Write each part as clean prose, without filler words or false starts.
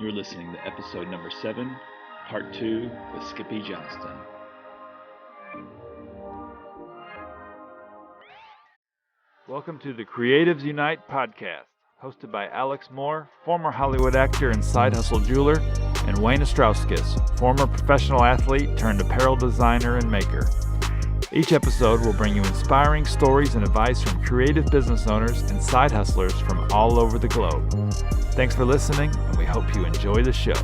You're listening to episode number 7, part 2 with Skip Johnston. Welcome to the Creatives Unite podcast, hosted by Alex Moore, former Hollywood actor and side hustle jeweler, and Wayne Ostrowskis, former professional athlete turned apparel designer and maker. Each episode will bring you inspiring stories and advice from creative business owners and side hustlers from all over the globe. Thanks for listening, and we hope you enjoy the show.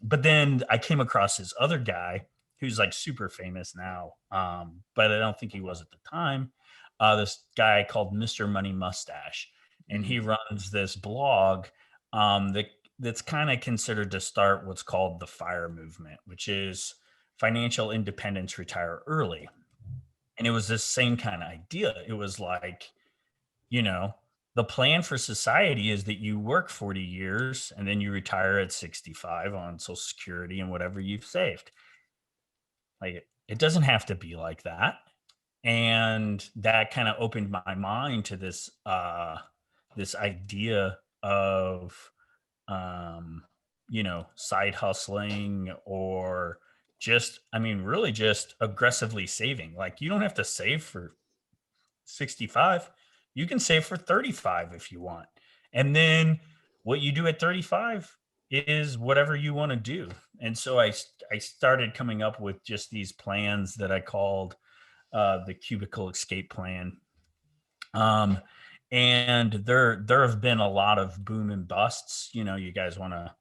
But then I came across this other guy who's like super famous now, but I don't think he was at the time. This guy called Mr. Money Mustache, and he runs this blog that's kind of considered to start what's called the FIRE movement, which is financial independence, retire early. And it was this same kind of idea. It was like, the plan for society is that you work 40 years and then you retire at 65 on Social Security and whatever you've saved. Like, it doesn't have to be like that. And that kind of opened my mind to this idea of side hustling, or really just aggressively saving. Like, you don't have to save for 65. You can save for 35 if you want. And then what you do at 35 is whatever you want to do. And so I started coming up with just these plans that I called the Cubicle Escape Plan. And there have been a lot of boom and busts. You guys want to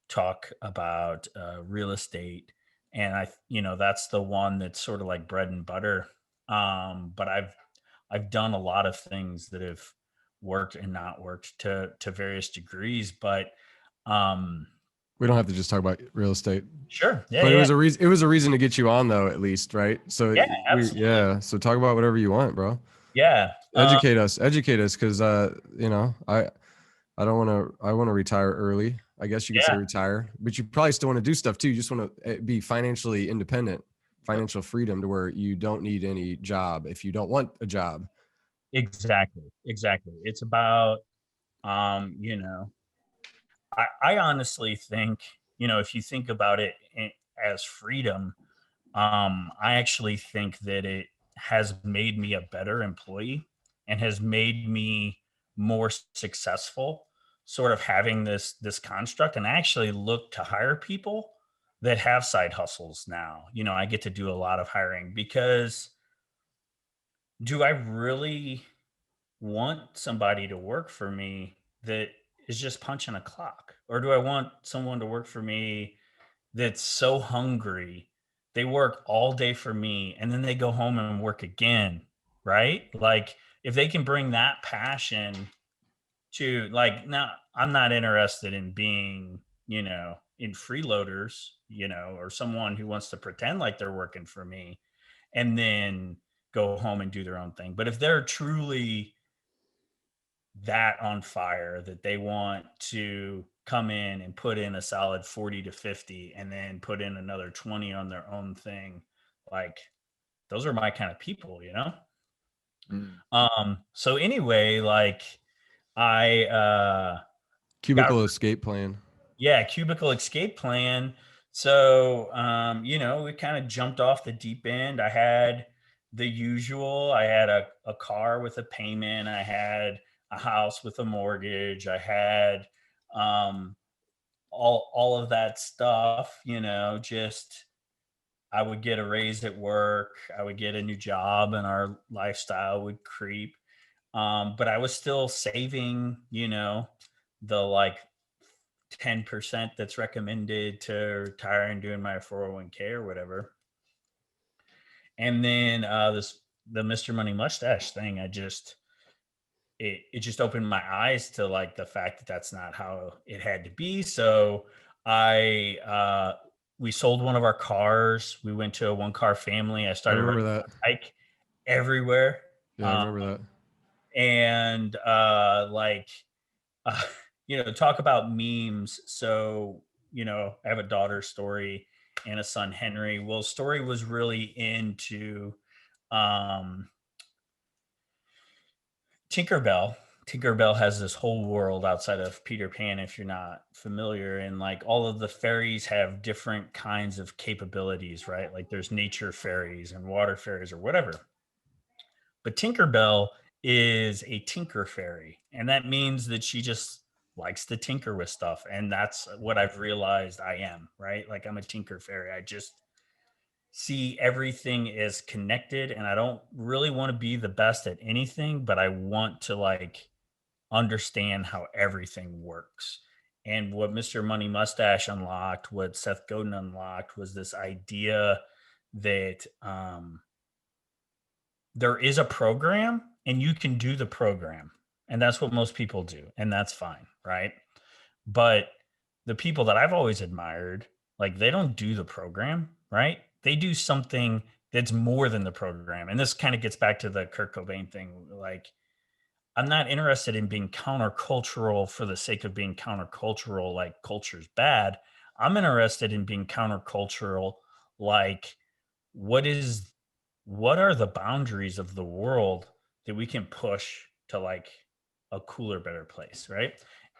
talk about real estate, and that's the one that's sort of like bread and butter. But I've done a lot of things that have worked and not worked to various degrees, but we don't have to just talk about real estate. Sure. Yeah. But yeah. it was a reason to get you on, though, at least, right? So absolutely. So talk about whatever you want, bro. Yeah. Educate us, because I want to retire early. I guess you could say retire, but you probably still want to do stuff too. You just want to be financially independent, financial freedom, to where you don't need any job if you don't want a job. Exactly. It's about, I honestly think, if you think about it as freedom, I actually think that it has made me a better employee and has made me more successful, sort of having this construct. And I actually look to hire people that have side hustles now. I get to do a lot of hiring, because do I really want somebody to work for me that is just punching a clock? Or do I want someone to work for me that's so hungry, they work all day for me and then they go home and work again, right? Like, if they can bring that passion to, like, now I'm not interested in being, in freeloaders, or someone who wants to pretend like they're working for me and then go home and do their own thing. But if they're truly that on fire that they want to come in and put in a solid 40 to 50 and then put in another 20 on their own thing, like, those are my kind of people. So anyway, like, I Cubicle Escape Plan. Yeah, Cubicle Escape Plan. So we kind of jumped off the deep end. I had the usual. I had a car with a payment. I had a house with a mortgage. I had all of that stuff. Just, I would get a raise at work. I would get a new job, and our lifestyle would creep. But I was still saving, the like 10% that's recommended to retire, and doing my 401k or whatever. And then the Mr. Money Mustache thing, it just opened my eyes to, like, the fact that that's not how it had to be. So we sold one of our cars. We went to a 1-car family. I started riding a bike everywhere. Yeah, I remember that. And talk about memes. So, I have a daughter, Story, and a son, Henry. Well, Story was really into um, Tinkerbell. Tinkerbell has this whole world outside of Peter Pan, if you're not familiar. And like all of the fairies have different kinds of capabilities, right? Like there's nature fairies and water fairies or whatever. But Tinkerbell is a tinker fairy. And that means that she just likes to tinker with stuff. And that's what I've realized I am, right? Like I'm a tinker fairy. I just see everything is connected, and I don't really want to be the best at anything, but I want to like understand how everything works. And what Mr. Money Mustache unlocked, what Seth Godin unlocked, was this idea that there is a program and you can do the program. And that's what most people do. And that's fine. Right. But the people that I've always admired, like they don't do the program. Right. They do something that's more than the program. And this kind of gets back to the Kurt Cobain thing. Like, I'm not interested in being countercultural for the sake of being countercultural, like culture's bad. I'm interested in being countercultural, like what is what are the boundaries of the world that we can push to like a cooler, better place, right?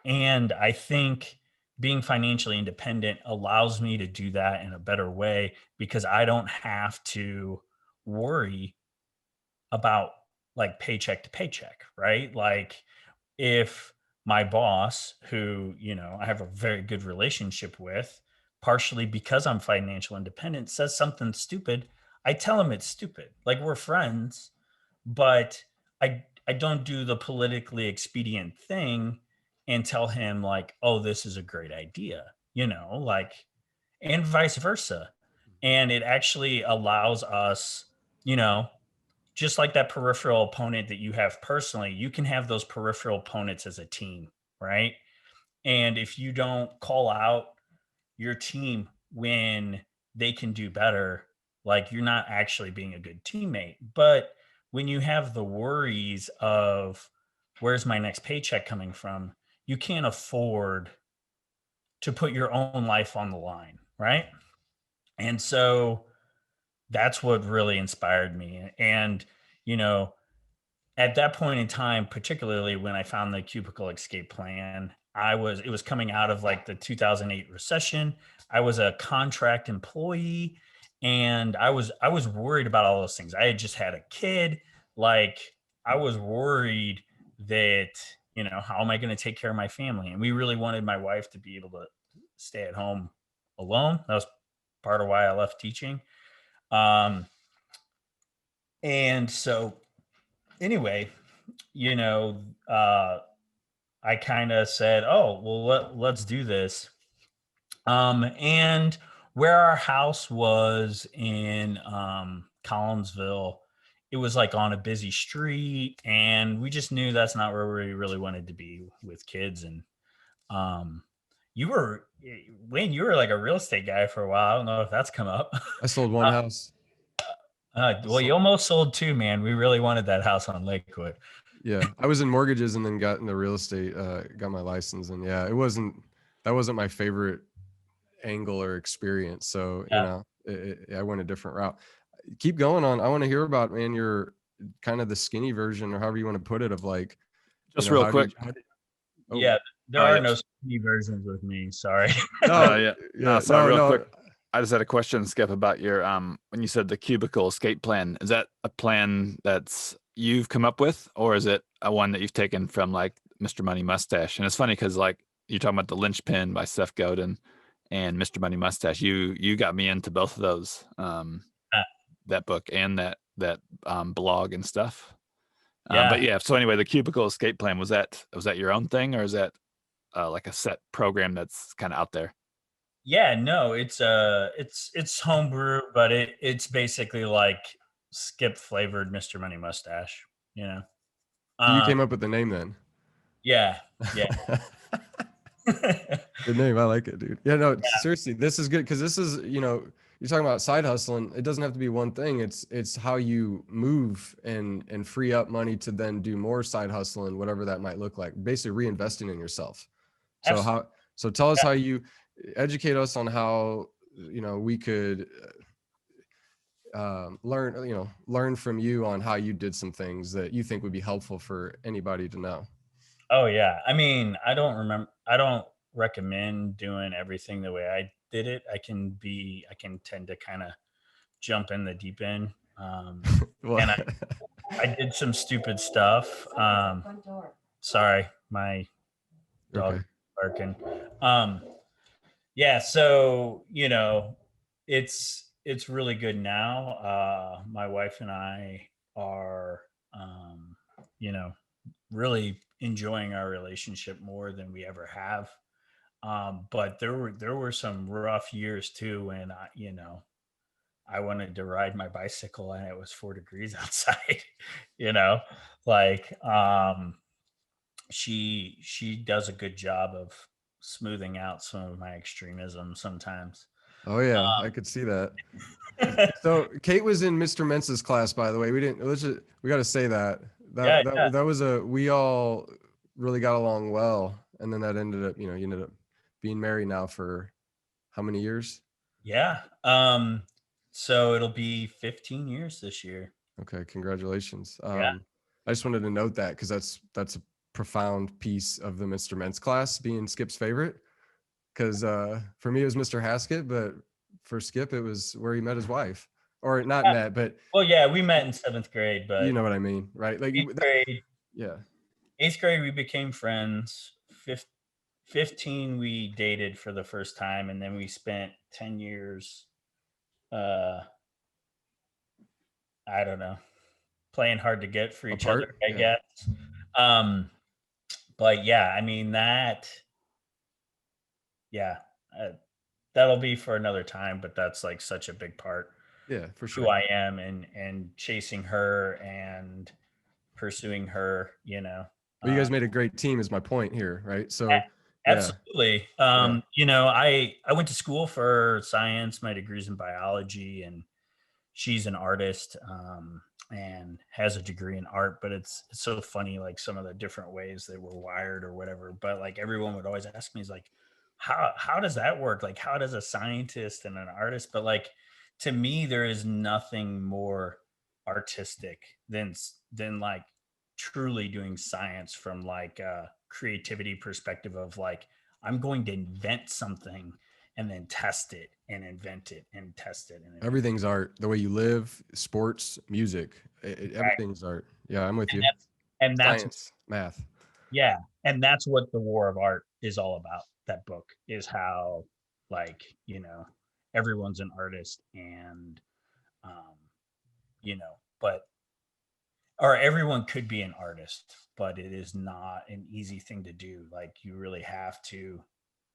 And I think being financially independent allows me to do that in a better way because I don't have to worry about like paycheck to paycheck, right? Like if my boss, who, I have a very good relationship with, partially because I'm financial independent, says something stupid, I tell him it's stupid. Like we're friends, but I don't do the politically expedient thing and tell him like, oh, this is a great idea, like, and vice versa. And it actually allows us, you know, just like that peripheral opponent that you have personally, you can have those peripheral opponents as a team, right? And if you don't call out your team when they can do better, like you're not actually being a good teammate. But when you have the worries of where's my next paycheck coming from, you can't afford to put your own life on the line, right? And so that's what really inspired me. And, you know, at that point in time, particularly when I found the Cubicle Escape Plan, it was coming out of like the 2008 recession. I was a contract employee and I was worried about all those things. I had just had a kid. Like I was worried that, how am I going to take care of my family? And we really wanted my wife to be able to stay at home alone. That was part of why I left teaching. And so anyway, you know, uh, I kind of said, "Oh, well, let's do this." And where our house was in Collinsville, it was like on a busy street, and we just knew that's not where we really wanted to be with kids. And um, Wayne, you were like a real estate guy for a while. I don't know if that's come up. I sold one house. Well, you almost sold two, man. We really wanted that house on Lakewood. Yeah, I was in mortgages and then got into real estate, got my license, and yeah, that wasn't my favorite angle or experience. So, Yeah. I went a different route. Keep going on. I want to hear about, man, your kind of the skinny version or however you want to put it of like, Just real quick. Oh. Yeah, there are no skinny versions with me. Sorry. Real quick. I just had a question, Skip, about your when you said the Cubicle Escape Plan. Is that a plan that's you've come up with, or is it a one that you've taken from like Mr. Money Mustache? And it's funny because like you're talking about the Linchpin by Seth Godin and Mr. Money Mustache. You got me into both of those, that book and that blog and stuff. Yeah. But yeah. So anyway, the Cubicle Escape Plan, was that your own thing, or is that like a set program that's kind of out there? Yeah, no, it's homebrew, but it's basically like Skip flavored Mr. Money Mustache, You came up with the name then? Yeah. Good name. I like it, dude. Yeah, no, seriously, this is good because this is, you're talking about side hustling. It doesn't have to be one thing. It's how you move and free up money to then do more side hustling, whatever that might look like. Basically reinvesting in yourself. So tell us how you educate us on how, we could learn from you on how you did some things that you think would be helpful for anybody to know. Oh yeah. I mean, I don't recommend doing everything the way I did it. I can tend to kind of jump in the deep end. Well, And I did some stupid stuff. Sorry, my dog okay. barking. Um, yeah, so it's really good now. My wife and I are, you know, really enjoying our relationship more than we ever have. But there were some rough years too when I wanted to ride my bicycle and it was 4 degrees outside. you know, like she does a good job of smoothing out some of my extremism sometimes. Oh yeah, I could see that. So Kate was in Mr. Mensa's class, by the way. We got to say that. Yeah, yeah, That was we all really got along well. And then that ended up, you ended up being married now for how many years? yeah. So it'll be 15 years this year. Okay, congratulations. Yeah. I just wanted to note that because that's a profound piece of the Mr. Men's class being Skip's favorite. Because for me it was Mr. Haskett, but for Skip it was where he met his wife, or not met, but Well, yeah, we met in 7th grade, you but know what I mean, right? Like eighth grade, yeah. 8th grade, we became friends. 15, we dated for the first time, and then we spent 10 years, uh, I don't know, playing hard to get for each other, Apart, I yeah. guess. Um, but yeah, I mean yeah, uh, that'll be for another time. But that's like such a big part Yeah, for of who sure. I am, and chasing her and pursuing her. Well, you Uh, guys made a great team is my point here, right? So yeah, Absolutely. yeah. I went to school for science. My degree's in biology, and she's an artist, and has a degree in art. But it's so funny, like some of the different ways they were wired or whatever. But like everyone would always ask me, is like, how does that work? Like, how does a scientist and an artist? But like to me, there is nothing more artistic than like truly doing science from like a creativity perspective of like I'm going to invent something and then test it and invent it and test it and invent Everything's art. The way you live, sports, music, it. Right. everything's art. Yeah, I'm with And you. that's Science, math. yeah, and that's what the War of Art is all about. That book is how like everyone's an artist, and um but or everyone could be an artist, but it is not an easy thing to do. Like you really have to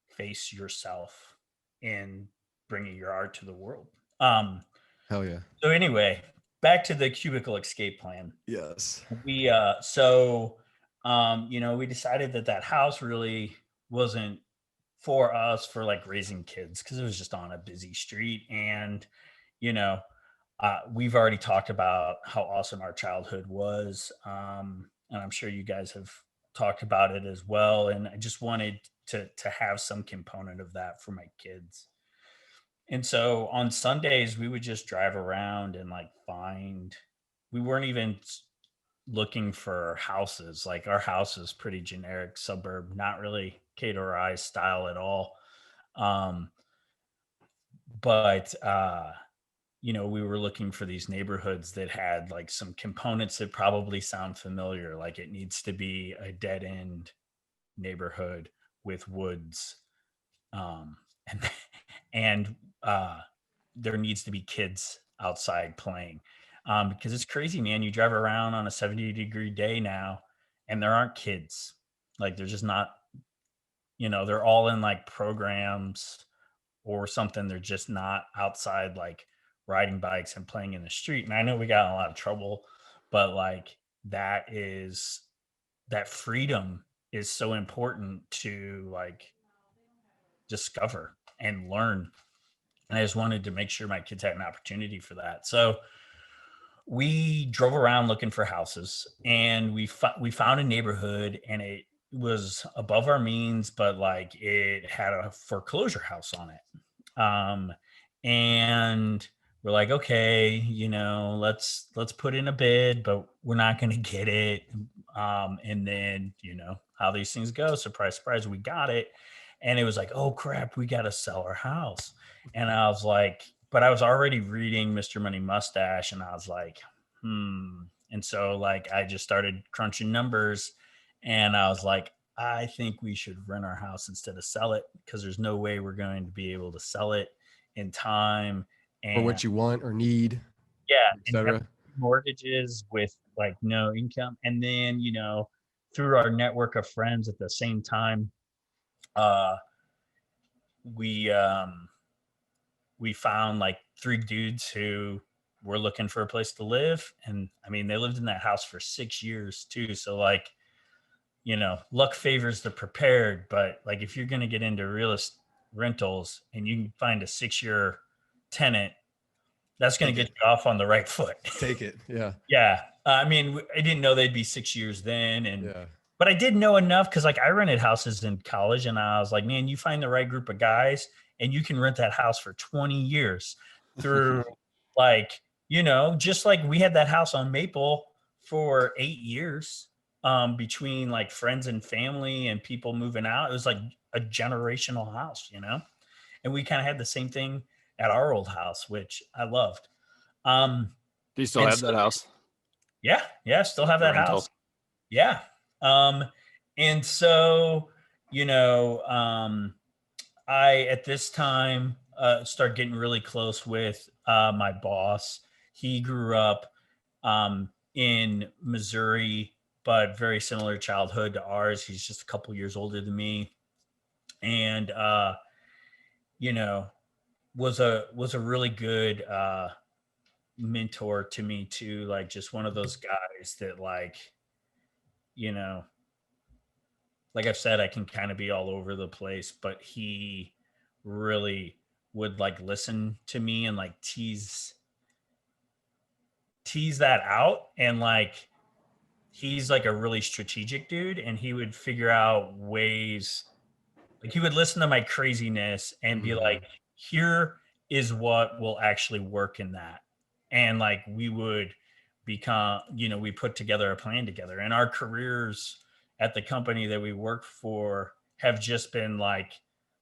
face yourself in bringing your art to the world. Um, Hell yeah. so anyway, back to the Cubicle Escape Plan. Yes. We decided that house really wasn't for us for like raising kids because it was just on a busy street, and you know we've already talked about how awesome our childhood was, and I'm sure you guys have talked about it as well. And I just wanted to have some component of that for my kids. And so on Sundays, we would just drive around and like find. We weren't even looking for houses. Like our house is pretty generic suburb, not really categorized style at all. Um, but we were looking for these neighborhoods that had like some components that probably sound familiar. Like it needs to be a dead end neighborhood with woods, um, and and there needs to be kids outside playing, because it's crazy, man. You drive around on a 70-degree day now, and there aren't kids. Like they're just not. They're all in like programs or something. They're just not outside like riding bikes and playing in the street. And I know we got in a lot of trouble, but like that freedom is so important to like discover and learn. And I just wanted to make sure my kids had an opportunity for that. So we drove around looking for houses, and we found a neighborhood, and it was above our means, but like it had a foreclosure house on it. And we're like, okay, let's put in a bid, but we're not going to get it. And then, how these things go, surprise, surprise, we got it. And it was like, oh crap, we got to sell our house. And I was like, but I was already reading Mr. Money Mustache, and I was like, And so like, I just started crunching numbers, and I was like, I think we should rent our house instead of sell it, because there's no way we're going to be able to sell it in time. or And what you want or need, yeah, and have etc. mortgages with like no income. And then, through our network of friends at the same time, uh, we we found like three dudes who were looking for a place to live. And I mean, they lived in that house for 6 years too. So like, luck favors the prepared. But like, if you're going to get into real estate rentals and you can find a 6-year tenant, that's going to get you off on the right foot. Take it. Yeah. Yeah. I mean, I didn't know they'd be 6 years then. Yeah. But I did know enough, because like, I rented houses in college, and I was like, man, you find the right group of guys and you can rent that house for 20 years through like, just like we had that house on Maple for 8 years, between like friends and family and people moving out. It was like a generational house, and we kind of had the same thing at our old house, which I loved. Do you still have that house? Yeah, still have that rental. house. Yeah. And so, I, at this time, start getting really close with my boss. He grew up in Missouri, but very similar childhood to ours. He's just a couple years older than me. And, was a really good mentor to me too. Like, just one of those guys that like, like I've said, I can kind of be all over the place, but he really would like listen to me and like tease that out. And like, he's like a really strategic dude, and he would figure out ways. Like, he would listen to my craziness and be like, here is what will actually work in that. And like, we would become, we put together a plan together, and our careers at the company that we work for have just been like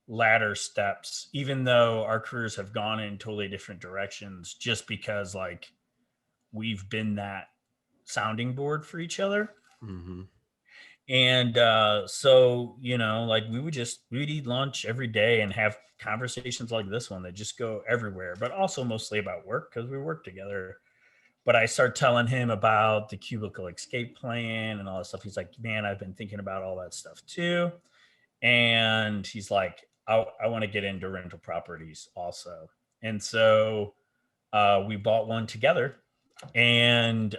ladder steps, even though our careers have gone in totally different directions, just because like, we've been that sounding board for each other. And so, like, we would eat lunch every day and have conversations like this one that just go everywhere, but also mostly about work, because we work together. But I start telling him about the Cubicle Escape Plan and all that stuff. He's like, man, I've been thinking about all that stuff too. And he's like, I want to get into rental properties also. And so we bought one together. And,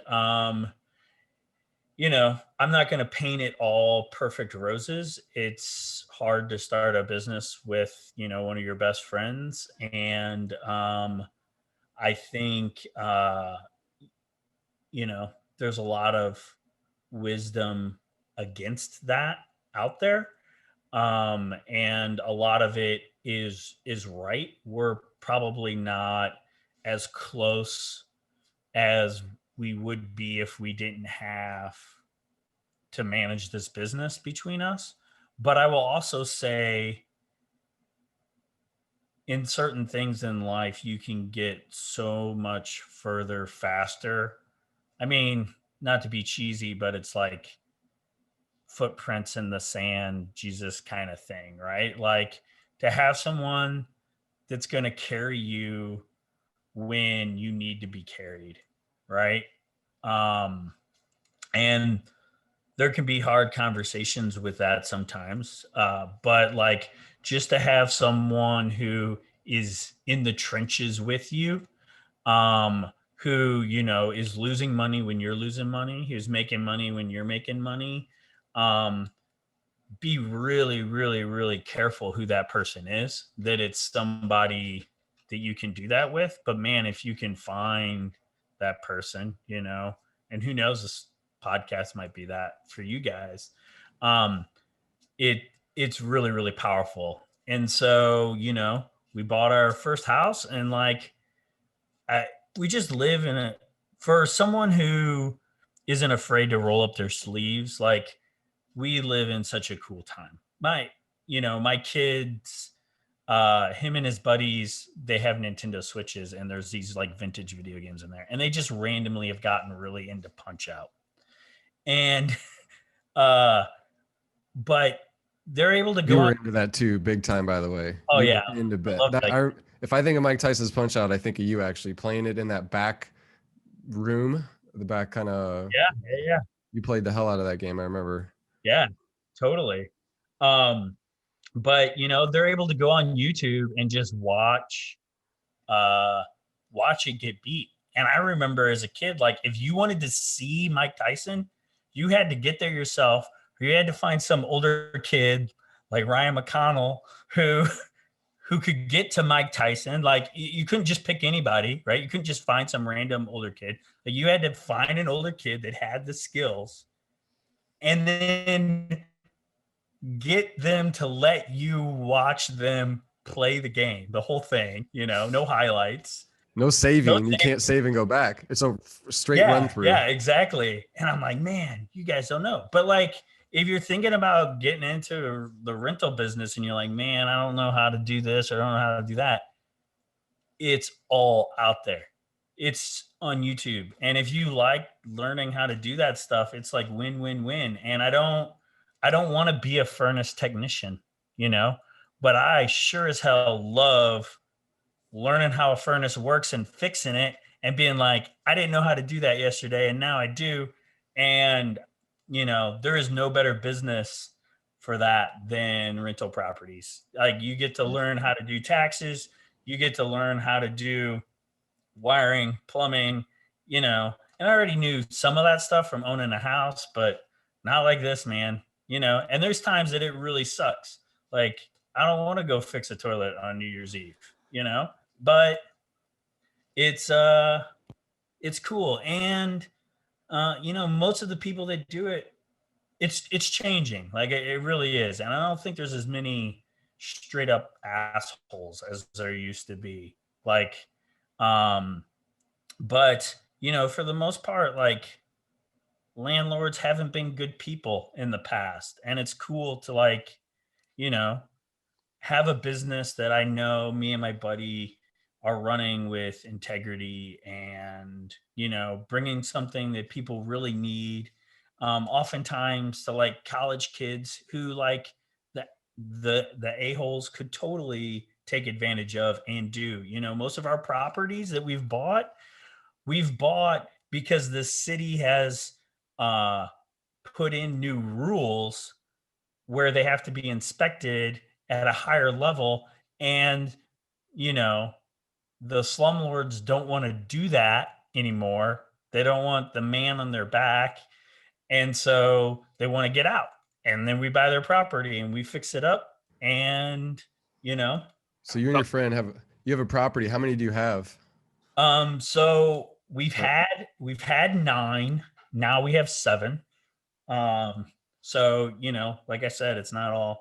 I'm not going to paint it all perfect roses. It's hard to start a business with, one of your best friends. And I think, there's a lot of wisdom against that out there. And a lot of it is right. We're probably not as close as we would be if we didn't have to manage this business between us. But I will also say, in certain things in life, you can get so much further faster. I mean, not to be cheesy, but it's like footprints in the sand, Jesus kind of thing, right? Like, to have someone that's going to carry you when you need to be carried, right? And there can be hard conversations with that sometimes, but like, just to have someone who is in the trenches with you, who is losing money when you're losing money, who's making money when you're making money. Be really, really, really careful who that person is, that it's somebody that you can do that with. But man, if you can find that person, and who knows, this podcast might be that for you guys. It's really, really powerful. And so, we bought our first house, and like, we just live for someone who isn't afraid to roll up their sleeves. Like, we live in such a cool time. My kids, him and his buddies, they have Nintendo Switches, and there's these like vintage video games in there, and they just randomly have gotten really into Punch Out. And uh but they're able to You go were on. into that too, big time, by the way. Oh, You yeah. were into bed. love, like- If I think of Mike Tyson's Punch Out, I think of you actually playing it in that back room, the back kind of. Yeah. You played the hell out of that game. I remember. Yeah, totally. But they're able to go on YouTube and just watch it get beat. And I remember as a kid, like, if you wanted to see Mike Tyson, you had to get there yourself, or you had to find some older kid like Ryan McConnell who could get to Mike Tyson. Like, you couldn't just pick anybody, right? You couldn't just find some random older kid. Like, you had to find an older kid that had the skills, and then get them to let you watch them play the game, the whole thing, no highlights. No saving. You can't save and go back. It's a straight run through. Yeah, exactly. And I'm like, man, you guys don't know. But like, if you're thinking about getting into the rental business and you're like, man, I don't know how to do this, or I don't know how to do that, it's all out there. It's on YouTube. And if you like learning how to do that stuff, it's like win, win, win. And I don't want to be a furnace technician, but I sure as hell love learning how a furnace works and fixing it and being like, I didn't know how to do that yesterday, and now I do. And, there is no better business for that than rental properties. Like, you get to learn how to do taxes. You get to learn how to do wiring, plumbing, and I already knew some of that stuff from owning a house, but not like this, man. And there's times that it really sucks. Like, I don't want to go fix a toilet on New Year's Eve, but it's cool. And, most of the people that do it, it's changing. Like, it really is. And I don't think there's as many straight up assholes as there used to be. Like, but for the most part, like, landlords haven't been good people in the past, and it's cool to like, have a business that I know me and my buddy are running with integrity, and bringing something that people really need, oftentimes to like college kids who like the a-holes could totally take advantage of and do. Most of our properties that we've bought because the city has put in new rules where they have to be inspected at a higher level. And, the slumlords don't want to do that anymore. They don't want the man on their back. And so they want to get out. And then we buy their property and we fix it up. And, So you and your friend have a property. How many do you have? So we've had 9. Now we have 7. So, like I said, it's not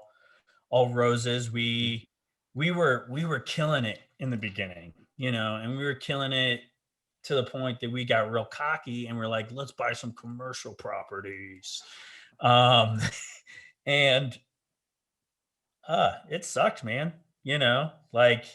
all roses. We were killing it in the beginning, and we were killing it to the point that we got real cocky and we're like, let's buy some commercial properties. And it sucked, man. Like,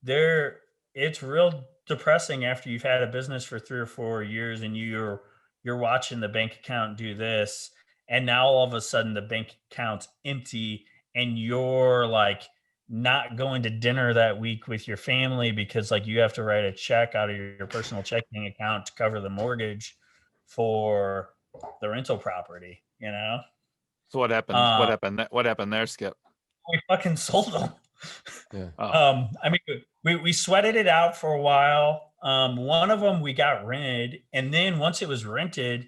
it's real depressing after you've had a business for 3 or 4 years and you're watching the bank account do this, and now all of a sudden the bank account's empty and you're like not going to dinner that week with your family because like you have to write a check out of your personal checking account to cover the mortgage for the rental property, So what happened? What happened there, Skip? We fucking sold them. Yeah. Oh. I mean, we sweated it out for a while. One of them we got rented, and then once it was rented,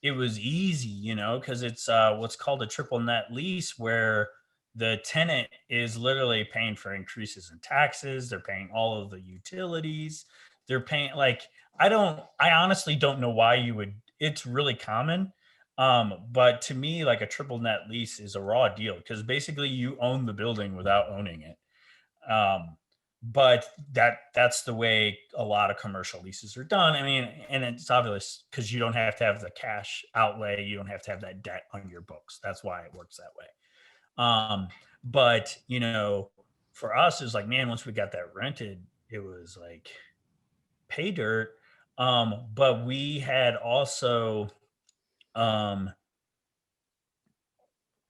it was easy, because it's what's called a triple net lease, where the tenant is literally paying for increases in taxes. They're paying all of the utilities. They're paying I honestly don't know why you would. It's really common. But to me, like, a triple net lease is a raw deal because basically you own the building without owning it. but that's the way a lot of commercial leases are done. I mean, and it's obvious because you don't have to have the cash outlay. You don't have to have that debt on your books. That's why it works that way. But for us, it was like, man, once we got that rented, it was like pay dirt. But we had also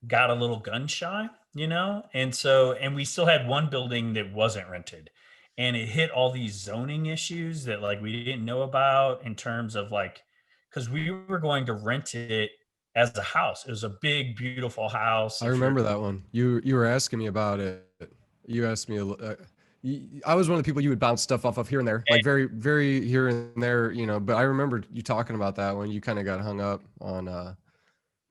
got a little gun shy, and we still had one building that wasn't rented, and it hit all these zoning issues that like we didn't know about in terms of like, because we were going to rent it as a house. It was a big, beautiful house. I remember that one. You were asking me about it. You asked me. I was one of the people you would bounce stuff off of here and there, like very, very here and there, But I remember you talking about that when you kind of got hung up on.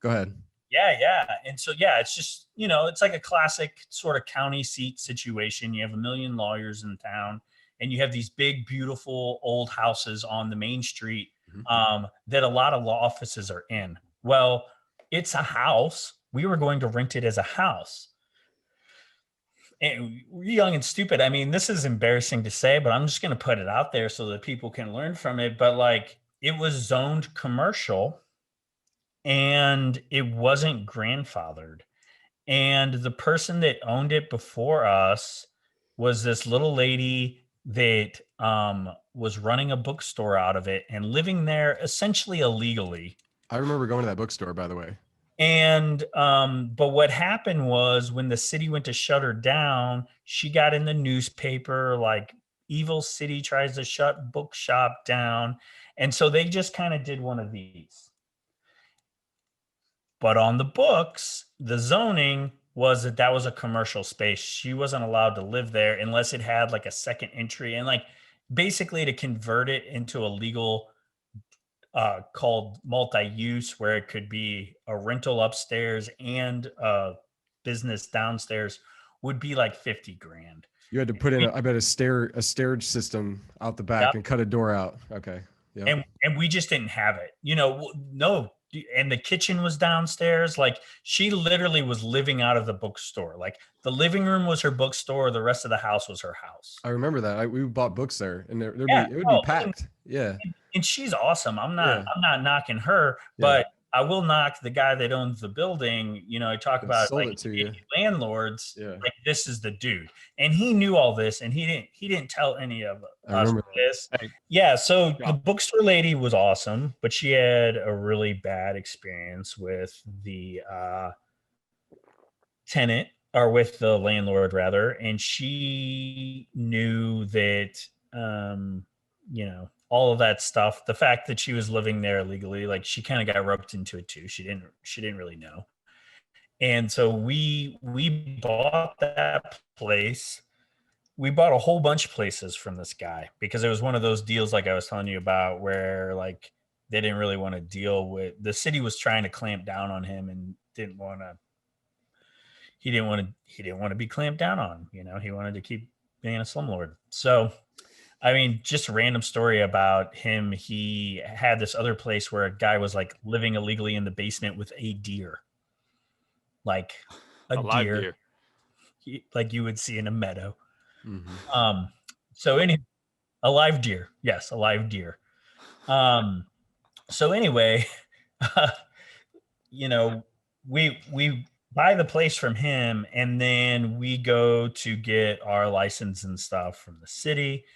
Go ahead. Yeah. And so, yeah, it's just, it's like a classic sort of county seat situation. You have a million lawyers in town, and you have these big, beautiful old houses on the main street that a lot of law offices are in. Well, it's a house. We were going to rent it as a house. And we're young and stupid. I mean, this is embarrassing to say, but I'm just going to put it out there so that people can learn from it. But like, it was zoned commercial, and it wasn't grandfathered. And the person that owned it before us was this little lady that was running a bookstore out of it and living there essentially illegally. I remember going to that bookstore, by the way. And but what happened was when the city went to shut her down, she got in the newspaper like evil city tries to shut bookshop down. And so they just kind of did one of these. But on the books, the zoning was that was a commercial space. She wasn't allowed to live there unless it had like a second entry, and like basically to convert it into a legal called multi-use, where it could be a rental upstairs and a business downstairs, would be like 50 grand. You had to put in, I bet, a stairage system out the back and cut a door out. Okay. Yep. And we just didn't have it, no. And the kitchen was downstairs. Like she literally was living out of the bookstore. Like the living room was her bookstore. The rest of the house was her house. I remember that. We bought books there, and it would be packed. Yeah. And she's awesome. I'm not knocking her, but I will knock the guy that owns the building. I talk about like landlords. Yeah. Like this is the dude, and he knew all this, and he didn't tell any of us this. Yeah. So the bookstore lady was awesome, but she had a really bad experience with the tenant, or with the landlord rather, and she knew that all of that stuff. The fact that she was living there illegally, like she kind of got roped into it too. She didn't really know. And so we bought that place. We bought a whole bunch of places from this guy because it was one of those deals like I was telling you about where like they didn't really want to deal with, the city was trying to clamp down on him and he didn't want to be clamped down on, he wanted to keep being a slumlord. So I mean, just a random story about him. He had this other place where a guy was like living illegally in the basement with a deer, like a deer. Like you would see in a meadow. Mm-hmm. So a live deer. Yes, a live deer. So anyway, we buy the place from him, and then we go to get our license and stuff from the city.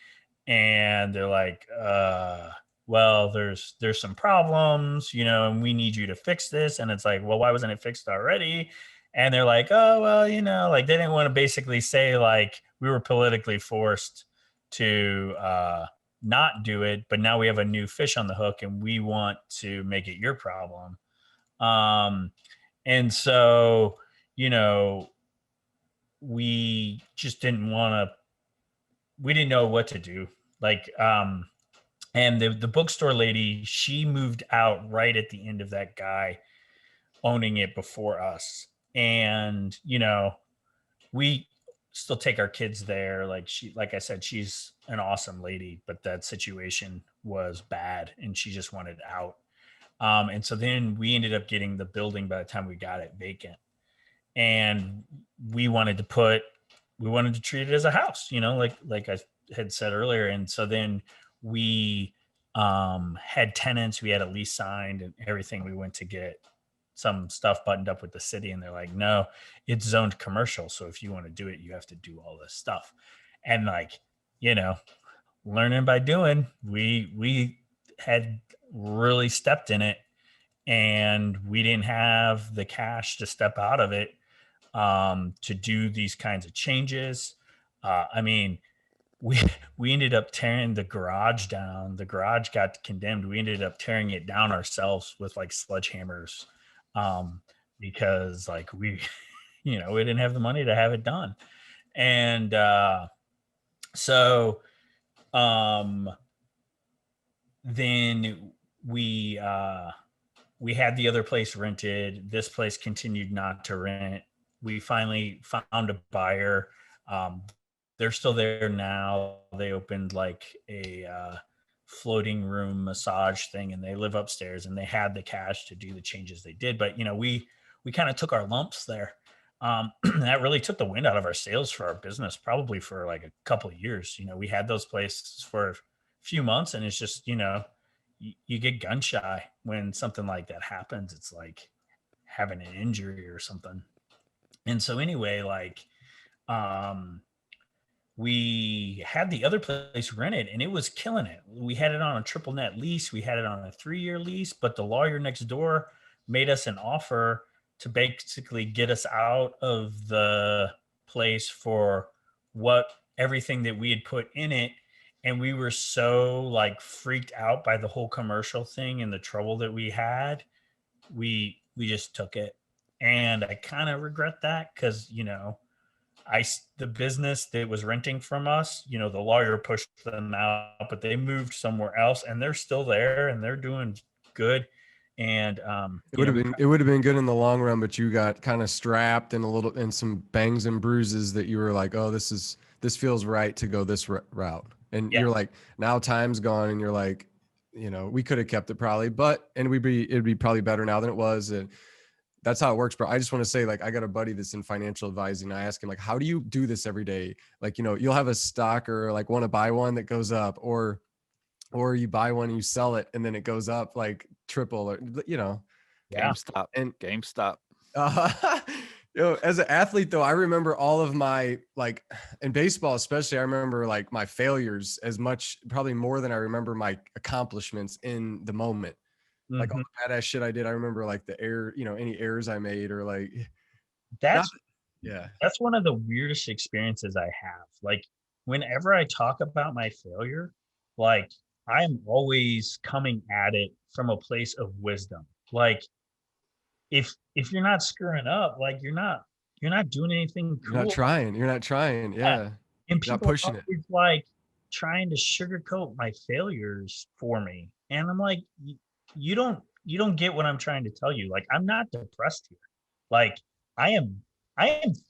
And they're like, well, there's some problems, and we need you to fix this. And it's like, well, why wasn't it fixed already? And they're like, oh, well, like they didn't want to basically say like we were politically forced to not do it, but now we have a new fish on the hook and we want to make it your problem. And so, we just didn't we didn't know what to do. Like, and the bookstore lady, she moved out right at the end of that guy owning it before us. And, we still take our kids there. Like I said, she's an awesome lady, but that situation was bad and she just wanted out. And so then we ended up getting the building by the time we got it vacant. And we wanted to put we wanted to treat it as a house, like I had said earlier. And so then we had tenants, we had a lease signed and everything. We went to get some stuff buttoned up with the city, and they're like, no, it's zoned commercial. So if you want to do it, you have to do all this stuff. And like, learning by doing, we had really stepped in it, and we didn't have the cash to step out of it to do these kinds of changes. I mean, we we ended up tearing the garage down. The garage got condemned. We ended up tearing it down ourselves with like sledgehammers, because like we didn't have the money to have it done. And so then we had the other place rented. This place continued not to rent. We finally found a buyer. They're still there now. They opened like a floating room massage thing, and they live upstairs, and they had the cash to do the changes they did. But we kind of took our lumps there. That really took the wind out of our sails for our business, probably for like a couple of years. We had those places for a few months, and it's just, you get gun shy when something like that happens. It's like having an injury or something. And so anyway, like, we had the other place rented, and it was killing it. We had it on a triple net lease. We had it on a 3-year lease, but the lawyer next door made us an offer to basically get us out of the place for everything that we had put in it. And we were so like freaked out by the whole commercial thing and the trouble that we had. We just took it. And I kind of regret that, because, the business that was renting from us, the lawyer pushed them out, but they moved somewhere else, and they're still there, and they're doing good. And it would have been good in the long run, but you got kind of strapped and some bangs and bruises that you were like, oh, this feels right to go this route. And you're like, now time's gone, and you're like, we could have kept it probably, it'd be probably better now than it was. And that's how it works, bro. I just want to say, like, I got a buddy that's in financial advising. I ask him, like, how do you do this every day? Like, you'll have a stock or like want to buy one that goes up, or you buy one and you sell it and then it goes up like triple, or GameStop. And GameStop. As an athlete though, I remember all of my, like, in baseball especially, I remember like my failures as much, probably more than I remember my accomplishments in the moment. Like all the badass shit I did, I remember like the any errors I made, or like that's that's one of the weirdest experiences I have. Like, whenever I talk about my failure, like, I'm always coming at it from a place of wisdom. Like, if you're not screwing up, like, you're not doing anything cool. You're not trying. Yeah. And people not pushing are always like trying to sugarcoat my failures for me. And I'm like, you don't get what I'm trying to tell you. Like, I'm not depressed here. Like, I am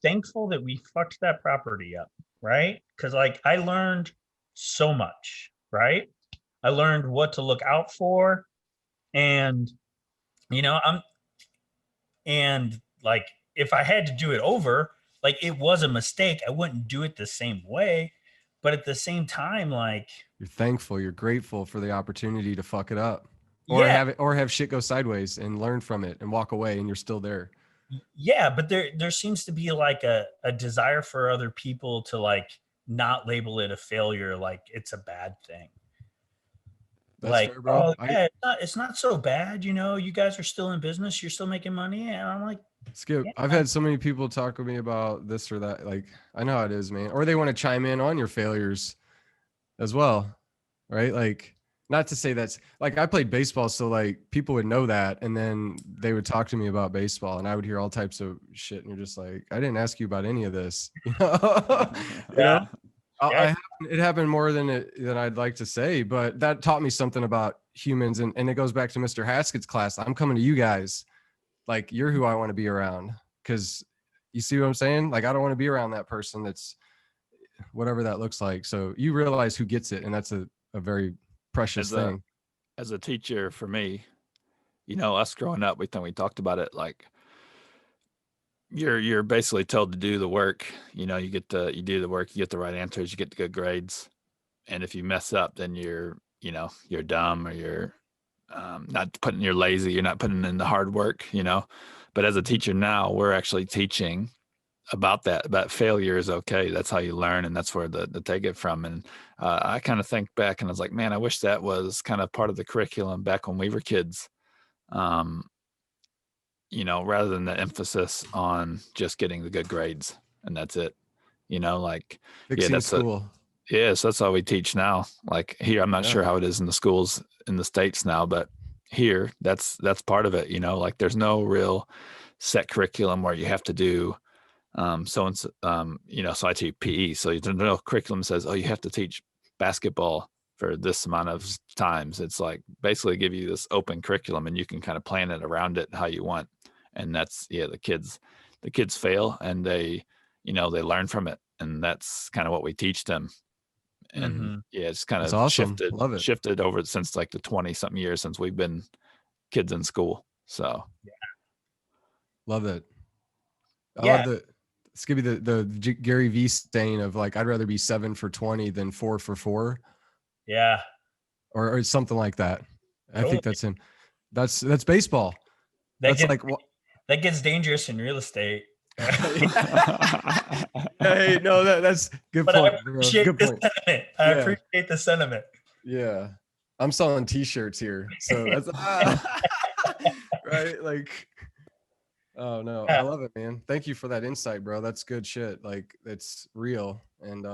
thankful that we fucked that property up, right? Because like, I learned so much, right? I learned what to look out for, and and like, if I had to do it over, like, it was a mistake, I wouldn't do it the same way. But at the same time, like, you're thankful, you're grateful for the opportunity to fuck it up, or have shit go sideways, and learn from it and walk away, and you're still there. Yeah, but there seems to be like a desire for other people to like not label it a failure, like it's a bad thing. That's like, fair, bro. It's not so bad, you guys are still in business, you're still making money. And I'm like, Skip, I've had so many people talk to me about this or that. Like, I know how it is, man. Or they want to chime in on your failures as well, right? Like, not to say that's like, I played baseball, so like people would know that, and then they would talk to me about baseball, and I would hear all types of shit, and you're just like, I didn't ask you about any of this. It happened more than I'd like to say, but that taught me something about humans, and it goes back to Mr. Haskett's class. I'm coming to you guys, like, you're who I want to be around, because you see what I'm saying? Like, I don't want to be around that person that's whatever that looks like. So you realize who gets it, and that's a very precious thing. As a teacher, for me, us growing up, we talked about it, like, you're basically told to do the work. You know, you do the work, you get the right answers, you get the good grades. And if you mess up, then you're dumb, or you're you're lazy, you're not putting in the hard work, you know. But as a teacher now, we're actually teaching about that, about failure is okay. That's how you learn, and that's where the take it from. And I kind of think back, and I was like, man, I wish that was kind of part of the curriculum back when we were kids. Um, you know, rather than the emphasis on just getting the good grades and that's it. You know, like, yeah, Fixing school. yes, that's all we teach now. Like here, I'm not Yeah. sure how it is in the schools in the States now, but here, that's part of it. You know, like there's no real set curriculum where you have to do so and so, you know, so I teach PE. So there's no curriculum says, oh, you have to teach basketball for this amount of times. It's like basically give you this open curriculum, and you can kind of plan it around it how you want. And that's, yeah, the kids fail, and they, you know, they learn from it. And that's kind of what we teach them. And yeah, it's kind That's of awesome. Love it. shifted over since like the 20 something years since we've been kids in school. So Love it. I Yeah. love the Skippy, the Gary V saying of like, I'd rather be 7 for 20 than 4 for 4, Yeah. or something like that. I Totally. think that's him. That's baseball. That's like, that gets dangerous in real estate. hey, no, that's good But point. I appreciate Good the point. sentiment. I appreciate the sentiment. Yeah. I'm selling t-shirts here. So that's right. Like, oh no, I love it, man. Thank you for that insight, bro. That's good shit. Like, it's real. And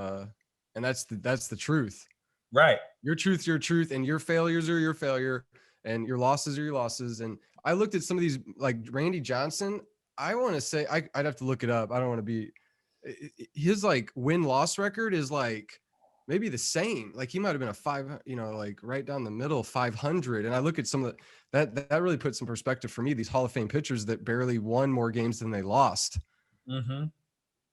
that's the truth. Right. Your truth, and your failures are your failure, and your losses are your losses. And I looked at some of these, like Randy Johnson. I want to say I'd have to look it up. I don't want to be, his like win-loss record is like maybe the same. Like he might have been a 5, you know, like right down the middle, 500. And I look at some of that really puts some perspective for me. These Hall of Fame pitchers that barely won more games than they lost. Mm-hmm.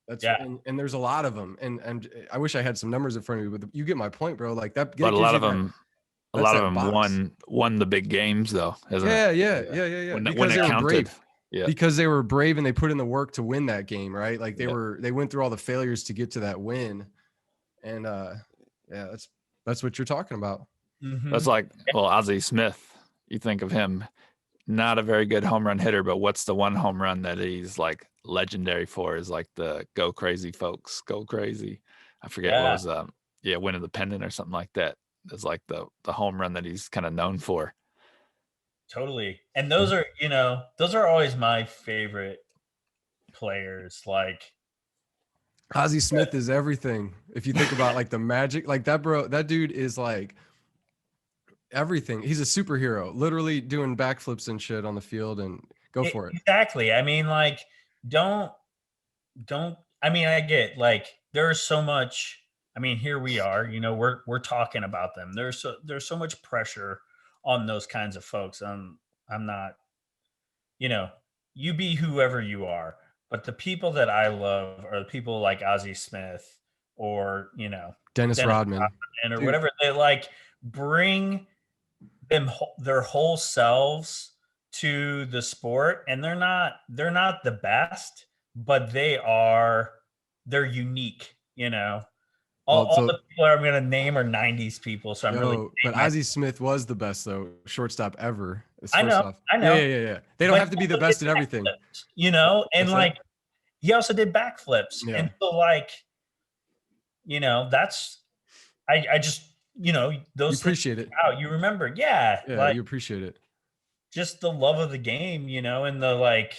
That's Yeah. and there's a lot of them. And I wish I had some numbers in front of me, but you get my point, bro. Like that. but a lot of gives you them box. won the big games though, hasn't it? Yeah. When Because it they were counted. brave. Yeah. Because they were brave and they put in the work to win that game, right? Like they went through all the failures to get to that win. And yeah, that's what you're talking about. Mm-hmm. That's like, well, Ozzie Smith, you think of him, not a very good home run hitter, but what's the one home run that he's like legendary for is like the go crazy folks, go crazy. I forget what was winning the pennant or something like that. It's like the home run that he's kind of known for. Totally. And those are, you know, those are always my favorite players. Like Ozzie Smith is everything. If you think about like the magic, like that, bro, that dude is like everything. He's a superhero, literally doing backflips and shit on the field, and go for it. Exactly. I mean, like, don't, I mean, I get like, there's so much, I mean, here we are, you know, we're talking about them. There's so much pressure on those kinds of folks. I'm not, you know, you be whoever you are, but the people that I love are the people like Ozzie Smith or, you know, Dennis Rodman or whatever. They like bring their whole selves to the sport, and they're not the best, but they're unique, you know. All the people I'm going to name are 90s people, so I'm really. But Ozzie Smith was the best though, shortstop ever. I know. Yeah. They don't have to be the best at everything, you know. And like, he also did backflips, and so like, you know, that's I just, you know, those you appreciate it. You remember, yeah, like, you appreciate it. Just the love of the game, you know, and the like.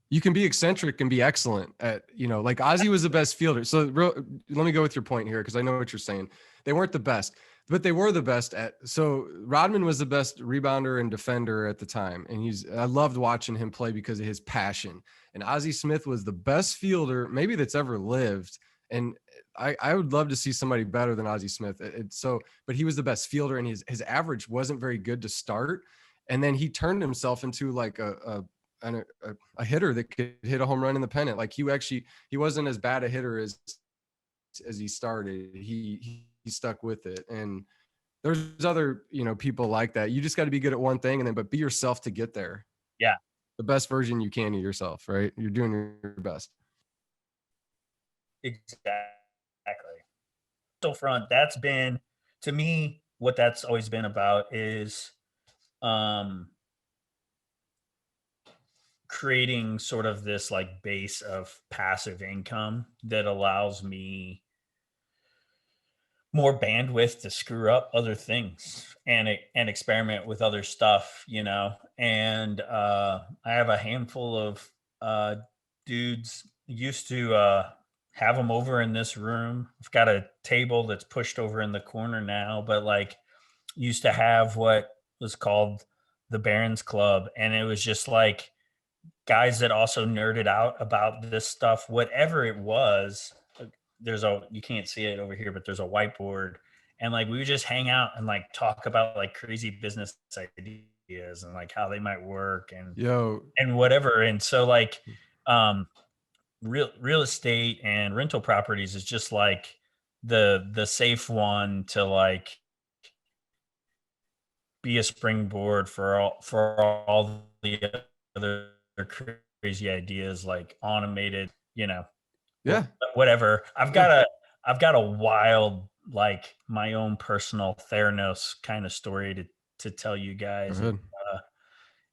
You can be eccentric and be excellent at, you know, like Ozzie was the best fielder. So let me go with your point here, because I know what you're saying. They weren't the best, but they were the best at. So Rodman was the best rebounder and defender at the time, and I loved watching him play because of his passion. And Ozzie Smith was the best fielder maybe that's ever lived. And I would love to see somebody better than Ozzie Smith. But he was the best fielder, and his average wasn't very good to start. And then he turned himself into like a hitter that could hit a home run in the pennant. Like he wasn't as bad a hitter as he started. He stuck with it. And there's other, you know, people like that. You just got to be good at one thing, but be yourself to get there. Yeah. the best version you can of yourself, right? You're doing your best. Exactly. So front, that's been, to me, what that's always been about is creating sort of this like base of passive income that allows me more bandwidth to screw up other things and experiment with other stuff, you know. And I have a handful of dudes used to have them over in this room. I've got a table that's pushed over in the corner now, but like used to have what was called the Barons Club, and it was just like guys that also nerded out about this stuff, whatever it was. You can't see it over here, but there's a whiteboard, and like we would just hang out and like talk about like crazy business ideas and like how they might work and whatever. And so like real estate and rental properties is just like the safe one to like be a springboard for all the other crazy ideas like automated, you know. Yeah. Whatever. I've got a wild, like my own personal Theranos kind of story to tell you guys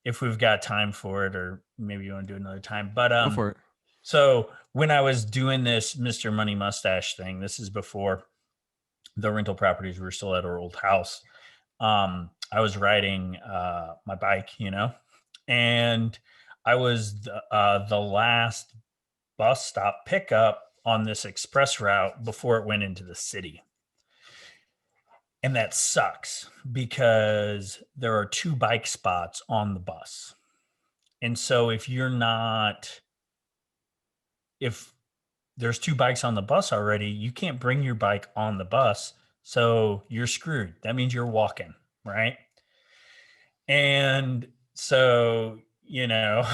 if we've got time for it, or maybe you want to do it another time. But Go for it. so when I was doing this Mr. Money Mustache thing, this is before the rental properties were still at our old house. I was riding my bike, you know, and I was the last bus stop pickup on this express route before it went into the city. And that sucks because there are 2 bike spots on the bus. And so if there's 2 bikes on the bus already, you can't bring your bike on the bus. So you're screwed. That means you're walking, right? And so, you know,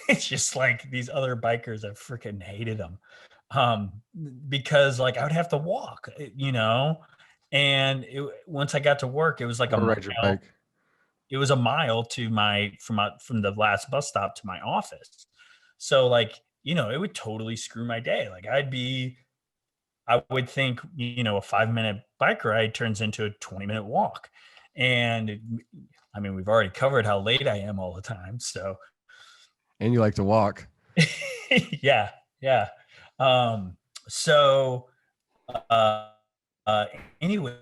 it's just like these other bikers, I freaking hated them. Because like I would have to walk, you know, and once I got to work, it was like Or ride your bike. It was a mile to from the last bus stop to my office. So like, you know, it would totally screw my day. Like I would think, you know, a 5-minute bike ride turns into a 20-minute walk. And I mean, we've already covered how late I am all the time. So, and you like to walk. yeah. So anyway,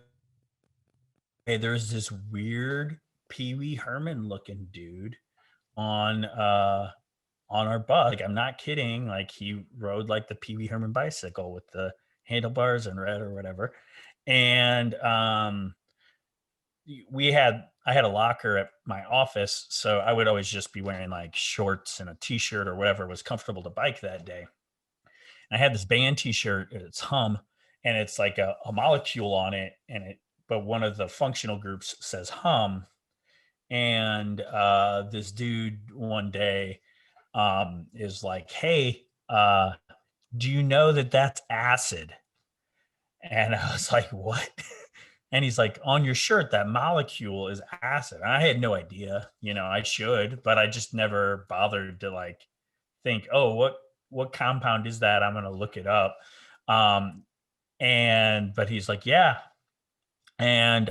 there's this weird Pee Wee Herman looking dude on our bus. Like, I'm not kidding. Like, he rode like the Pee Wee Herman bicycle with the handlebars and red or whatever. And I had a locker at my office, so I would always just be wearing like shorts and a t-shirt or whatever was comfortable to bike that day. And I had this band t-shirt, it's Hum, and it's like a molecule on it, but one of the functional groups says Hum. And this dude one day is like, hey, do you know that that's acid? And I was like, what? And he's like, on your shirt, that molecule is acid. And I had no idea, you know, I should, but I just never bothered to like think, oh, what compound is that? I'm going to look it up. But he's like, yeah. And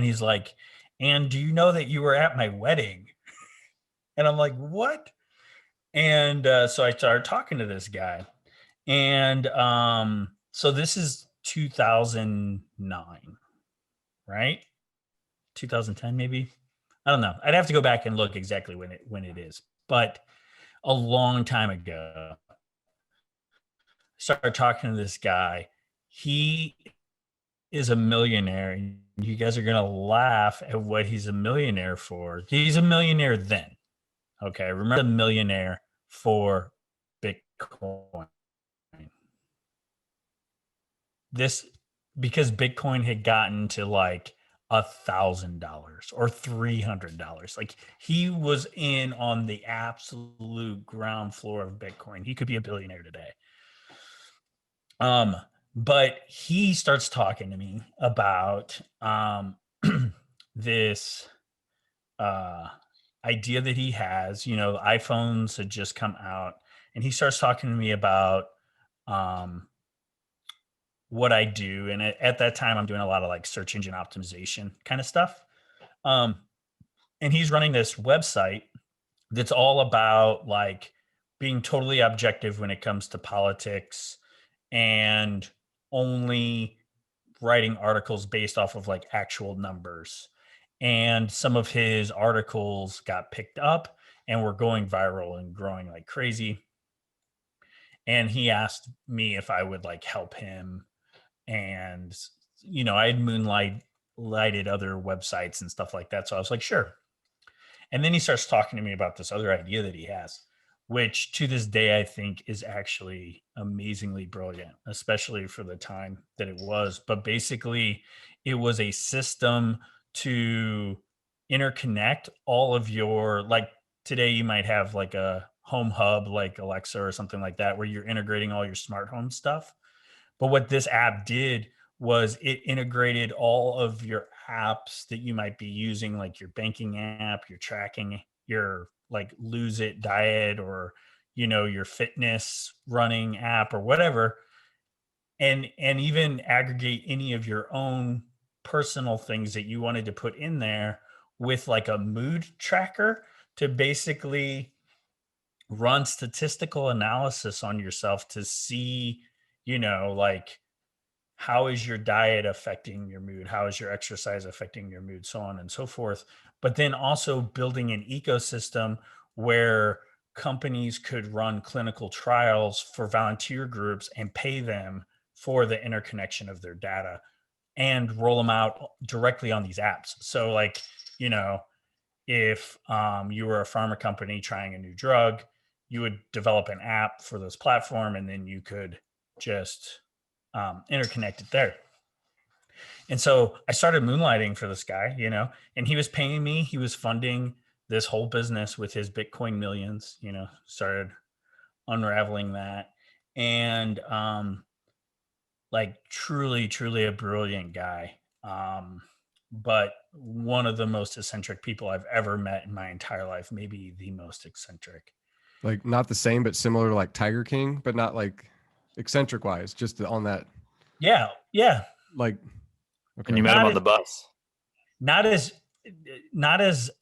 he's like, and do you know that you were at my wedding? And I'm like, what? And so I started talking to this guy. And so this is 2009, right? 2010, maybe. I don't know. I'd have to go back and look exactly when it is. But a long time ago, I started talking to this guy. He is a millionaire, and you guys are going to laugh at what he's a millionaire for. He's a millionaire then. Okay, remember the millionaire for Bitcoin. Because Bitcoin had gotten to like $1,000 or $300. Like, he was in on the absolute ground floor of Bitcoin. He could be a billionaire today. But he starts talking to me about this. I idea that he has. iPhones had just come out, and he starts talking to me about um, what I do. And at that time, I'm doing a lot of like search engine optimization kind of stuff. Um, and he's running this website that's all about like being totally objective when it comes to politics, and only writing articles based off of like actual numbers. And some of his articles got picked up and were going viral and growing like crazy. And he asked me if I would like help him. And I had lighted other websites and stuff like that, so I was like, sure. And then he starts talking to me about this other idea that he has, which to this day I think is actually amazingly brilliant, especially for the time that it was. But basically, it was a system to interconnect all of your, like, today you might have like a home hub like Alexa or something like that, where you're integrating all your smart home stuff. But what this app did was it integrated all of your apps that you might be using, like your banking app, your tracking, your like Lose It diet, or your fitness running app or whatever, and even aggregate any of your own personal things that you wanted to put in there with like a mood tracker to basically run statistical analysis on yourself to see, like, how is your diet affecting your mood? How is your exercise affecting your mood? So on and so forth. But then also building an ecosystem where companies could run clinical trials for volunteer groups and pay them for the interconnection of their data and roll them out directly on these apps. So like, if you were a pharma company trying a new drug, you would develop an app for this platform, and then you could just interconnect it there. And so I started moonlighting for this guy, and he was paying me. He was funding this whole business with his Bitcoin millions, started unraveling that. And like truly, truly a brilliant guy. But one of the most eccentric people I've ever met in my entire life, maybe the most eccentric. Like not the same, but similar to like Tiger King, but not like eccentric wise, just on that. Yeah. Like, And you met him on the bus. Not as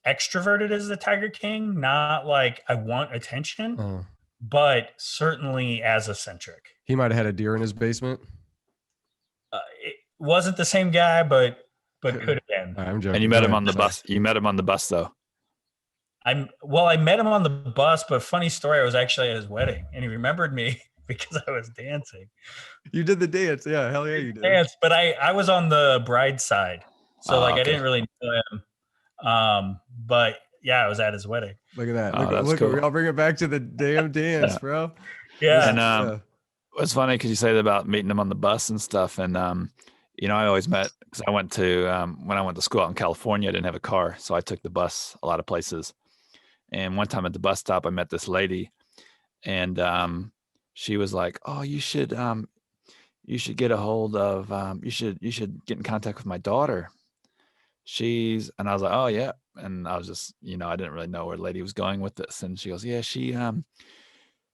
extroverted as the Tiger King, not like I want attention, but certainly as eccentric. He might have had a deer in his basement. It wasn't the same guy, but could have been. I'm joking. And you met him on the bus. You met him on the bus though. I met him on the bus, but funny story, I was actually at his wedding and he remembered me because I was dancing. You did the dance. Yeah, hell yeah, you did. Dance, but I was on the bride's side. So okay. I didn't really know him. But yeah, I was at his wedding. Look at that. Look, cool. I'll bring it back to the damn dance, bro. Yeah. And it's funny because you say that about meeting them on the bus and stuff. And I always met, because I went to when I went to school out in California, I didn't have a car, so I took the bus a lot of places. And one time at the bus stop, I met this lady, and she was like, "Oh, you should get a hold of you should get in contact with my daughter. And I was like, oh yeah. And I was just, I didn't really know where the lady was going with this. And she goes, yeah, she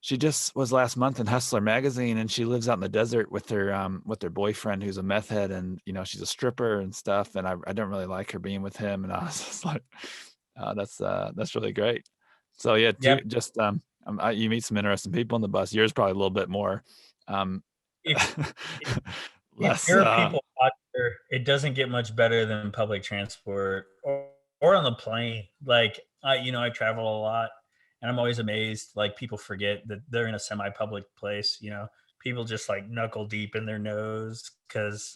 just was last month in Hustler magazine, and she lives out in the desert with her boyfriend who's a meth head, and she's a stripper and stuff. And I don't really like her being with him. And I was just like, that's really great. So yeah, just you meet some interesting people on the bus. Yours probably a little bit more. If there are people out there, it doesn't get much better than public transport or on the plane. Like I travel a lot, and I'm always amazed. Like, people forget that they're in a semi-public place. People just like knuckle deep in their nose because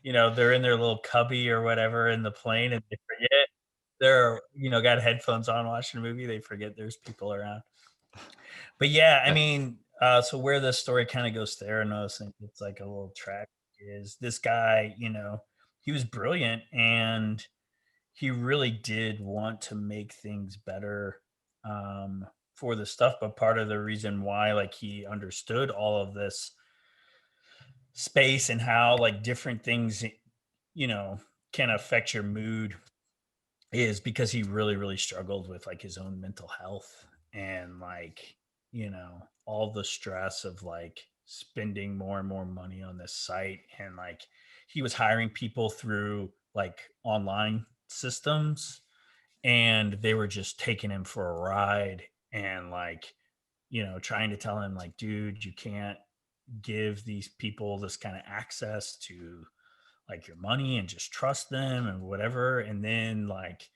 they're in their little cubby or whatever in the plane, and they forget they're got headphones on watching a movie. They forget there's people around. But yeah, I mean. So where this story kind of goes Theranos, and it's like a little track, is this guy, he was brilliant, and he really did want to make things better for the stuff. But part of the reason why, like, he understood all of this space and how like different things, can affect your mood is because he really, really struggled with like his own mental health and like, all the stress of like spending more and more money on this site. And like he was hiring people through like online systems and they were just taking him for a ride and like, trying to tell him like, dude, you can't give these people this kind of access to like your money and just trust them and whatever. And then like,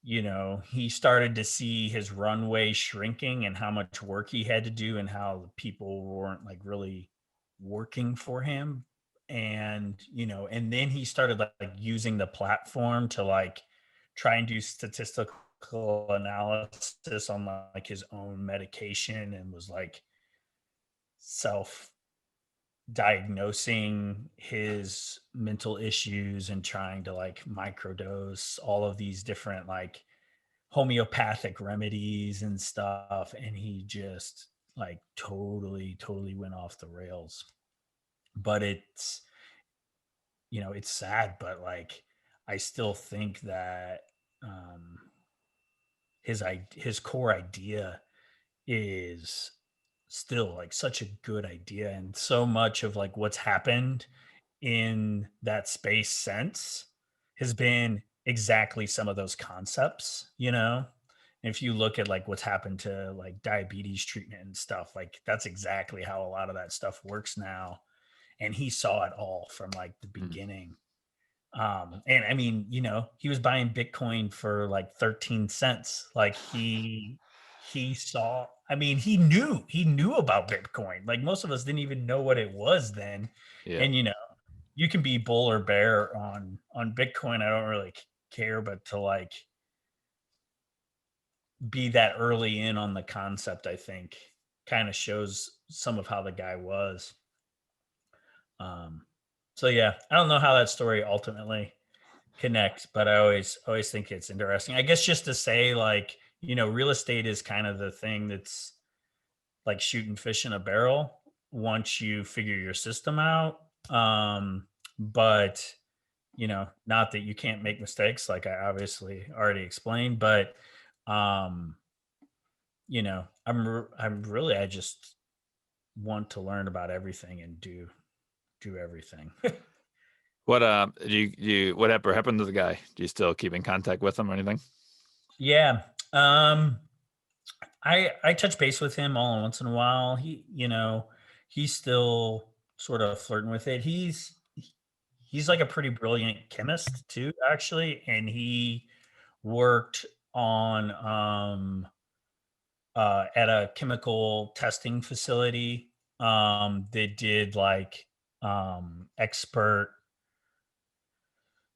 he started to see his runway shrinking and how much work he had to do and how the people weren't like really working for him. And, and then he started like using the platform to like try and do statistical analysis on like his own medication and was like self diagnosing his mental issues and trying to like microdose all of these different like homeopathic remedies and stuff. And he just like totally went off the rails. But it's sad, but like I still think that um his core idea is still like such a good idea, and so much of like what's happened in that space since has been exactly some of those concepts. If you look at like what's happened to like diabetes treatment and stuff, like that's exactly how a lot of that stuff works now. And he saw it all from like the beginning. And I mean, he was buying Bitcoin for like 13 cents. Like he saw, I mean, he knew about Bitcoin. Like most of us didn't even know what it was then. Yeah. And you can be bull or bear on Bitcoin. I don't really care, but to like be that early in on the concept, I think kind of shows some of how the guy was. So yeah, I don't know how that story ultimately connects, but I always think it's interesting. I guess just to say like, real estate is kind of the thing that's like shooting fish in a barrel once you figure your system out. But not that you can't make mistakes, like I obviously already explained, but um, I just want to learn about everything and do everything. What whatever happened to the guy? Do you still keep in contact with him or anything? Yeah. I touch base with him all once in a while. He's still sort of flirting with it. He's like a pretty brilliant chemist too, actually, and he worked on at a chemical testing facility. They did like expert.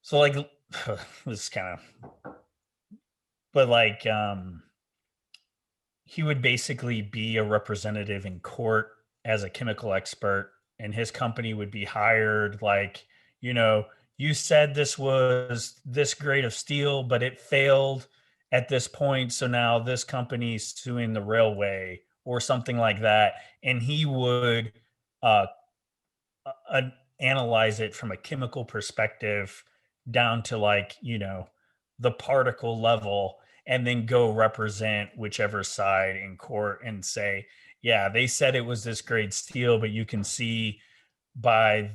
So like this is kind of, but like he would basically be a representative in court as a chemical expert, and his company would be hired like, you know, you said this was this grade of steel, but it failed at this point. So now this company's suing the railway or something like that. And he would uh, uh, analyze it from a chemical perspective down to like, the particle level, and then go represent whichever side in court and say, yeah, they said it was this grade steel, but you can see by,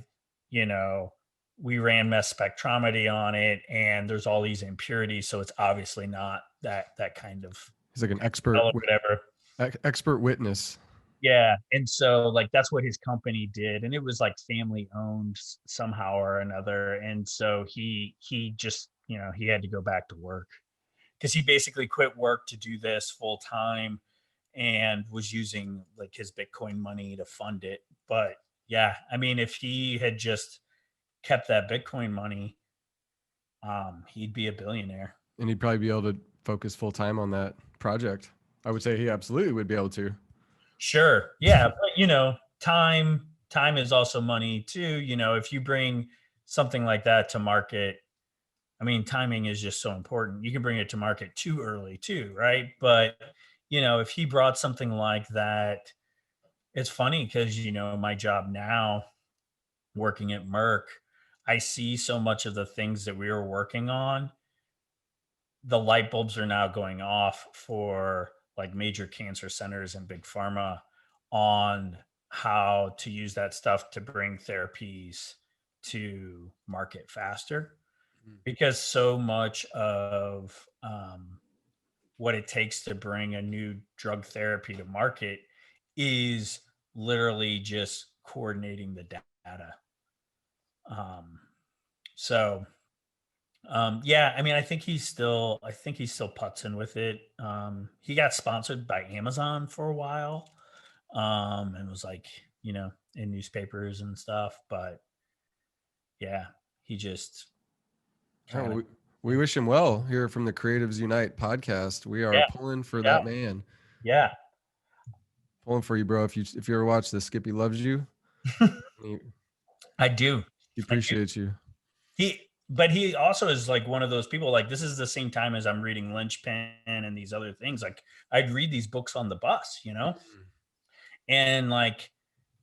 you know, we ran mass spectrometry on it and there's all these impurities. So it's obviously not that kind of He's like an expert, or whatever. expert witness. Yeah. And so like that's what his company did. And it was like family owned somehow or another. And so he just, he had to go back to work because he basically quit work to do this full time and was using like his Bitcoin money to fund it. But yeah, I mean, if he had just kept that Bitcoin money, he'd be a billionaire. And he'd probably be able to focus full time on that project. I would say he absolutely would be able to. Sure. Yeah. But, time is also money too. If you bring something like that to market, I mean, timing is just so important. You can bring it to market too early too, right? But, if he brought something like that, it's funny because, my job now working at Merck, I see so much of the things that we were working on the light bulbs are now going off for like major cancer centers and big pharma on how to use that stuff to bring therapies to market faster, Mm. because so much of what it takes to bring a new drug therapy to market is literally just coordinating the data. Um, so yeah, I mean, I think he's still putzing with it. He got sponsored by Amazon for a while, and was like, in newspapers and stuff. But yeah, he just Oh, kind of, we wish him well here from the Creatives Unite podcast. We are yeah, pulling for yeah, that man. yeah. Pulling for you, bro. If you ever watch this, Skippy loves you. He, I do. he I do. appreciates you. But he also is like one of those people, like, this is the same time as I'm reading Lynchpin and these other things. Like, I'd read these books on the bus, and like,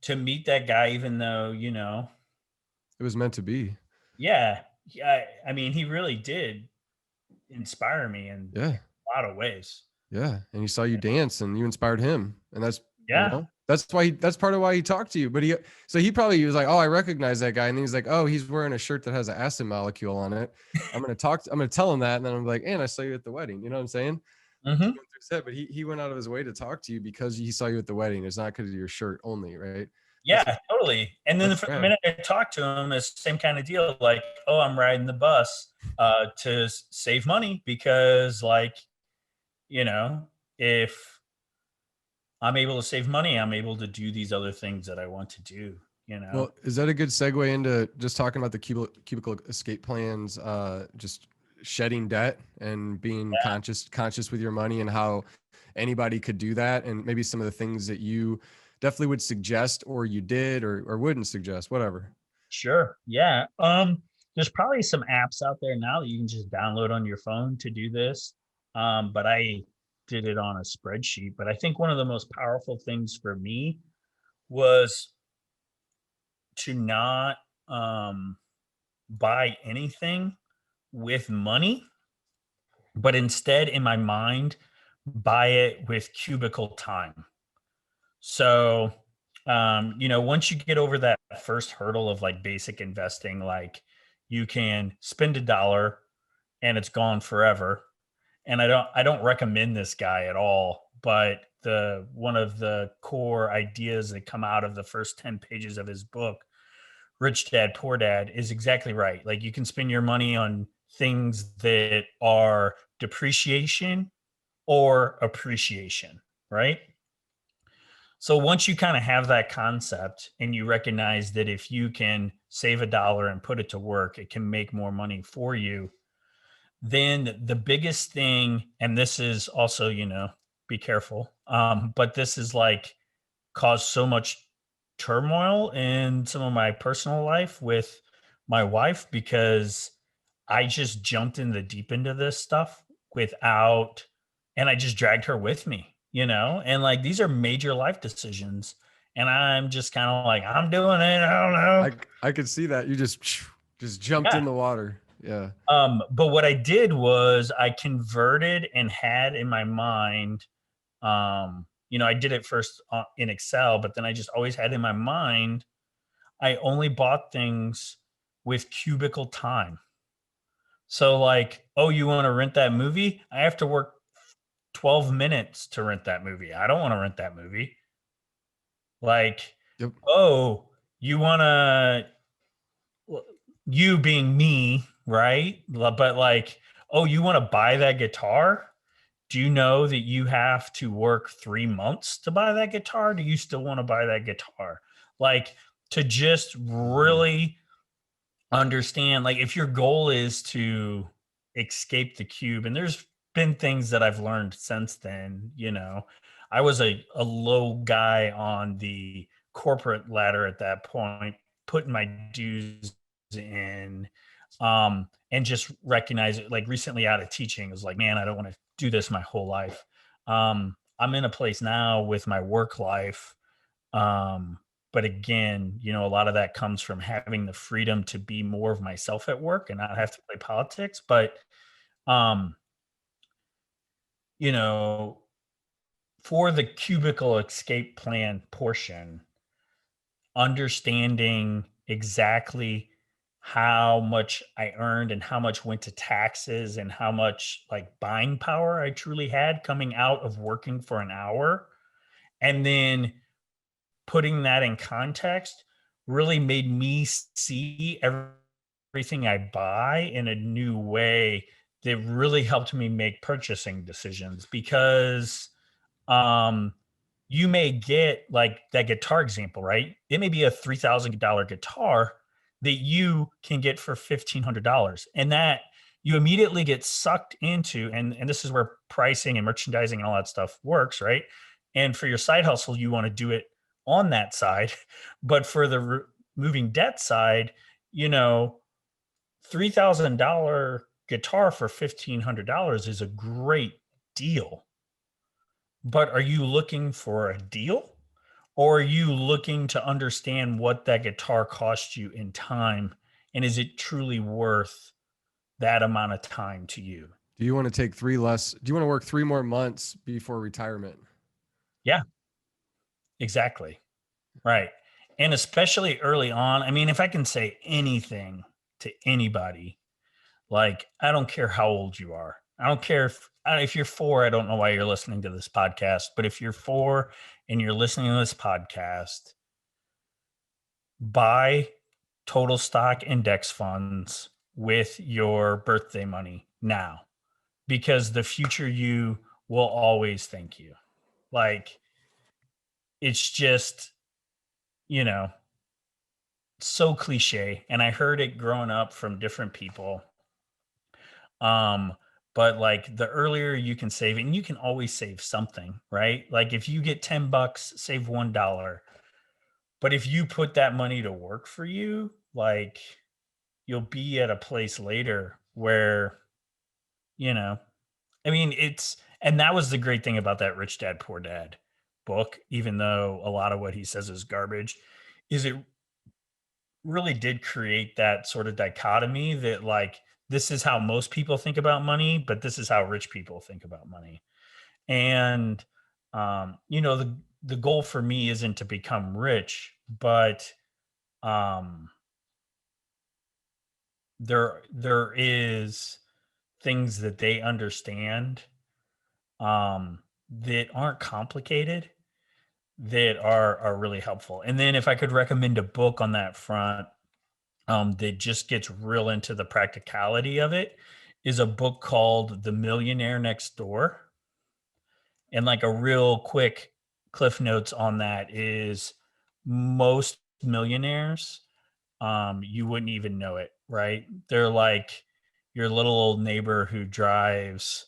to meet that guy, even though, It was meant to be. yeah, I mean, he really did inspire me in Yeah. a lot of ways. Yeah. And he saw you dance and you inspired him. And that's, Yeah. that's why that's part of why he talked to you. But he probably was like, oh, I recognize that guy. And then he's like, oh, he's wearing a shirt that has an acid molecule on it. I'm going to tell him that. And then I'm like, and I saw you at the wedding. You know what I'm saying? Mm-hmm. But he went out of his way to talk to you because he saw you at the wedding. It's not because of your shirt only, right? Yeah, totally. And then that's from the rad. minute I talked to him, it's the same kind of deal. Like, oh, I'm riding the bus to save money because, like, if I'm able to save money, I'm able to do these other things that I want to do. Well, is that a good segue into just talking about the cubicle escape plans, just shedding debt and being conscious with your money, and how anybody could do that, and maybe some of the things that you definitely would suggest or you did or wouldn't suggest, whatever. Sure. Yeah. There's probably some apps out there now that you can just download on your phone to do this. But I did it on a spreadsheet. But I think one of the most powerful things for me was to not buy anything with money, but instead in my mind, buy it with cubicle time. So, once you get over that first hurdle of like basic investing, like, you can spend $1 and it's gone forever. And I don't recommend this guy at all, but one of the core ideas that come out of the first 10 pages of his book, Rich Dad, Poor Dad, is exactly right. Like, you can spend your money on things that are depreciation or appreciation, right? So once you kind of have that concept and you recognize that if you can save $1 and put it to work, it can make more money for you, then the biggest thing, and this is also, be careful, but this is like caused so much turmoil in some of my personal life with my wife, because I just jumped in the deep end of this stuff and I just dragged her with me, and like, these are major life decisions. And I'm just kind of like, I'm doing it. I don't know. I could see that you just jumped Yeah. in the water. Yeah. But what I did was I converted and had in my mind, I did it first in Excel, but then I just always had in my mind, I only bought things with cubicle time. So like, oh, you want to rent that movie? I have to work 12 minutes to rent that movie. I don't want to rent that movie. Like, Yep. oh, you being me, right? But like, oh, you want to buy that guitar? Do you know that you have to work 3 months to buy that guitar? Do you still want to buy that guitar? Like, to just really understand, like, if your goal is to escape the cube, and there's been things that I've learned since then, I was a low guy on the corporate ladder at that point, putting my dues in, and just recognize it, like, recently out of teaching, it was like, man, I don't want to do this my whole life. I'm in a place now with my work life, but again, a lot of that comes from having the freedom to be more of myself at work and not have to play politics. But you know, for the Cubicle Escape Plan portion, understanding exactly how much I earned and how much went to taxes and how much like buying power I truly had coming out of working for an hour, and then putting that in context really made me see everything I buy in a new way that really helped me make purchasing decisions. Because um you may get like that guitar example, right? It may be a $3,000 guitar that you can get for $1,500, and that you immediately get sucked into, and this is where pricing and merchandising and all that stuff works, right? And for your side hustle, you want to do it on that side, but for the moving debt side, you know, $3,000 guitar for $1,500 is a great deal. But are you looking for a deal, or are you looking to understand what that guitar cost you in time? And is it truly worth that amount of time to you? Do you want to take do you want to work 3 more months before retirement? Yeah, exactly. Right. And especially early on, I mean, if I can say anything to anybody, like, I don't care how old you are. I don't care if you're 4, I don't know why you're listening to this podcast, but if you're 4 and you're listening to this podcast, buy total stock index funds with your birthday money now, because the future you will always thank you. Like, it's just, you know, so cliche. And I heard it growing up from different people. But like, the earlier you can save, and you can always save something, right? Like, if you get $10, save $1. But if you put that money to work for you, like, you'll be at a place later where, you know, I mean, and that was the great thing about that Rich Dad Poor Dad book, even though a lot of what he says is garbage, is it really did create that sort of dichotomy that, like, this is how most people think about money, but this is how rich people think about money. And you know, the goal for me isn't to become rich, but um there is things that they understand that aren't complicated, that are really helpful. And then if I could recommend a book on that front, that just gets real into the practicality of it, is a book called The Millionaire Next Door. And like, a real quick cliff notes on that is, most millionaires, you wouldn't even know it, right? They're like your little old neighbor who drives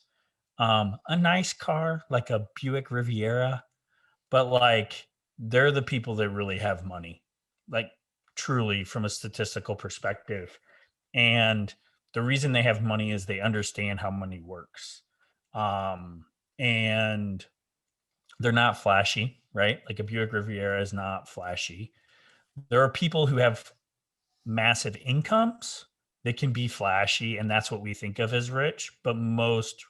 a nice car, like a Buick Riviera, but like, they're the people that really have money, like, truly, from a statistical perspective. And the reason they have money is they understand how money works. And they're not flashy, right? Like, a Buick Riviera is not flashy. There are people who have massive incomes that can be flashy, and that's what we think of as rich. But most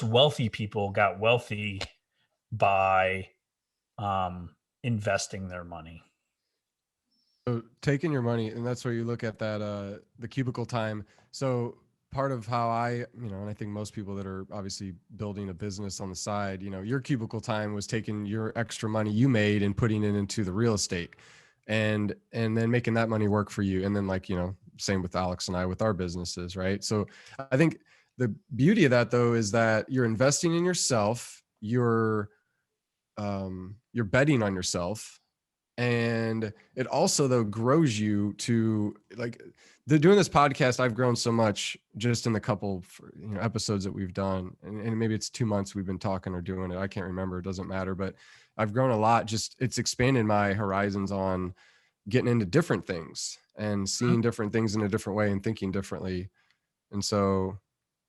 wealthy people got wealthy by investing their money. So taking your money, and that's where you look at that the cubicle time. So part of how and I think most people that are obviously building a business on the side, your cubicle time was taking your extra money you made and putting it into the real estate, and then making that money work for you. And then, like, same with Alex and I with our businesses, right? So I think the beauty of that, though, is that you're investing in yourself, you're betting on yourself. And it also, though, grows you to, like, doing this podcast. I've grown so much just in the couple episodes that we've done, and maybe it's 2 months we've been talking or doing it. I can't remember. It doesn't matter, but I've grown a lot. Just, it's expanded my horizons on getting into different things and seeing different things in a different way and thinking differently. And so,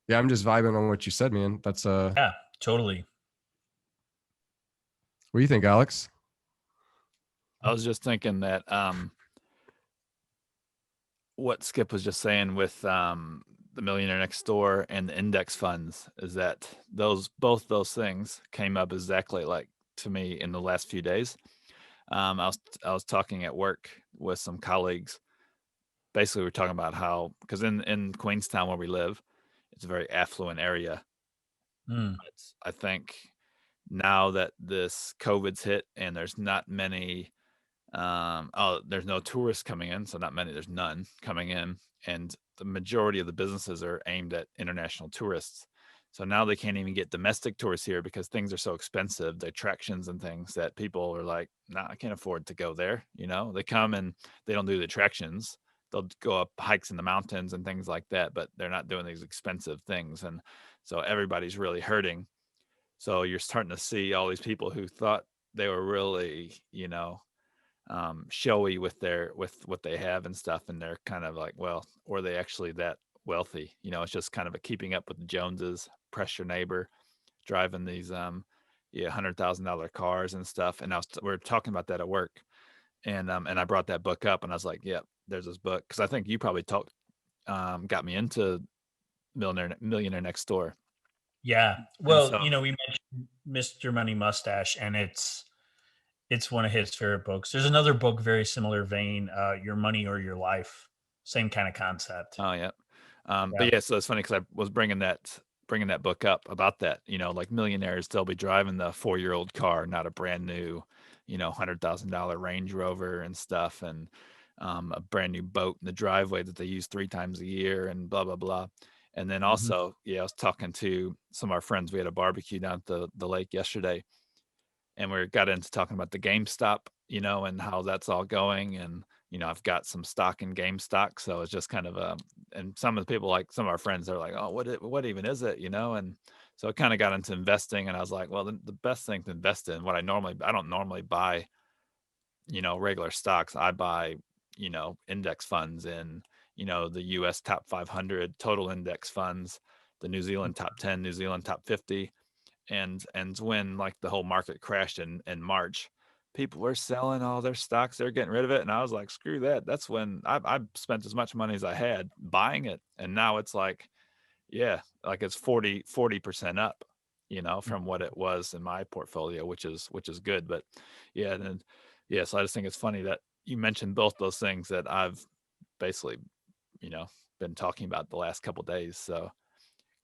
yeah, I'm just vibing on what you said, man. That's Yeah, totally. What do you think, Alex? I was just thinking that what Skip was just saying with the Millionaire Next Door and the index funds is that both those things came up exactly like to me in the last few days. I was talking at work with some colleagues. Basically, we're talking about how, because in Queenstown where we live, it's a very affluent area. Mm. But I think now that this COVID's hit and there's not many, there's no tourists coming in, so not many, there's none coming in, and the majority of the businesses are aimed at international tourists. So now they can't even get domestic tourists here because things are so expensive, the attractions and things, that people are like, nah, I can't afford to go there. They come and they don't do the attractions. They'll go up hikes in the mountains and things like that, but they're not doing these expensive things. And so everybody's really hurting. So you're starting to see all these people who thought they were really, showy with what they have and stuff, and they're kind of like, well, or are they actually that wealthy? It's just kind of a keeping up with the Joneses, press your neighbor, driving these $100,000 cars and stuff. And we were talking about that at work, and I brought that book up, and I was like, yeah, there's this book, because I think you probably got me into Millionaire Next Door. Yeah. And Well, so, we mentioned Mr. Money Mustache, and it's one of his favorite books. There's another book, very similar vein, Your Money or Your Life. Same kind of concept. oh yeah. Yeah. But yeah, so it's funny because I was bringing that book up about that. Like millionaires, they'll be driving the 4-year-old car, not a brand new, $100,000 Range Rover and stuff, and a brand new boat in the driveway that they use 3 times a year, and blah blah blah. And then also, I was talking to some of our friends. We had a barbecue down at the lake yesterday, and we got into talking about the GameStop, and how that's all going. And I've got some stock in GameStop, so it's just kind of and some of the people, like some of our friends, are like, oh, what even is it, and so I kind of got into investing, and I was like, well, the best thing to invest in, I don't normally buy, regular stocks. I buy, index funds in, the US top 500 total index funds, the New Zealand top 10, New Zealand top 50. And when like the whole market crashed in March, people were selling all their stocks, they're getting rid of it, and I was like, screw that. That's when I spent as much money as I had buying it, and now it's like, yeah, like it's 40% up, from what it was in my portfolio, which is good. But yeah, then so I just think it's funny that you mentioned both those things that I've basically, been talking about the last couple of days. So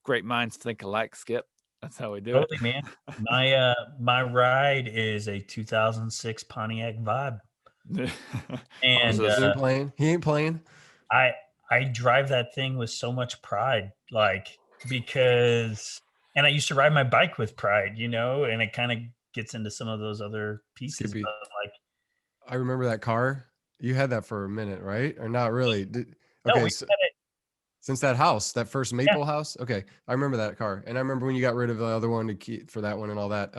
great minds think alike, Skip. That's how we do it. Totally, man. My ride is a 2006 Pontiac Vibe, and He ain't playing. He ain't playing. I drive that thing with so much pride, like, because, and I used to ride my bike with pride, and it kind of gets into some of those other pieces, Skippy, but like, I remember that car. You had that for a minute, right? Or not really? no, Okay, we so had it. since that house, that first Yeah, maple house. Okay, I remember that car, and I remember when you got rid of the other one to keep for that one and all that.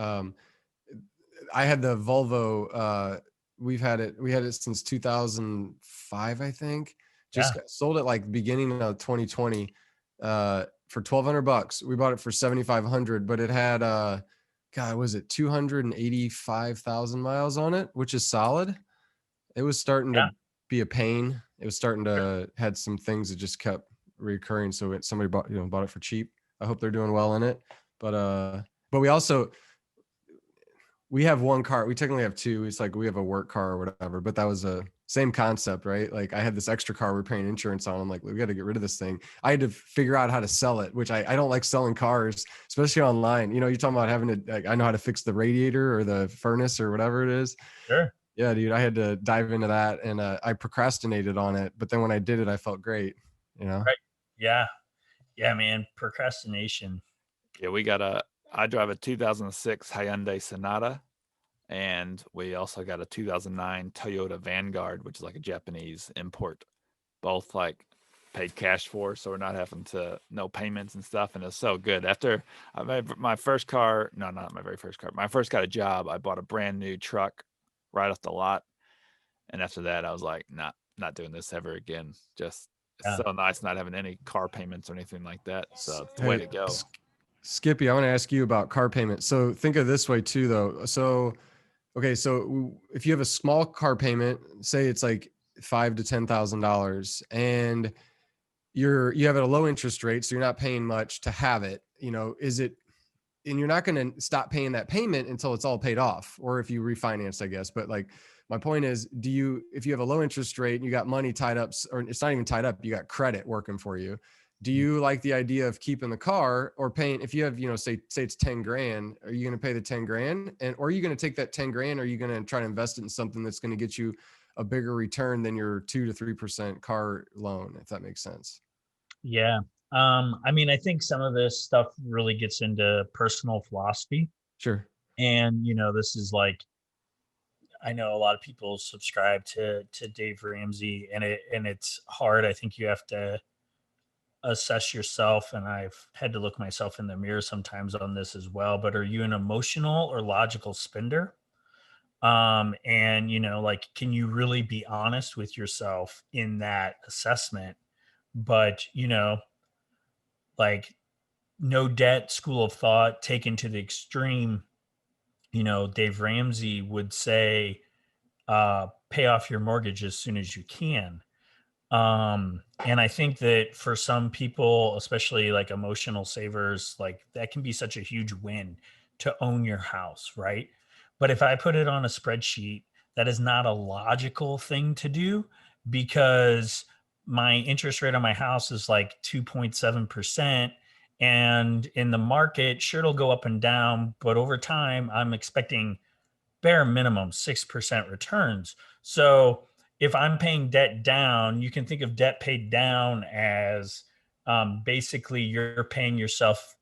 I had the Volvo. We had it since 2005, I think. Just yeah, sold it like beginning of 2020 for $1,200. We bought it for 7,500, but it had God, was it 285,000 miles on it, which is solid. It was starting yeah. to be a pain. It was starting to had some things that just kept recurring. So somebody bought it for cheap. I hope they're doing well in it. But we have one car. We technically have two. It's like we have a work car or whatever, but that was a same concept, right? Like I had this extra car we're paying insurance on. I'm like, we got to get rid of this thing. I had to figure out how to sell it, which I don't like selling cars, especially online. You're talking about having to, like, I know how to fix the radiator or the furnace or whatever it is. Sure. Yeah, dude, I had to dive into that, and I procrastinated on it. But then when I did it, I felt great, Right. Yeah. Yeah, man. Procrastination. Yeah, I drive a 2006 Hyundai Sonata, and we also got a 2009 Toyota Vanguard, which is like a Japanese import. Both like paid cash for, so we're not having no payments and stuff, and it's so good. After I made my first car, no, not my very first car. When I first got a job, I bought a brand new truck right off the lot, and after that, I was like, not doing this ever again. Just it's Yeah. so nice not having any car payments or anything like that. So it's the Hey, way to go. Skippy, I want to ask you about car payment. So think of this way too, though. So, okay, so if you have a small car payment, say it's like $5,000 to $10,000, and you have it at a low interest rate, so you're not paying much to have it, is it, and you're not going to stop paying that payment until it's all paid off, or if you refinance, I guess. But like, my point is, if you have a low interest rate and you got money tied up, or it's not even tied up, you got credit working for you. Do you like the idea of keeping the car or paying, if you have, say it's 10 grand, are you going to pay the 10 grand or are you going to take that 10 grand? Or are you going to try to invest it in something that's going to get you a bigger return than your 2 to 3% car loan, if that makes sense? Yeah. I mean, I think some of this stuff really gets into personal philosophy. Sure. And, this is like, I know a lot of people subscribe to Dave Ramsey, and it's hard. I think you have to assess yourself, and I've had to look myself in the mirror sometimes on this as well. But are you an emotional or logical spender? And like, can you really be honest with yourself in that assessment? But like, no debt school of thought taken to the extreme, Dave Ramsey would say, pay off your mortgage as soon as you can. And I think that for some people, especially like emotional savers, like that can be such a huge win to own your house, right? But if I put it on a spreadsheet, that is not a logical thing to do, because my interest rate on my house is like 2.7%. And in the market, sure, it'll go up and down, but over time, I'm expecting bare minimum 6% returns. So if I'm paying debt down, you can think of debt paid down as basically you're paying yourself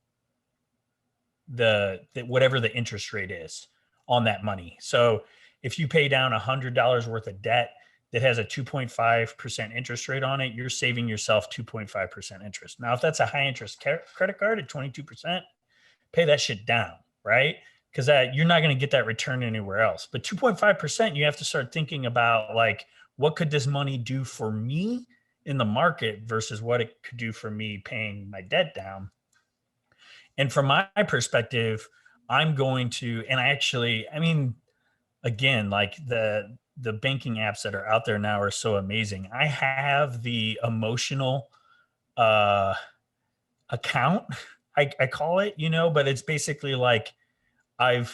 the whatever the interest rate is on that money. So if you pay down $100 worth of debt that has a 2.5% interest rate on it, you're saving yourself 2.5% interest. Now, if that's a high interest credit card at 22%, pay that shit down, right? Because you're not going to get that return anywhere else. But 2.5%, you have to start thinking about like, what could this money do for me in the market versus what it could do for me paying my debt down. And from my perspective, I'm going to, and I mean, again, like the banking apps that are out there now are so amazing. I have the emotional account, I call it, but it's basically like I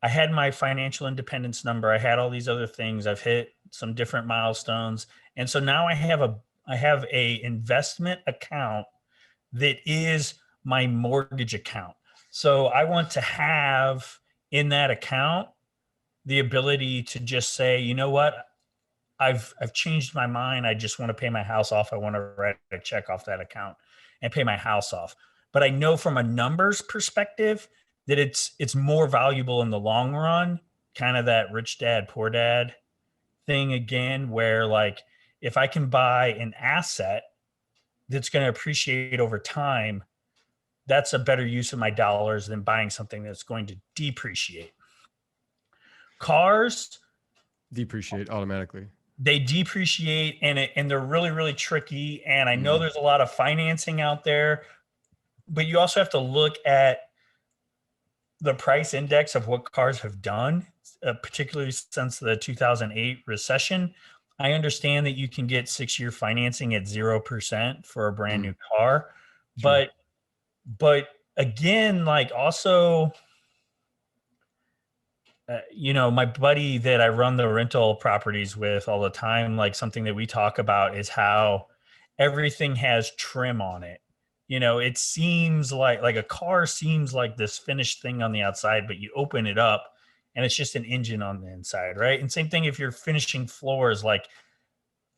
had my financial independence number. I had all these other things. I've hit some different milestones. And so now I have a investment account that is my mortgage account. So I want to have in that account the ability to just say, you know what, I've changed my mind. I just want to pay my house off. I want to write a check off that account and pay my house off. But I know from a numbers perspective that it's more valuable in the long run, kind of that rich dad, poor dad thing again, where like, if I can buy an asset that's going to appreciate over time, that's a better use of my dollars than buying something that's going to depreciate. Cars depreciate automatically. They depreciate, and they're really, really tricky. And I know there's a lot of financing out there, but you also have to look at the price index of what cars have done, particularly since the 2008 recession. I understand that you can get 6-year financing at 0% for a brand new car, but again, like also, my buddy that I run the rental properties with all the time, like something that we talk about is how everything has trim on it. It seems like a car seems like this finished thing on the outside, but you open it up and it's just an engine on the inside, right? And same thing if you're finishing floors, like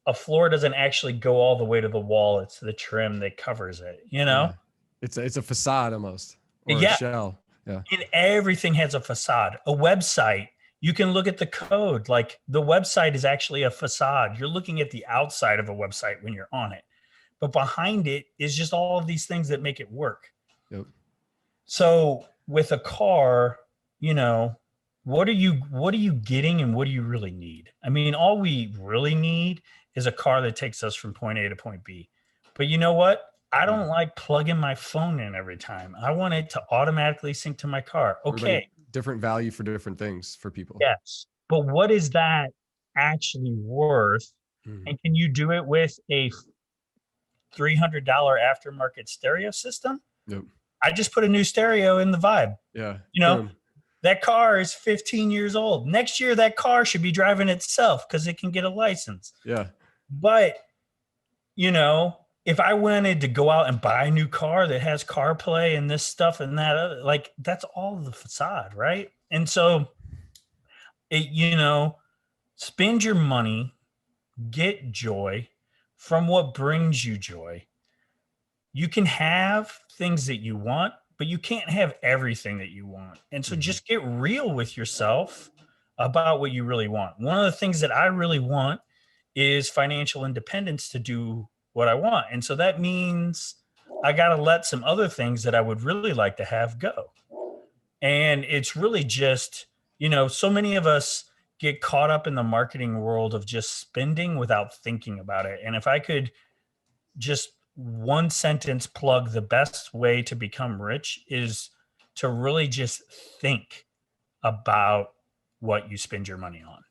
a floor doesn't actually go all the way to the wall. It's the trim that covers it, Yeah. It's a facade almost, or Yeah. a shell. Yeah. And everything has a facade. A website, you can look at the code. Like the website is actually a facade. You're looking at the outside of a website when you're on it, but behind it is just all of these things that make it work. Yep. So with a car, what are you getting and what do you really need? I mean, all we really need is a car that takes us from point A to point B. But you know what? I don't like plugging my phone in every time. I want it to automatically sync to my car. Okay. Different value for different things for people. Yes. But what is that actually worth? And can you do it with a $300 aftermarket stereo system. Yep. I just put a new stereo in the Vibe. Yeah. You know, Boom. that car is 15 years old. Next year, that car should be driving itself because it can get a license. Yeah. But, you know, if I wanted to go out and buy a new car that has CarPlay and this stuff and that, other, like, that's all the facade, right? And so, you know, spend your money, get joy from what brings you joy. You can have things that you want, but you can't have everything that you want. And so just get real with yourself about what you really want. One of the things that I really want is financial independence to do what I want. And so that means I got to let some other things that I would really like to have go. And it's really just, you know, so many of us get caught up in the marketing world of just spending without thinking about it. And if I could just one sentence plug the best way to become rich is to really just think about what you spend your money on.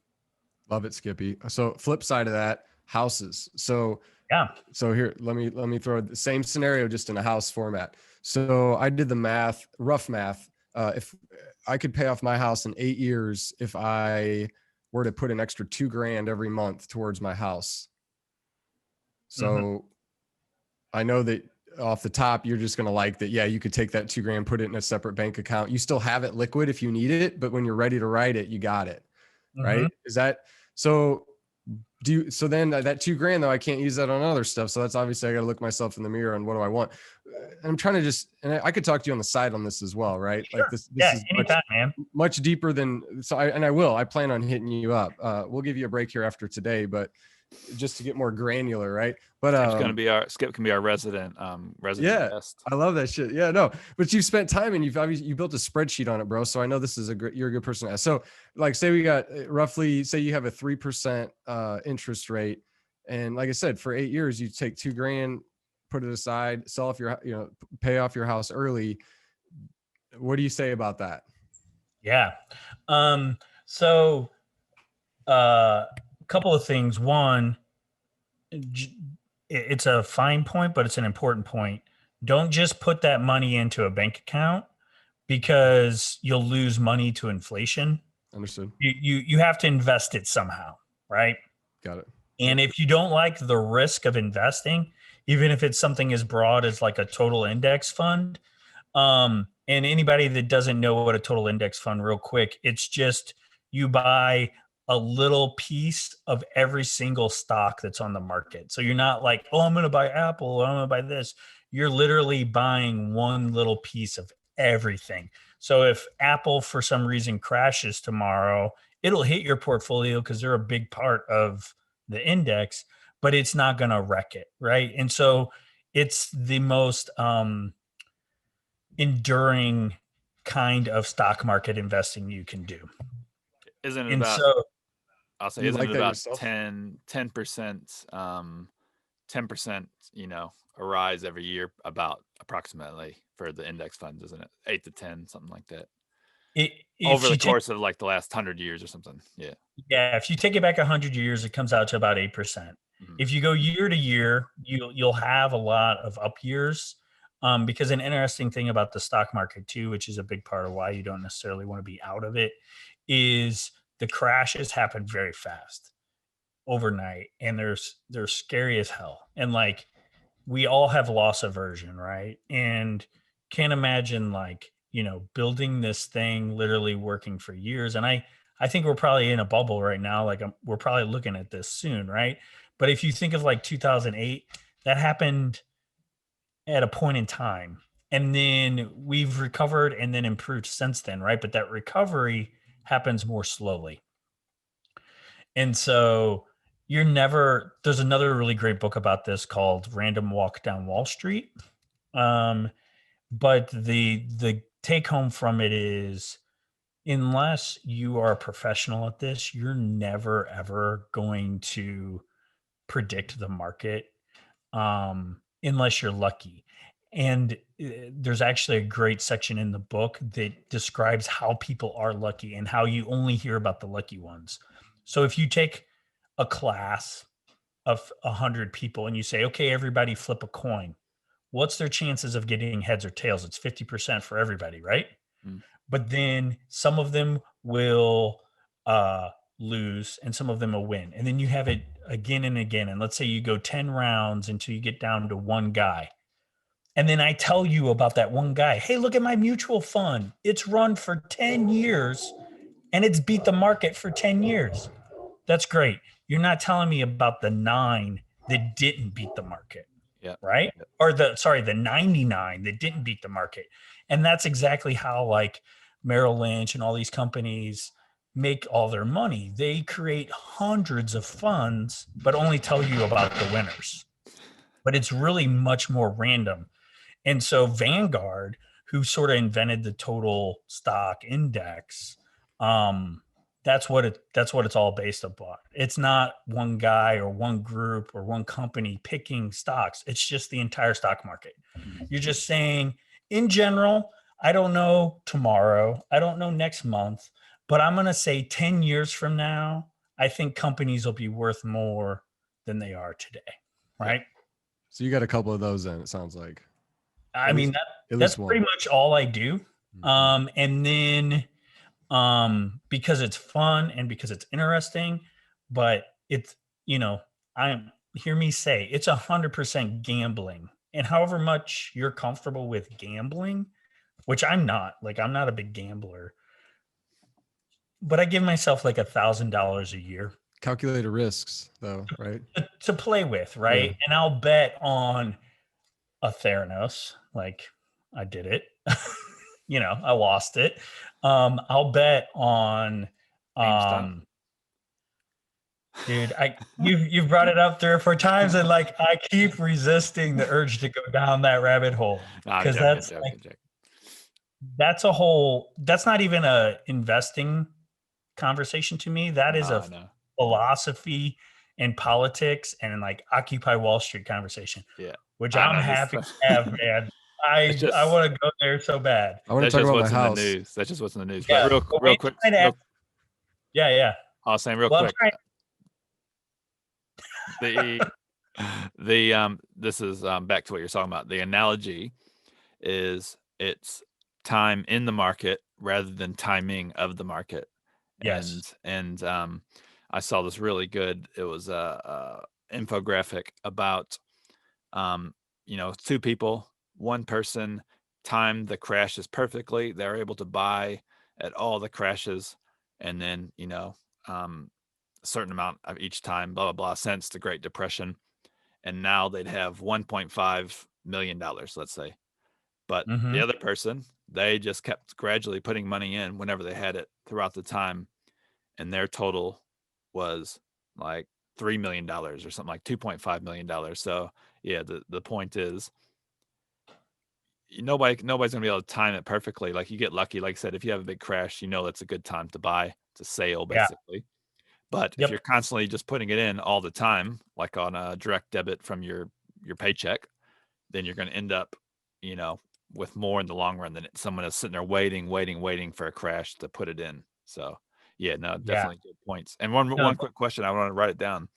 Love it, Skippy. So flip side of that, houses. So Yeah. So here, let me throw the same scenario just in a house format. So I did the math, rough math. If I could pay off my house in 8 years, if I were to put an extra $2,000 every month towards my house. So I know that off the top, you're just going to like that. Yeah, you could take that $2,000, put it in a separate bank account. You still have it liquid if you need it, but when you're ready to write it, you got it. Right. Is that so? So then that $2,000 though, I can't use that on other stuff. So that's obviously I got to look myself in the mirror and what do I want? And I'm trying to just, and I could talk to you on the side on this as well. Right. Sure. Like this yeah, is anytime, man. much deeper than, I plan on hitting you up. We'll give you a break here after today, but just to get more granular. Right. But Skip can be our resident guest. I love that shit. Yeah, no, but you've spent time and you built a spreadsheet on it, bro. So I know this is you're a good person to ask. So like, say we got roughly, say you have a 3% interest rate. And like I said, for 8 years, you take $2,000, put it aside, sell off pay off your house early. What do you say about that? Yeah. So a couple of things. One, it's a fine point, but it's an important point. Don't just put that money into a bank account because you'll lose money to inflation. Understood. You have to invest it somehow, right? Got it. And if you don't like the risk of investing, even if it's something as broad as like a total index fund, and anybody that doesn't know what a total index fund, real quick, it's just you buy a little piece of every single stock that's on the market. So you're not like, oh, I'm going to buy Apple, or I'm going to buy this. You're literally buying one little piece of everything. So if Apple for some reason crashes tomorrow, it'll hit your portfolio because they're a big part of the index, but it's not going to wreck it, right? And so it's the most enduring kind of stock market investing you can do. Isn't it And about? so, I'll say, You isn't like it that about yourself? 10%, 10%, a rise every year, about approximately for the index funds, isn't it? 8 to 10, something like that. Over the course of like the last 100 years or something. Yeah. Yeah. If you take it back 100 years, it comes out to about 8%. If you go year to year, you'll have a lot of up years. Because an interesting thing about the stock market too, which is a big part of why you don't necessarily want to be out of it, is the crashes happen very fast overnight, and they're scary as hell. And like, we all have loss aversion, right? And can't imagine like, building this thing, literally working for years. And I think we're probably in a bubble right now. Like we're probably looking at this soon, right? But if you think of like 2008, that happened at a point in time, and then we've recovered and then improved since then, right? But that recovery happens more slowly. And so there's another really great book about this called Random Walk Down Wall Street. But the take home from it is, unless you are a professional at this, you're never, ever going to predict the market, unless you're lucky. And there's actually a great section in the book that describes how people are lucky and how you only hear about the lucky ones. So if you take a class of 100 people and you say, okay, everybody flip a coin. What's their chances of getting heads or tails? It's 50% for everybody, right? Mm. But then some of them will lose and some of them will win. And then you have it again and again. And let's say you go 10 rounds until you get down to one guy. And then I tell you about that one guy. Hey, look at my mutual fund. It's run for 10 years and it's beat the market for 10 years. That's great. You're not telling me about the 9 that didn't beat the market. Yeah. Right. Yep. Or the 99 that didn't beat the market. And that's exactly how like Merrill Lynch and all these companies make all their money. They create hundreds of funds, but only tell you about the winners. But it's really much more random. And so Vanguard, who sort of invented the total stock index, that's what it's all based upon. It's not one guy or one group or one company picking stocks. It's just the entire stock market. You're just saying, in general, I don't know tomorrow, I don't know next month, but I'm going to say 10 years from now, I think companies will be worth more than they are today. Right. So you got a couple of those then, it sounds like. I mean, that's pretty much all I do. And then because it's fun and because it's interesting, but it's, hear me say it's 100% gambling. And however much you're comfortable with gambling, which I'm not a big gambler, but I give myself like $1,000 a year. Calculated risks though, right? To play with, right? Yeah. And I'll bet on a Theranos, like I did it. I lost it. I'll bet on dude, you've brought it up 3 or 4 times and like I keep resisting the urge to go down that rabbit hole because that's not even a investing conversation to me. That is a philosophy and politics and like Occupy Wall Street conversation. Yeah. Which I'm happy to have, man. I want to go there so bad. I want to talk about my house. That's just what's in the news. Yeah. But real quick. Yeah. I was saying real quick. This is back to what you're talking about. The analogy is it's time in the market rather than timing of the market. Yes. And I saw this really good. It was a infographic about 2 people, one person timed the crashes perfectly. They were able to buy at all the crashes, and then a certain amount of each time, blah blah blah, since the Great Depression, and now they'd have $1.5 million, let's say. But the other person, they just kept gradually putting money in whenever they had it throughout the time, and their total was like $3 million or something, like $2.5 million. So yeah, the point is nobody's gonna be able to time it perfectly. Like you get lucky, like I said, if you have a big crash, that's a good time to buy. It's a sale basically. Yeah. But if you're constantly just putting it in all the time, like on a direct debit from your paycheck, then you're going to end up, with more in the long run than someone is sitting there waiting for a crash to put it in. So yeah, no, definitely good points. And one quick question, I want to write it down.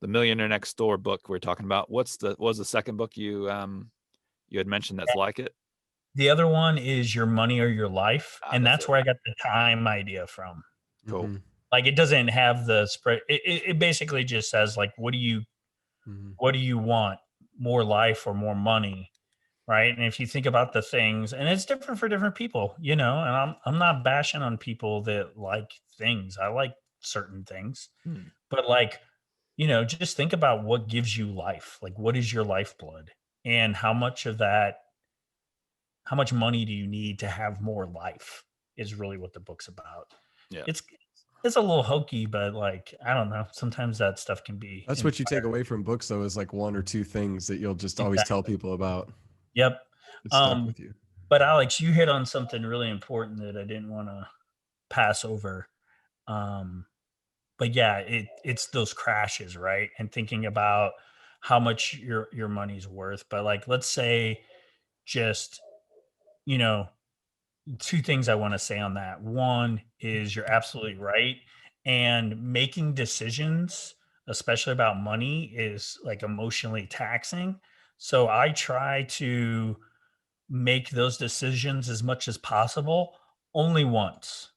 The Millionaire Next Door book we're talking about. What was the second book you had mentioned that's like it? The other one is Your Money or Your Life, and that's where I got the time idea from. Cool. Like it doesn't have the spread. It basically just says like, what do you want? More life or more money? Right. And if you think about the things, and it's different for different people, and I'm not bashing on people that like things. I like certain things, but like, just think about what gives you life. Like, what is your lifeblood, and how much money do you need to have more life is really what the book's about. Yeah. It's a little hokey, but like, I don't know. Sometimes that stuff can be. That's what you take away from books, though, is like 1 or 2 things that you'll just always tell people about. Yep. It's stuck with you. But Alex, you hit on something really important that I didn't want to pass over. But yeah, it's those crashes, right? And thinking about how much your money's worth. But like, let's say just, 2 things I want to say on that. One is you're absolutely right. And making decisions especially about money, is like emotionally taxing. So I try to make those decisions as much as possible only once,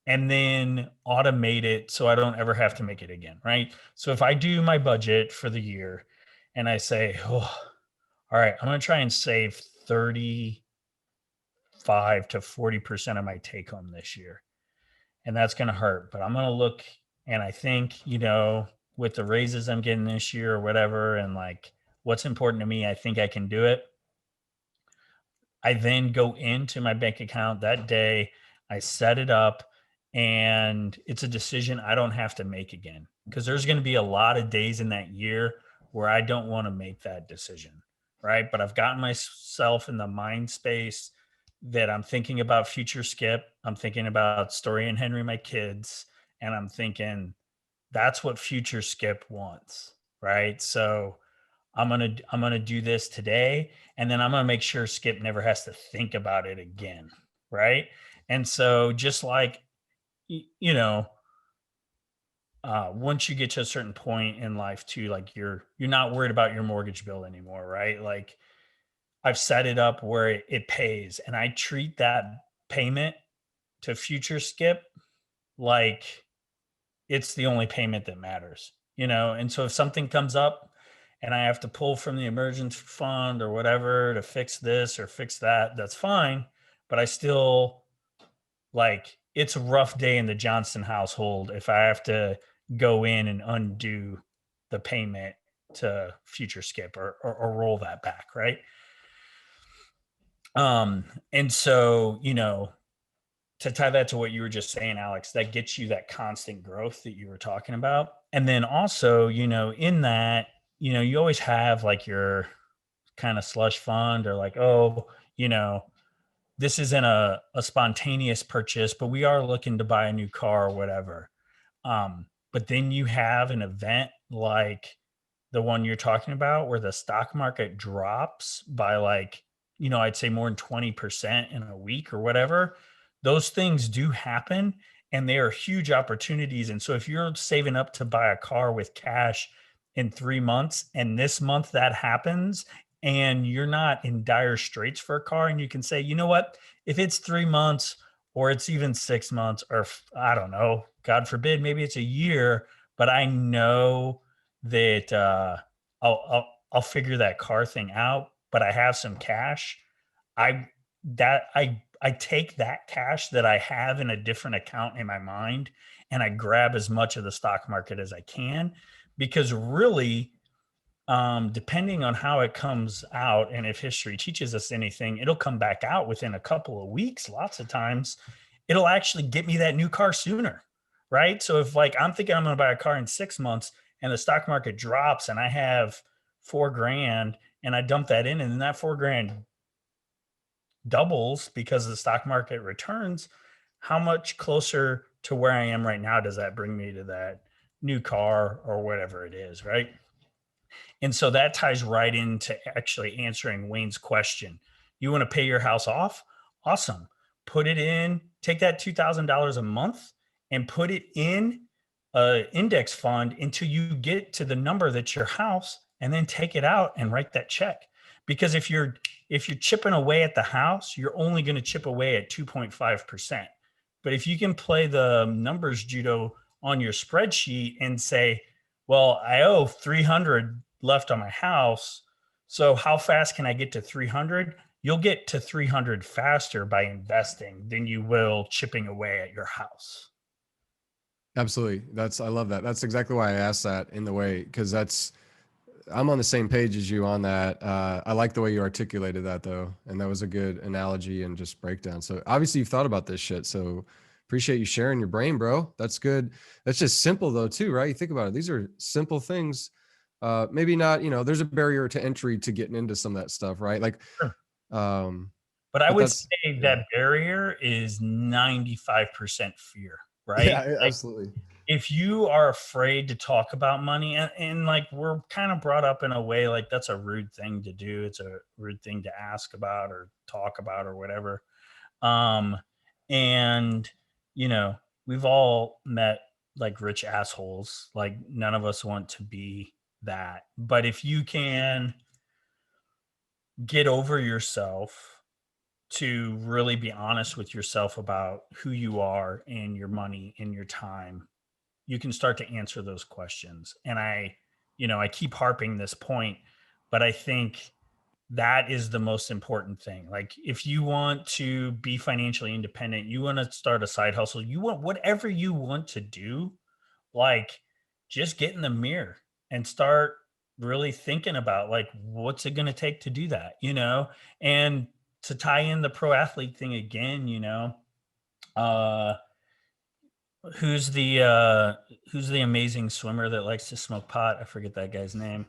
and then automate it so I don't ever have to make it again, right? So if I do my budget for the year and I say, oh, all right, I'm going to try and save 35 to 40% of my take home this year. And that's going to hurt, but I'm going to look, and I think, with the raises I'm getting this year or whatever, and like what's important to me, I think I can do it. I then go into my bank account that day, I set it up, and it's a decision I don't have to make again, because there's going to be a lot of days in that year where I don't want to make that decision, right? But I've gotten myself in the mind space that I'm thinking about future Skip, I'm thinking about Story and Henry, my kids, and I'm thinking that's what future Skip wants, right? So I'm gonna do this today, and then I'm gonna make sure Skip never has to think about it again, right? And so just like you know, once you get to a certain point in life too, like you're not worried about your mortgage bill anymore, right? Like I've set it up where it pays, and I treat that payment to future Skip like it's the only payment that matters, And so if something comes up and I have to pull from the emergency fund or whatever to fix this or fix that, that's fine. But I still, like, it's a rough day in the Johnston household if I have to go in and undo the payment to future Skip, or roll that back, right? And so, to tie that to what you were just saying, Alex, that gets you that constant growth that you were talking about. And then also, in that, you always have like your kind of slush fund, or like, oh, this isn't a spontaneous purchase, but we are looking to buy a new car or whatever. But then you have an event like the one you're talking about where the stock market drops by, like, I'd say more than 20% in a week or whatever. Those things do happen, and they are huge opportunities. And so if you're saving up to buy a car with cash in 3 months, and this month that happens, and you're not in dire straits for a car, and you can say, you know what, if it's 3 months, or it's even 6 months, or I don't know, God forbid, maybe it's a year, but I know that I'll figure that car thing out, but I have some cash. I take that cash that I have in a different account in my mind, and I grab as much of the stock market as I can, because really, depending on how it comes out, and if history teaches us anything, it'll come back out within a couple of weeks. Lots of times it'll actually get me that new car sooner, right? So if, like, I'm thinking I'm going to buy a car in 6 months, and the stock market drops and I have 4 grand, and I dump that in, and then that 4 grand doubles because the stock market returns, how much closer to where I am right now does that bring me to that new car or whatever it is, right? And so that ties right into actually answering Wayne's question. You want to pay your house off? Awesome. Put it in, take that $2,000 a month and put it in an index fund until you get to the number that's your house, and then take it out and write that check. Because if you're chipping away at the house, you're only going to chip away at 2.5%. But if you can play the numbers judo on your spreadsheet and say, well, I owe 300 left on my house, so how fast can I get to 300? You'll get to 300 faster by investing than you will chipping away at your house. Absolutely. I love that. That's exactly why I asked that in the way, because I'm on the same page as you on that. I like the way you articulated that though. And that was a good analogy and just breakdown. So obviously you've thought about this shit. So appreciate you sharing your brain, bro. That's good. That's just simple though too, right? You think about it. These are simple things. Maybe not, there's a barrier to entry to getting into some of that stuff, right? Like, Sure. but I would say that barrier is 95% fear, right? Yeah, Like, absolutely. if you are afraid to talk about money, and like we're kind of brought up in a way like that's a rude thing to do, it's a rude thing to ask about or talk about or whatever. And we've all met like rich assholes. Like none of us want to be that. But if you can get over yourself to really be honest with yourself about who you are and your money and your time, you can start to answer those questions. And I keep harping this point, but I think that is the most important thing. Like if you want to be financially independent, you want to start a side hustle, you want whatever you want to do, like just get in the mirror and start really thinking about like what's it going to take to do that, and to tie in the pro athlete thing again, uh who's the amazing swimmer that likes to smoke pot? I forget that guy's name.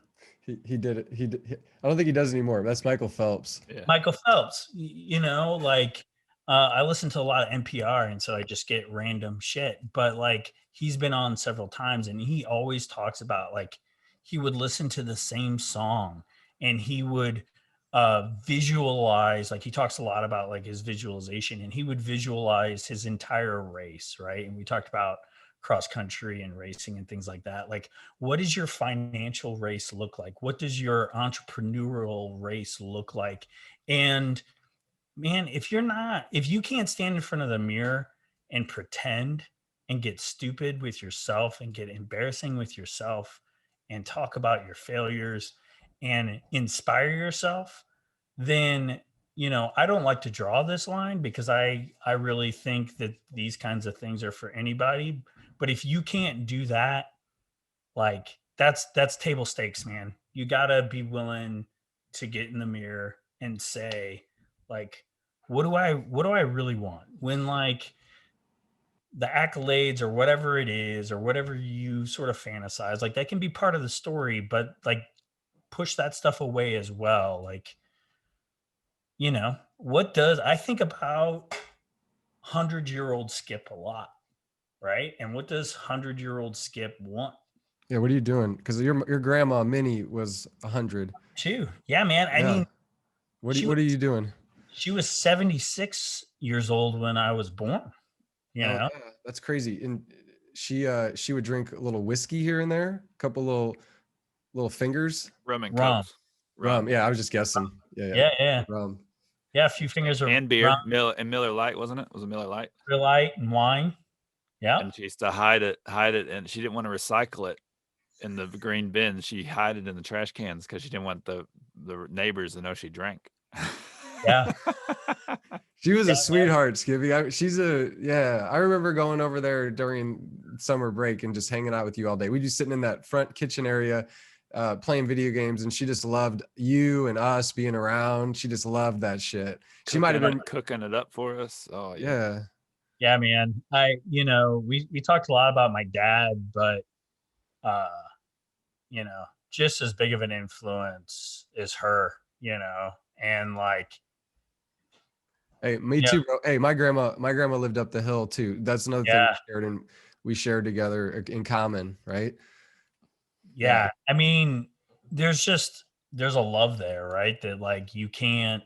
He did it. I don't think he does anymore. That's Michael Phelps. Yeah. Michael Phelps, like I listen to a lot of NPR, and so I just get random shit. But like he's been on several times, and he always talks about like he would listen to the same song, and he would visualize. Like he talks a lot about like his visualization, and he would visualize his entire race, right? And we talked about cross country and racing and things like that. Like, what does your financial race look like? What does your entrepreneurial race look like? And man, if you can't stand in front of the mirror and pretend and get stupid with yourself and get embarrassing with yourself and talk about your failures and inspire yourself, then I don't like to draw this line because I really think that these kinds of things are for anybody. But if you can't do that, like that's table stakes, man. You gotta be willing to get in the mirror and say, like, what do I really want? When like the accolades or whatever it is, or whatever you sort of fantasize, like that can be part of the story, but like push that stuff away as well. Like, what does I think about 100-year-old Skip a lot, right? And what does 100-year-old Skip want? Yeah, what are you doing? Because your grandma Minnie was 100. Too. Yeah, man. I Yeah. mean, What are you doing? she was 76 years old when I was born. You Oh know? yeah, that's crazy. And she would drink a little whiskey here and there, a couple little fingers. Rum and Rum. cokes. Rum. Yeah, I was just guessing. Yeah. Yeah, yeah. Rum. Yeah, a few fingers of And beer. rum, Miller Lite, wasn't it? Was it Miller Lite? Miller Lite, and wine. Yeah. And she used to hide it, and she didn't want to recycle it in the green bin. She hid it in the trash cans because she didn't want the neighbors to know she drank. Yeah. She was Yeah, a sweetheart, Skippy. I remember going over there during summer break and just hanging out with you all day. We'd be sitting in that front kitchen area, playing video games, and she just loved you and us being around. She just loved that shit. She might have been cooking it up for us. Oh yeah. Yeah. Yeah, man. We talked a lot about my dad, but just as big of an influence is her, and like, Hey, me yeah, too, bro. Hey, my grandma lived up the hill too. That's another thing yeah, we shared together in common, right? yeah. I mean, there's a love there, right? That like you can't.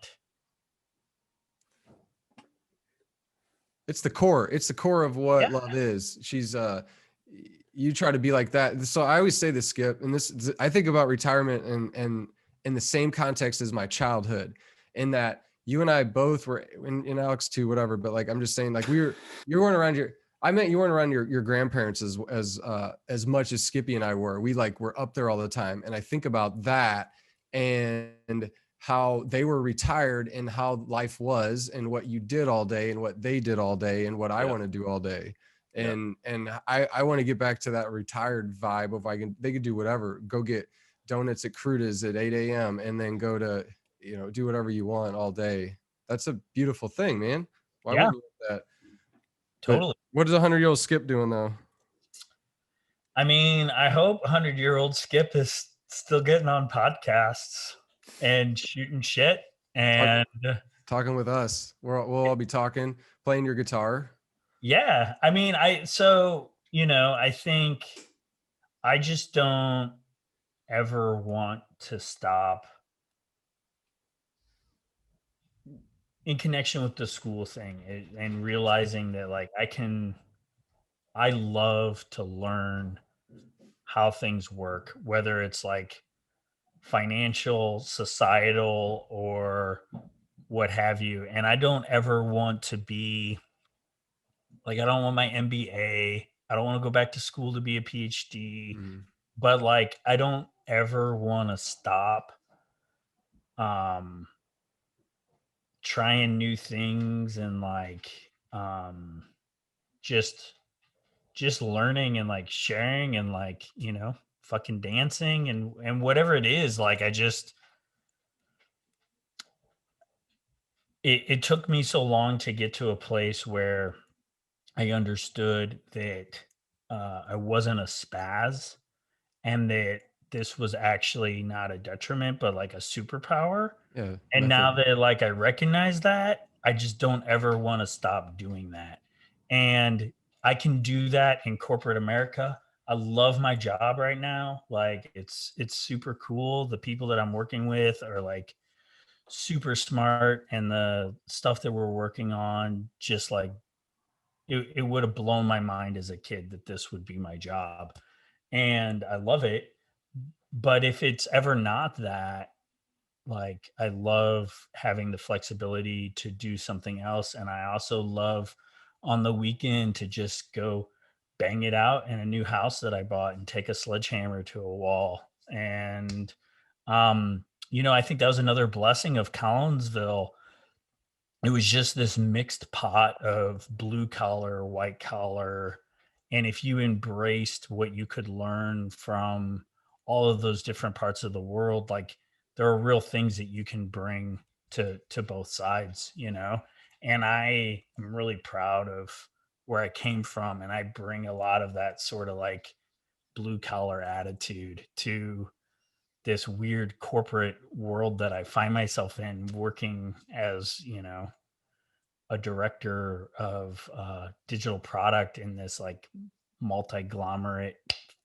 It's the core. It's the core of what Yeah. love is. She's you try to be like that. So I always say this, Skip, and this I think about retirement and in the same context as my childhood, in that you and I both were in Alex too, whatever. But like I'm just saying, like you weren't around you weren't around your grandparents as much as Skippy and I were. We like were up there all the time. And I think about that and how they were retired and how life was and what you did all day and what they did all day and what I want to do all day. And I want to get back to that retired vibe of they could do whatever, go get donuts at Cruda's at 8 a.m. and then go to, do whatever you want all day. That's a beautiful thing, man. Why wouldn't you want that? Totally. But what is 100-year-old Skip doing though? I mean, I hope 100-year-old Skip is still getting on podcasts and shooting shit and talking with us. We'll all be talking, playing your guitar. Yeah. I mean, I think I just don't ever want to stop in connection with the school thing and realizing that like I can I love to learn how things work, whether it's like financial, societal, or what have you. And I don't ever want to be like, I don't want my MBA. I don't want to go back to school to be a PhD, Mhm. but like, I don't ever want to stop um, trying new things and like just learning and like sharing and like, fucking dancing and whatever it is. Like, I just it took me so long to get to a place where I understood that I wasn't a spaz and that this was actually not a detriment, but like a superpower. Yeah, And now method. that like I recognize that, I just don't ever want to stop doing that. And I can do that in corporate America. I love my job right now. Like it's super cool. The people that I'm working with are like super smart, and the stuff that we're working on, just like it would have blown my mind as a kid that this would be my job. And I love it. But if it's ever not that, like, I love having the flexibility to do something else. And I also love on the weekend to just go bang it out in a new house that I bought and take a sledgehammer to a wall. And, I think that was another blessing of Collinsville. It was just this mixed pot of blue collar, white collar. And if you embraced what you could learn from all of those different parts of the world, like, there are real things that you can bring to both sides. And I am really proud of where I came from. And I bring a lot of that sort of like blue collar attitude to this weird corporate world that I find myself in, working as, a director of digital product in this like multi-glomerate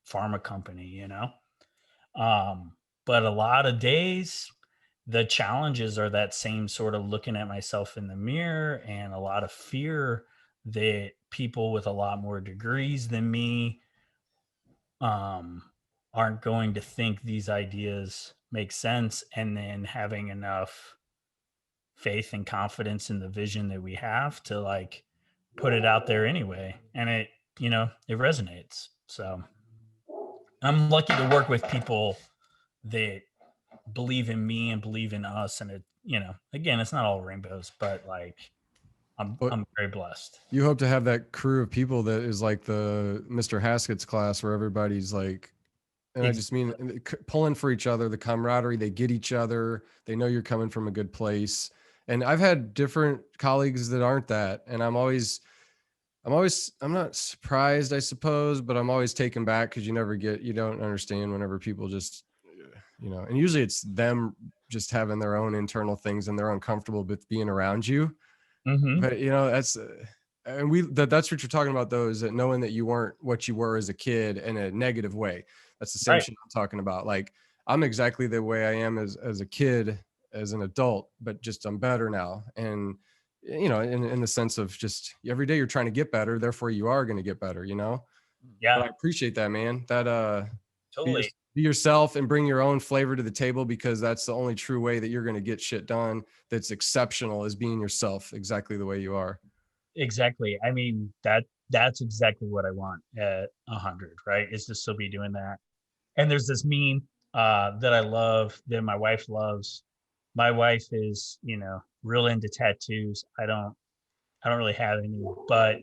pharma company. Um, but a lot of days, the challenges are that same sort of looking at myself in the mirror and a lot of fear that people with a lot more degrees than me um, aren't going to think these ideas make sense, and then having enough faith and confidence in the vision that we have to like put it out there anyway. And it resonates. So I'm lucky to work with people that believe in me and believe in us. And again, it's not all rainbows, but like But I'm very blessed. you hope to have that crew of people that is like the Mr. Haskett's class where everybody's like, and I just mean pulling for each other, the camaraderie, they get each other, they know you're coming from a good place. And I've had different colleagues that aren't that. And I'm not surprised, I suppose, but I'm always taken back because you don't understand whenever people just, and usually it's them just having their own internal things and they're uncomfortable with being around you. Mm-hmm. But that's, and that's what you're talking about though, is that knowing that you weren't what you were as a kid in a negative way. That's the same Right. shit I'm talking about. Like, I'm exactly the way I am as a kid, as an adult, but just I'm better now. And, in the sense of just every day you're trying to get better, therefore you are going to get better, But Yeah, I appreciate that, man. That, totally. be yourself and bring your own flavor to the table, because that's the only true way that you're going to get shit done that's exceptional, is being yourself exactly the way you are. Exactly. I mean, that's exactly what I want at 100, right? Is to still be doing that. And there's this meme that I love, that my wife loves. My wife is, real into tattoos. I don't really have any, but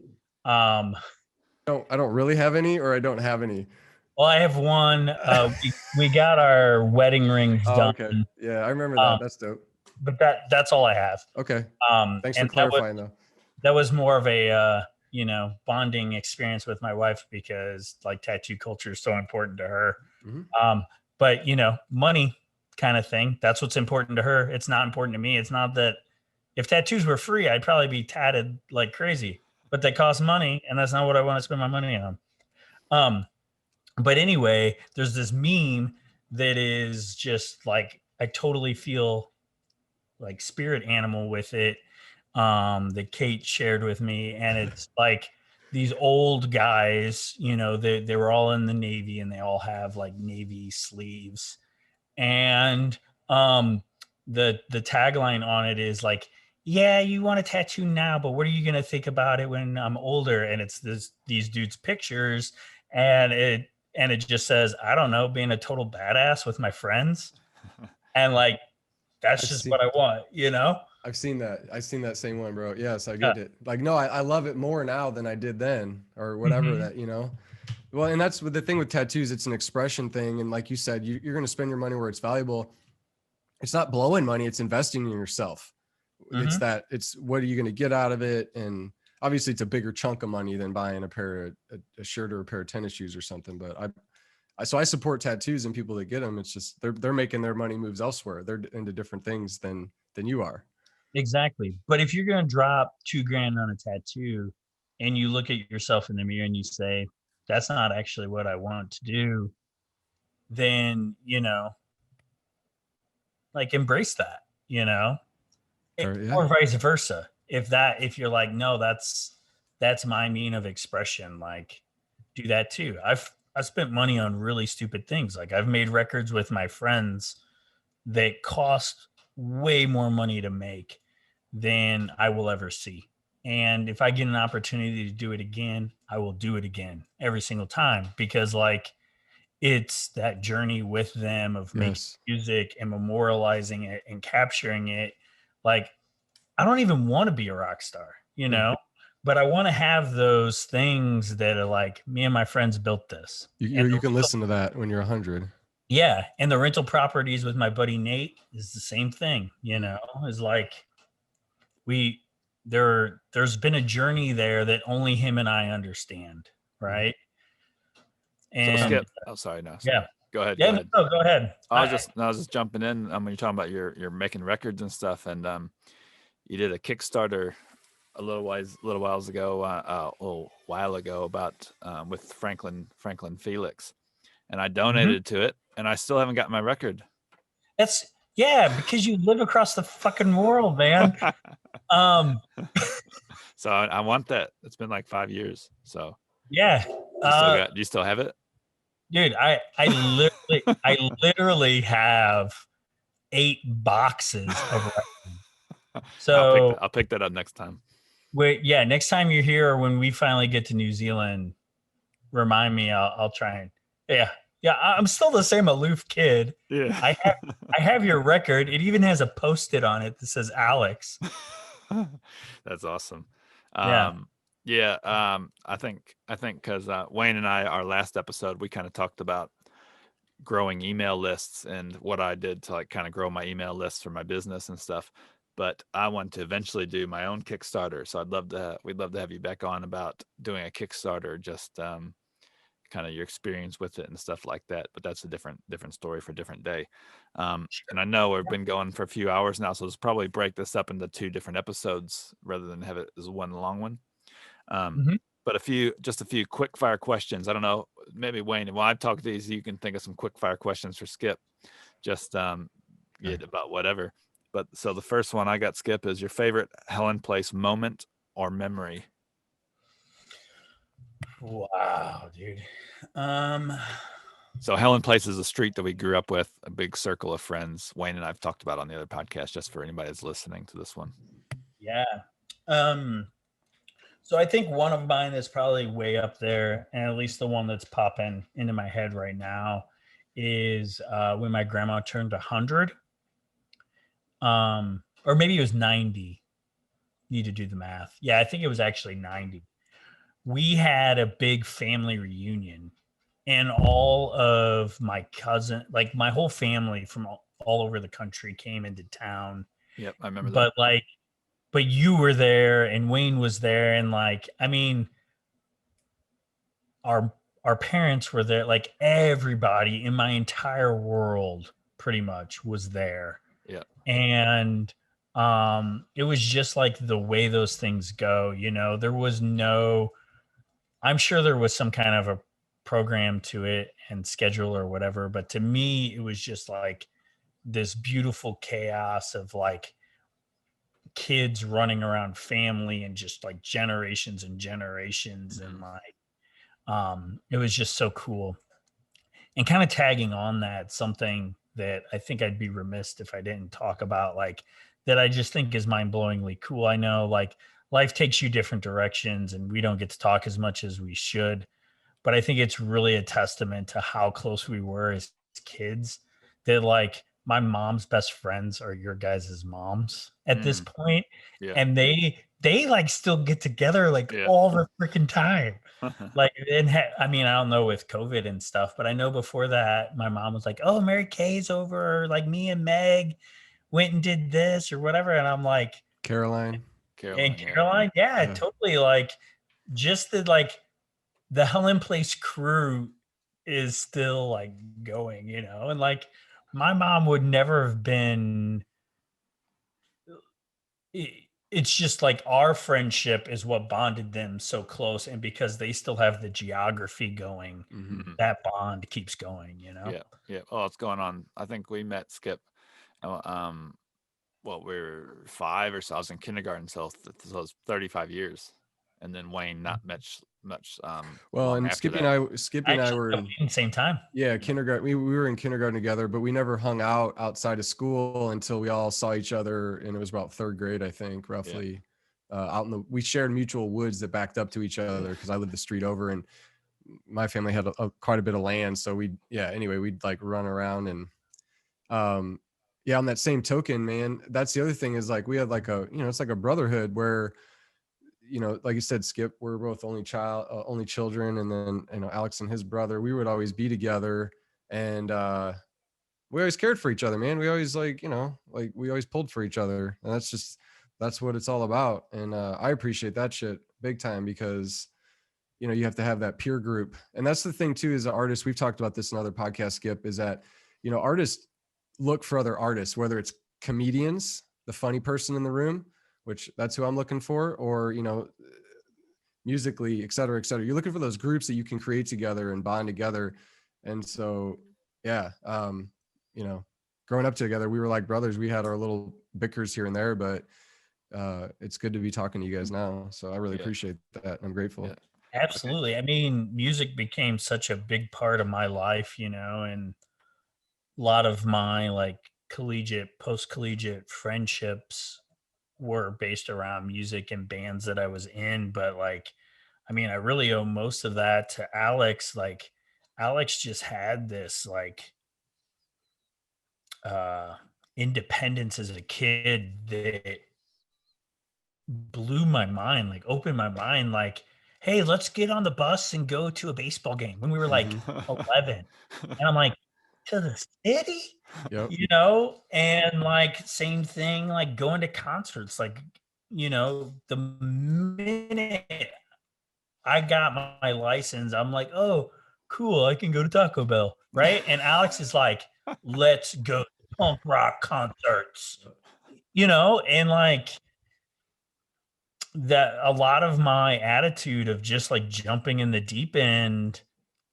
um, I don't really have any, or I don't have any. well, I have one. We got our wedding rings Oh, done, okay. Yeah, I remember um, that. That's dope. but that's all I have. Okay. Thanks for And clarifying though. that was more of a bonding experience with my wife, because like tattoo culture is so important to her. Mhm. But money kind of thing, that's what's important to her. It's not important to me. It's not that if tattoos were free, I'd probably be tatted like crazy, but they cost money, and that's not what I want to spend my money on. But anyway, there's this meme that is just like, I totally feel like spirit animal with it, that Kate shared with me. And it's like these old guys, you know, they were all in the Navy and they all have like Navy sleeves. And the tagline on it is like, yeah, you want a tattoo now, but what are you gonna think about it when I'm older? And it's these dudes' pictures, and it just says, I don't know, being a total badass with my friends. And like that's I've just seen, what I want, you know? I've seen that. I've seen that same one, bro. Yes, I Yeah. get it. Like, no, I love it more now than I did then, or whatever Mhm. that, you know. Well, and that's the thing with tattoos. It's an expression thing, and like you said, you're going to spend your money where it's valuable. It's not blowing money; it's investing in yourself. It's Mhm. that. It's what are you going to get out of it, and obviously, it's a bigger chunk of money than buying a shirt or a pair of tennis shoes or something. But so I support tattoos and people that get them. It's just they're making their money moves elsewhere. They're into different things than you are. Exactly. But if you're gonna drop 2 grand on a tattoo and you look at yourself in the mirror and you say, that's not actually what I want to do, then you know, like embrace that, you know. Yeah. Or vice versa. If you're like, no, that's my mean of expression, like do that too. I've spent money on really stupid things. Like I've made records with my friends that cost way more money to make than I will ever see. And if I get an opportunity to do it again, I will do it again every single time, because like it's that journey with them of making Yes. music and memorializing it and capturing it. Like I don't even want to be a rock star, you know, but I want to have those things that are like, me and my friends built this. And You can listen to that when you're 100. yeah, and the rental properties with my buddy Nate is the same thing, you know. Is like we there's been a journey there that only him and I understand, right? So And Skip, oh sorry, no, sorry. yeah. Go ahead. Yeah, Go ahead. no, go ahead. I was just jumping in. When you're talking about you're making records and stuff, and you did a Kickstarter a little while ago about with Franklin Felix, and I donated to it, and I still haven't got my record. That's yeah, because you live across the fucking world, man. So I want that. It's been like 5 years. So Yeah. do you still have it? Dude, I literally have 8 boxes of records. So I'll pick that up next time. wait, yeah, next time you're here or when we finally get to New Zealand, remind me. I'll try and yeah. I'm still the same aloof kid. Yeah. I have your record. It even has a post-it on it that says Alex. That's awesome. Yeah. I think because Wayne and I, our last episode, we kind of talked about growing email lists and what I did to like kind of grow my email lists for my business and stuff. But I want to eventually do my own Kickstarter. So we'd love to have you back on about doing a Kickstarter, just kind of your experience with it and stuff like that. But that's a different story for a different day. And I know we've been going for a few hours now, so let's probably break this up into 2 different episodes rather than have it as one long one. But a few quick fire questions. I don't know, maybe Wayne, while I talk these, you can think of some quick fire questions for Skip. Just about whatever. But so the first one I got, Skip, is your favorite Helen Place moment or memory. Wow, dude. So Helen Place is a street that we grew up with, a big circle of friends. Wayne and I've talked about on the other podcast, just for anybody that's listening to this one. Yeah. So I think one of mine is probably way up there, and at least the one that's popping into my head right now is when my grandma turned 100. Or maybe it was 90. Need to do the math. Yeah, I think it was actually 90. We had a big family reunion, and all of my cousin, like my whole family from all over the country came into town. Yep, I remember that. But you were there and Wayne was there, and like, I mean, our parents were there, like everybody in my entire world pretty much was there. Yeah. And it was just like the way those things go, you know. I'm sure there was some kind of a program to it and schedule or whatever, but to me it was just like this beautiful chaos of like kids running around family and just like generations and generations. Mhm. And like, it was just so cool. And kind of tagging on that, something that I think I'd be remiss if I didn't talk about, like that I just think is mind-blowingly cool. I know like life takes you different directions and we don't get to talk as much as we should, but I think it's really a testament to how close we were as kids, that like my mom's best friends are your guys' moms at this Mm. point, Yeah. and they like still get together like Yeah. all the freaking time. Like, and I mean, I don't know with COVID and stuff, but I know before that, my mom was like, "Oh, Mary Kay's over, or like me and Meg went and did this or whatever," and I'm like, Caroline. "And Caroline, yeah. Caroline, yeah, Yeah. totally." Like, just the Helen Place crew is still like going, and like my mom would never have been. It's just like our friendship is what bonded them so close, and because they still have the geography going, Mhm. Mhm. that bond keeps going. Yeah. Yeah. Oh, it's going on. I think we met Skip. Well, we were 5 or so. I was in kindergarten, so it was 35 years, and then Wayne not much Well, long and after Skippy that. and I Actually, were no, in, in the same time. yeah, kindergarten. We were in kindergarten together, but we never hung out outside of school until we all saw each other, and it was about third grade, I think, roughly. Out in we shared mutual woods that backed up to each other because I lived the street over, and my family had quite a bit of land, so anyway, we'd like run around. And yeah, on that same token, man, that's the other thing, is like we had like it's like a brotherhood where, like you said, Skip, we're both only children, and then Alex and his brother, we would always be together, and we always cared for each other, man. We always like we always pulled for each other, and that's what it's all about. And I appreciate that shit big time, because you have to have that peer group. And that's the thing too, as an artist, we've talked about this in other podcasts, Skip, is that artists look for other artists, whether it's comedians, the funny person in the room, which that's who I'm looking for, or musically, et cetera, et cetera. You're looking for those groups that you can create together and bond together. And so yeah, growing up together, we were like brothers. We had our little bickers here and there, but it's good to be talking to you guys now. So I really Yeah. appreciate that. I'm grateful. Yeah. Absolutely. I mean, music became such a big part of my life, and a lot of my like post-collegiate friendships were based around music and bands that I was in. But like, I mean, I really owe most of that to Alex. Like, Alex just had this like uh independence as a kid that blew my mind, like opened my mind, like, "Hey, let's get on the bus and go to a baseball game," when we were like Mhm. 11. And I'm like, "To the city?" Yep. And like same thing, like going to concerts, like, the minute I got my license, I'm like, "Oh, cool, I can go to Taco Bell," right? And Alex is like, "Let's go to punk rock concerts," and like that a lot of my attitude of just like jumping in the deep end,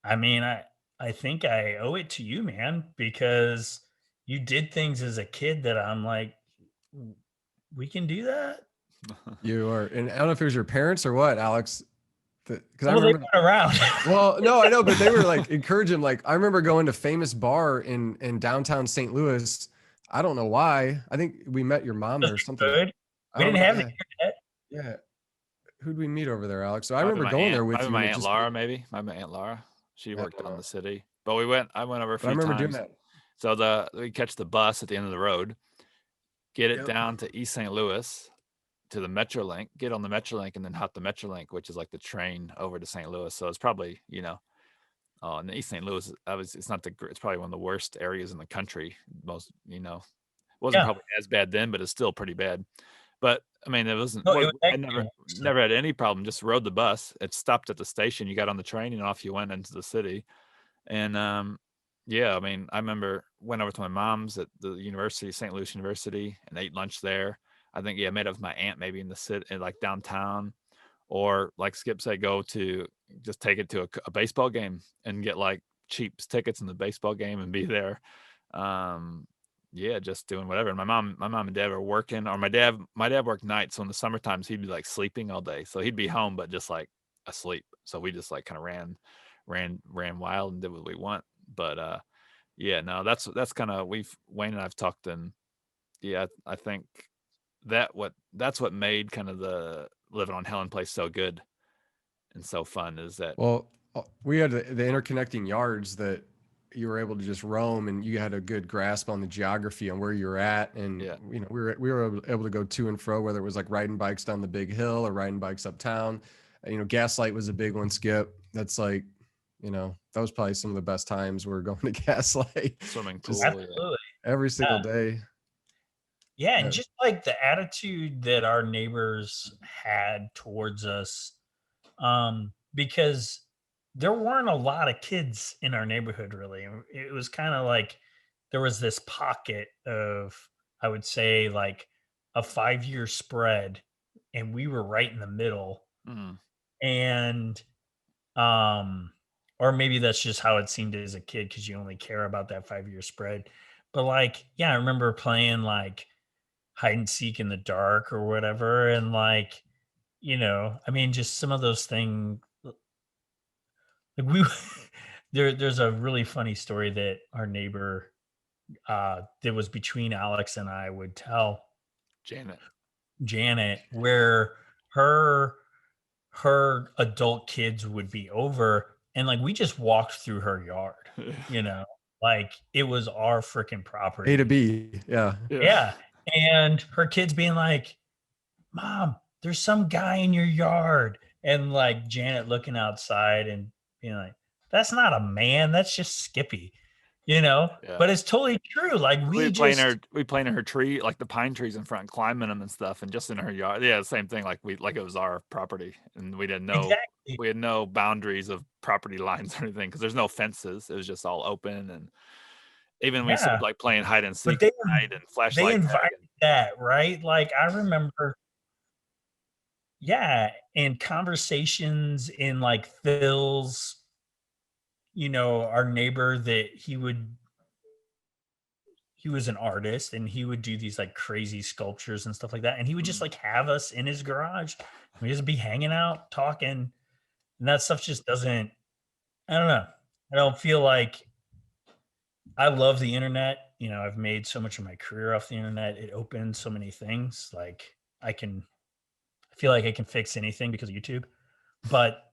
I mean, I think I owe it to you, man, because you did things as a kid that I'm like, we can do that. You are, and I don't know if it was your parents or what, Alex, because I Well, they remember. went around. Well, no, I know, but they were like encouraging. Like I remember going to Famous Bar in downtown St. Louis. I don't know why. I think we met your mom there or something. Good. I We don't didn't know. have the Yeah, internet. yeah. Who'd we meet over there, Alex? So I Probably remember my going aunt. there with Probably you, my and it aunt just. Laura, maybe. My aunt Laura. She I worked don't on know. the city, but I went over a But I few remember doing times. that. So we catch the bus at the end of the road, get it Yep. down to East St. Louis to the Metrolink, get on the Metrolink, and then hop the Metrolink, which is like the train over to St. Louis. So it's probably in East St. Louis, it's not it's probably one of the worst areas in the country. Most wasn't Yeah. probably as bad then, but it's still pretty bad. But I mean, it wasn't. No, it was I actually worse. never had any problem. Just rode the bus. It stopped at the station. You got on the train, and off you went into the city. And yeah, I mean, I remember went over to my mom's at the university, St. Louis University, and ate lunch there. I think met up with my aunt maybe in the city, like downtown, or like Skip said, just take it to a baseball game and get like cheap tickets in the baseball game and be there. yeah, just doing whatever. And my mom and dad were working, or my dad worked nights. So in the summer times, he'd be like sleeping all day. So he'd be home, but just like asleep. So we just like kind of ran wild and did what we want. But yeah, no, that's kind of Wayne and I've talked, and yeah, I think that's what made kind of the living on Helen place so good and so fun is that Well, we had the interconnecting yards that you were able to just roam, and you had a good grasp on the geography on where you're at. And, Yeah. you know, we were able to go to and fro, whether it was like riding bikes down the big hill or riding bikes uptown. You know, Gaslight was a big one, Skip. That's like, you know, that was probably some of the best times we were going to Gaslight. swimming pool. Just Yeah. Absolutely. every single day. Yeah, and Yeah. just like the attitude that our neighbors had towards us, because there weren't a lot of kids in our neighborhood really. It was kind of like there was this pocket of, I would say, like a 5-year spread, and we were right in the middle. Mm. And or maybe that's just how it seemed as a kid because you only care about that 5-year spread. But like, yeah, I remember playing like hide and seek in the dark or whatever, and like, I mean, just some of those things. Like we there's a really funny story that our neighbor that was between Alex and I would tell Janet, where her adult kids would be over, and like we just walked through her yard, like it was our freaking property. A to B. Yeah. Yeah. And her kids being like, Mom, there's some guy in your yard. And like Janet looking outside and being like, that's not a man, that's just Skippy, Yeah. But it's totally true. Like we planted her tree, like the pine trees in front, climbing them and stuff, and just in her yard. Yeah, same thing. Like it was our property, and we didn't know we had no boundaries of property lines or anything because there's no fences. It was just all open, and even we started like playing hide and seek at night and flashlight. They invited that, right? Like I remember, and conversations in like Phil's, our neighbor, that he was an artist and he would do these like crazy sculptures and stuff like that. And he would just like have us in his garage. We just be hanging out, talking, and that stuff just doesn't, I don't know. I don't feel like, I love the internet. I've made so much of my career off the internet. It opens so many things. Like I feel like I can fix anything because of YouTube, but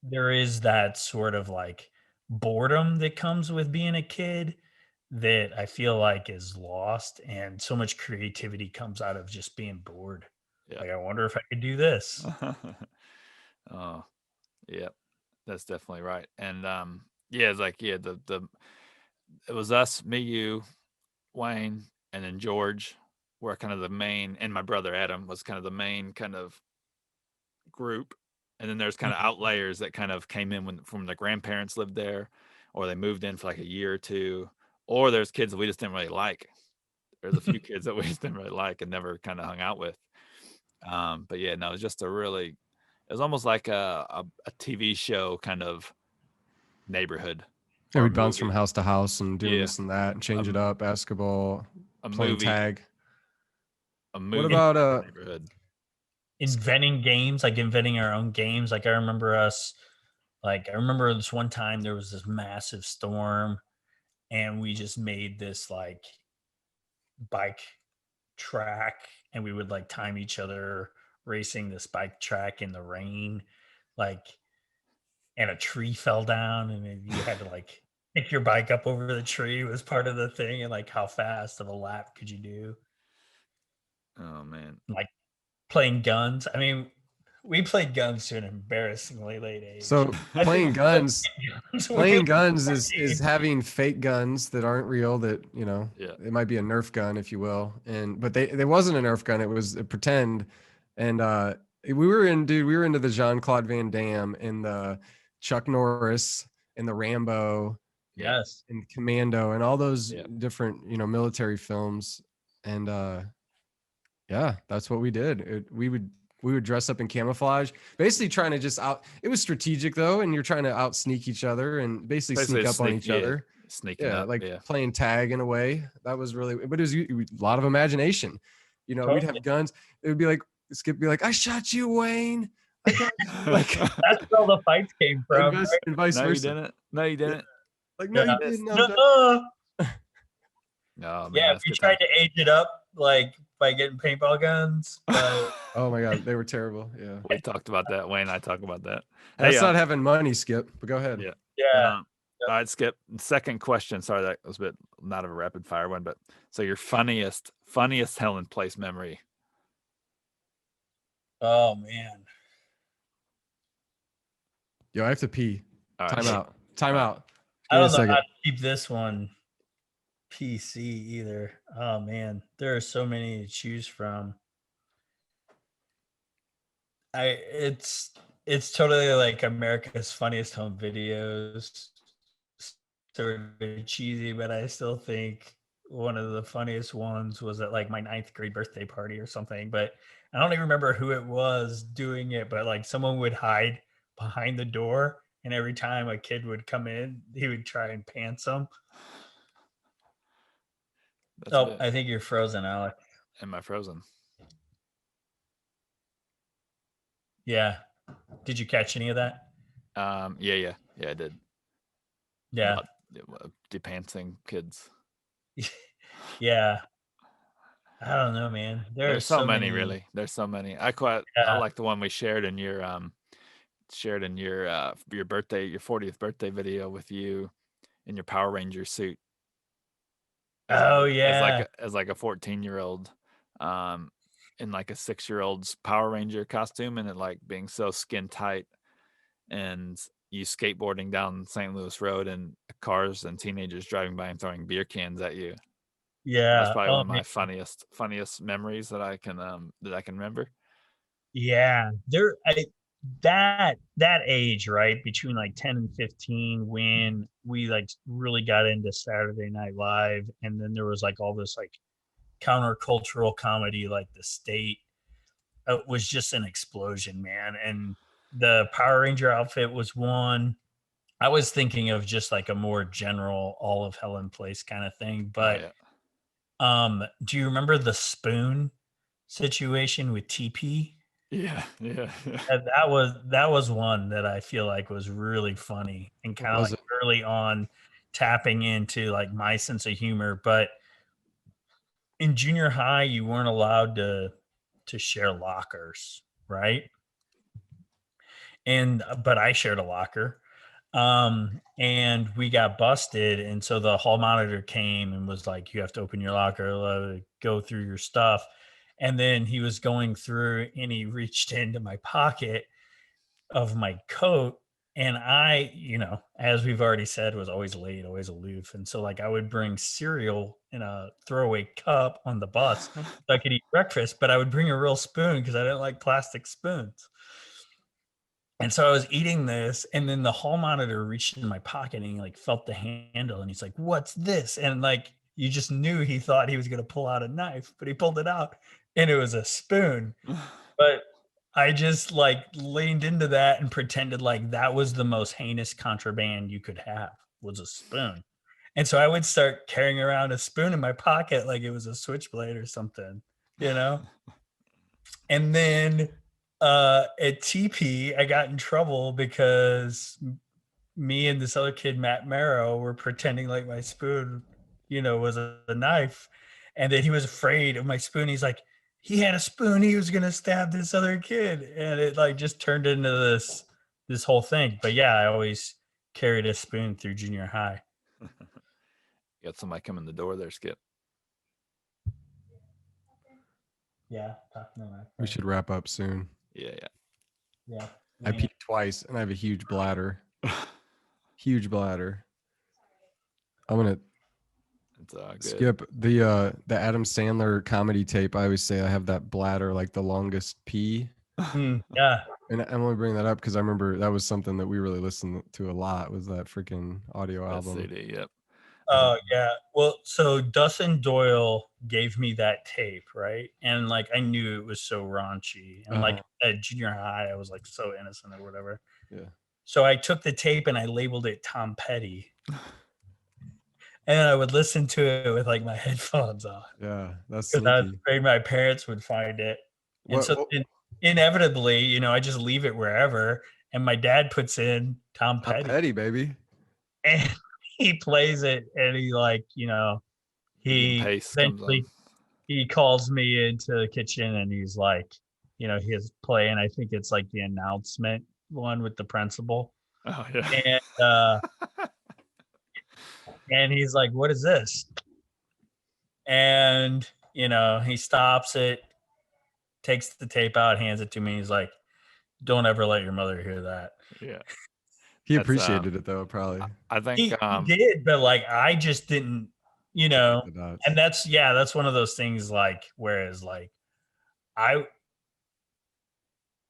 there is that sort of like boredom that comes with being a kid that I feel like is lost, and so much creativity comes out of just being bored. Yeah. Like I wonder if I could do this. Oh, yeah, that's definitely right. And yeah, it's like it was us, me, you, Wayne, and then George were kind of the main, and my brother Adam was kind of the main kind of group. And then there's kind of outliers that kind of came in from the grandparents lived there, or they moved in for like a year or two, or there's kids that we just didn't really like. There's a few kids that we just didn't really like and never kind of hung out with. But yeah, no, it was just it was almost like a TV show kind of neighborhood. Yeah, we'd bounce from house to house and do this and that and change it up, basketball, playing tag. A movie. What about neighborhood? Inventing our own games. Like I remember this one time there was this massive storm, and we just made this like bike track, and we would like time each other racing this bike track in the rain, like, and a tree fell down, and then you had to like pick your bike up over the tree was part of the thing, and like how fast of a lap could you do? Oh man. Like playing guns. I mean, we played guns to an embarrassingly late age. So playing guns is having fake guns that aren't real, that, it might be a Nerf gun, if you will. But there wasn't a Nerf gun. It was a pretend. And we were into the Jean-Claude Van Damme and the Chuck Norris and the Rambo. Yes. And Commando and all those different, military films. And yeah, that's what we did. We would dress up in camouflage, basically trying to it was strategic though. And you're trying to out sneak each other and basically sneak up on each other. sneaking Yeah, up. like Yeah. playing tag in a way. That was really, but it was a lot of imagination. You know, we'd Totally. have guns. It would be like Skip would be like, "I shot you, Wayne." I got you. Like, That's where all the fights came from. and Right? vice No, you versa. didn't. No, you didn't. Like, no, Yeah. you didn't. No. No, man. Yeah, That's we good tried time. to age it up like by getting paintball guns, but Oh my God, they were terrible. Yeah, We talked about that. Wayne and I talked about that. that's Hey, not having money, Skip. But go ahead. yeah. yeah. All right, Skip. Second question. Sorry, that was a bit not of a rapid fire one, but so your funniest Helen Place memory. Oh man. Yo, I have to pee. All right. Time out. Time All right. out. I Give me a don't know how second. to keep this one PC either. Oh man, there are so many to choose from. It's totally like America's Funniest Home Videos. Sort of cheesy, but I still think one of the funniest ones was at like my 9th grade birthday party or something. But I don't even remember who it was doing it, but like someone would hide behind the door, and every time a kid would come in, he would try and pants them. That's a Oh, bit. I think you're frozen, Alex. Am I frozen? Yeah. Did you catch any of that? Yeah, I did. Yeah. About depantsing kids. Yeah. I don't know, man. There's so many, really. There's so many. I Yeah. like the one we shared in your birthday, your 40th birthday video with you in your Power Ranger suit. Oh yeah. As like a 14-year-old, in like a 6-year-old's Power Ranger costume, and it like being so skin tight, and you skateboarding down St. Louis Road, and cars and teenagers driving by and throwing beer cans at you. That's Yeah. probably Oh one of my man. funniest memories that I can remember. Yeah. That age, right? Between like 10 and 15, when we like really got into Saturday Night Live, and then there was like all this like countercultural comedy like The State. It was just an explosion, man. And the Power Ranger outfit was one. I was thinking of just like a more general all of Helen Place kind of thing. But do you remember the spoon situation with TP? Yeah. That was one that I feel like was really funny and What kind of was like it? early on tapping into like my sense of humor. But in junior high, you weren't allowed to share lockers, right? And but I shared a locker. And we got busted, and so the hall monitor came and was like, you have to open your locker, go through your stuff. And then he was going through, and he reached into my pocket of my coat, and I, as we've already said, was always late, always aloof. And so like I would bring cereal in a throwaway cup on the bus so I could eat breakfast, but I would bring a real spoon because I didn't like plastic spoons. And so I was eating this, and then the hall monitor reached in my pocket, and he like felt the handle, and he's like, "What's this?" And like you just knew he thought he was gonna pull out a knife, but he pulled it out, and it was a spoon. But I just like leaned into that and pretended like that was the most heinous contraband you could have, was a spoon. And so I would start carrying around a spoon in my pocket like it was a switchblade or something, you know? And then at TP, I got in trouble because me and this other kid, Matt Marrow, were pretending like my spoon, was a knife. And that he was afraid of my spoon. He's like, he had a spoon, he was gonna stab this other kid. And it like just turned into this whole thing. But yeah, I always carried a spoon through junior high. Got somebody coming the door there, Skip. Yeah, We should wrap up soon. Yeah. Yeah. I peed twice, and I have a huge bladder. Huge bladder. I'm gonna It's good. Skip the Adam Sandler comedy tape. I always say I have that bladder like the longest pee. Yeah. And I'm only bringing that up because I remember that was something that we really listened to a lot, was that freaking audio That album. CD, yep. Oh yeah. Well, so Dustin Doyle gave me that tape, right? And like I knew it was so raunchy. And like at junior high, I was like so innocent or whatever. Yeah. So I took the tape and I labeled it Tom Petty. and I would listen to it with like my headphones on Yeah, that's because I was sneaky. afraid my parents would find it. And What, so what then inevitably, I just leave it wherever. And my dad puts in Tom Tom Petty, Petty, baby. and he plays it, and he like, Medium he pace comes on. eventually he calls me into the kitchen, and he's like, he's playing. I think it's like the announcement one with the principal, Oh yeah. and he's like, "What is this?" And he stops it, takes the tape out, hands it to me. He's like, "Don't ever let your mother hear that." Yeah. He That's, appreciated it though, probably. I think He did, but like I just didn't, Connect the dots. and that's one of those things like whereas like I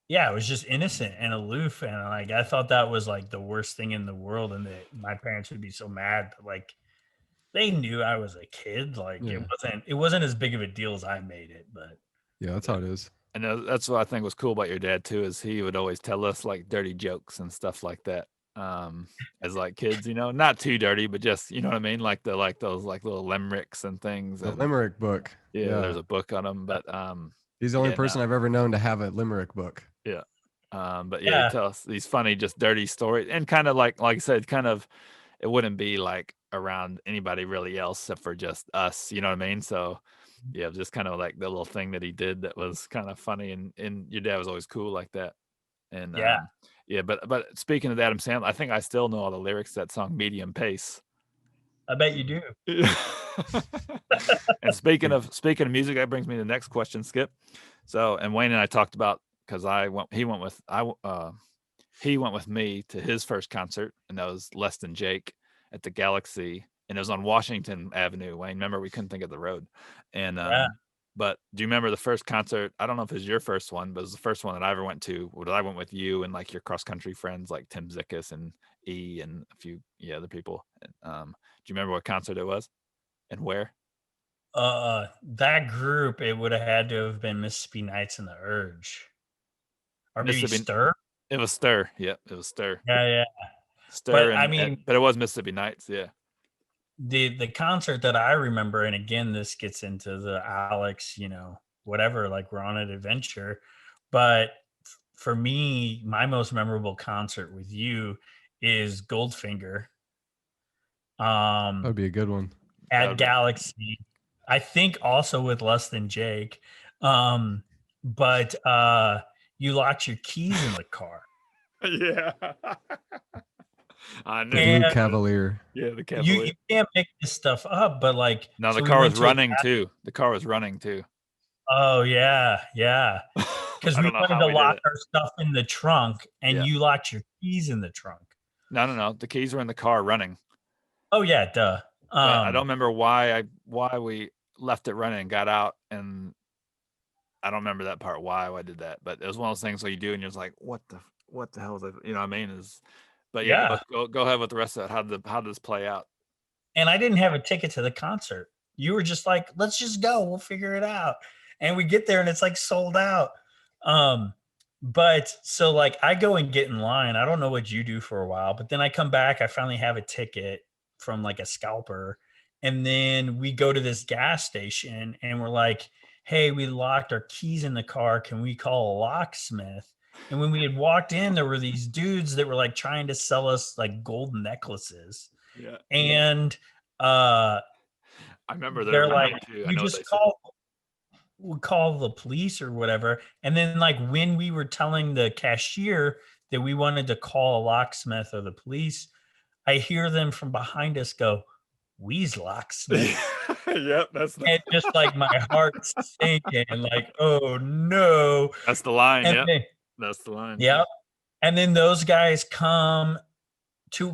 it was just innocent and aloof, and like I thought that was like the worst thing in the world, and that my parents would be so mad, but like they knew I was a kid. Like Yeah. it wasn't as big of a deal as I made it, but Yeah, that's how it is. And that's what I think was cool about your dad too, is he would always tell us like dirty jokes and stuff like that. As like kids, not too dirty, but just what I mean, like those like little limericks and things. The And limerick book. yeah, there's a book on them, but He's the only yeah, person I've ever known to have a limerick book. yeah. But Yeah. he tell us these funny, just dirty stories, and kind of like I said, kind of it wouldn't be like around anybody really else except for just us. You know what I mean? So yeah, just kind of like the little thing that he did that was kind of funny, and your dad was always cool like that. And Yeah. but speaking of Adam Sandler, I think I still know all the lyrics to that song "Medium Pace." I bet you do. And speaking of music, that brings me to the next question, Skip. So, and Wayne and I talked about, because he went with me to his first concert, and that was Less Than Jake at the Galaxy, and it was on Washington Avenue. Wayne, remember, we couldn't think of the road. And but do you remember the first concert? I don't know if it was your first one, but it was the first one that I ever went to. I went with you and like your cross country friends like Tim Zickus and E and a few other people. Do you remember what concert it was and where? That group, it would have had to have been Mississippi Nights and the Urge, or maybe Mississippi- Stir. It was Stir. Yep, it was Stir. Yeah. Stir. But but it was Mississippi Nights. Yeah. The concert that I remember, and again, this gets into the Alex, whatever, like we're on an adventure. But for me, my most memorable concert with you is Goldfinger. That'd be a good one. At Galaxy. I think also with Less Than Jake. But you locked your keys in the car. Yeah. I knew. The blue Cavalier. Yeah, the Cavalier. You can't make this stuff up, but like no, the car was running too. The car was running too. Oh yeah. Because we wanted to lock our stuff in the trunk, and you locked your keys in the trunk. No. The keys were in the car running. Oh yeah, duh. I don't remember why we left it running and got out, and I don't remember that part why I did that. But it was one of those things where you do, and you're just like, what the hell is that? You know what I mean? But yeah, go ahead with the rest of it. How did this play out? And I didn't have a ticket to the concert. You were just like, let's just go. We'll figure it out. And we get there and it's like sold out. But so like I go and get in line. I don't know what you do for a while, but then I come back. I finally have a ticket from like a scalper. And then we go to this gas station and we're like, hey, we locked our keys in the car. Can we call a locksmith? And when we had walked in, there were these dudes that were like trying to sell us like gold necklaces. Yeah. And I remember they're like, too. you just call the police or whatever. And then like when we were telling the cashier that we wanted to call a locksmith or the police, I hear them from behind us go, "We's locksmith." Yep, and just like my heart's sinking, like, oh no. That's the line. And Yep. That's the line. Yep. And then those guys come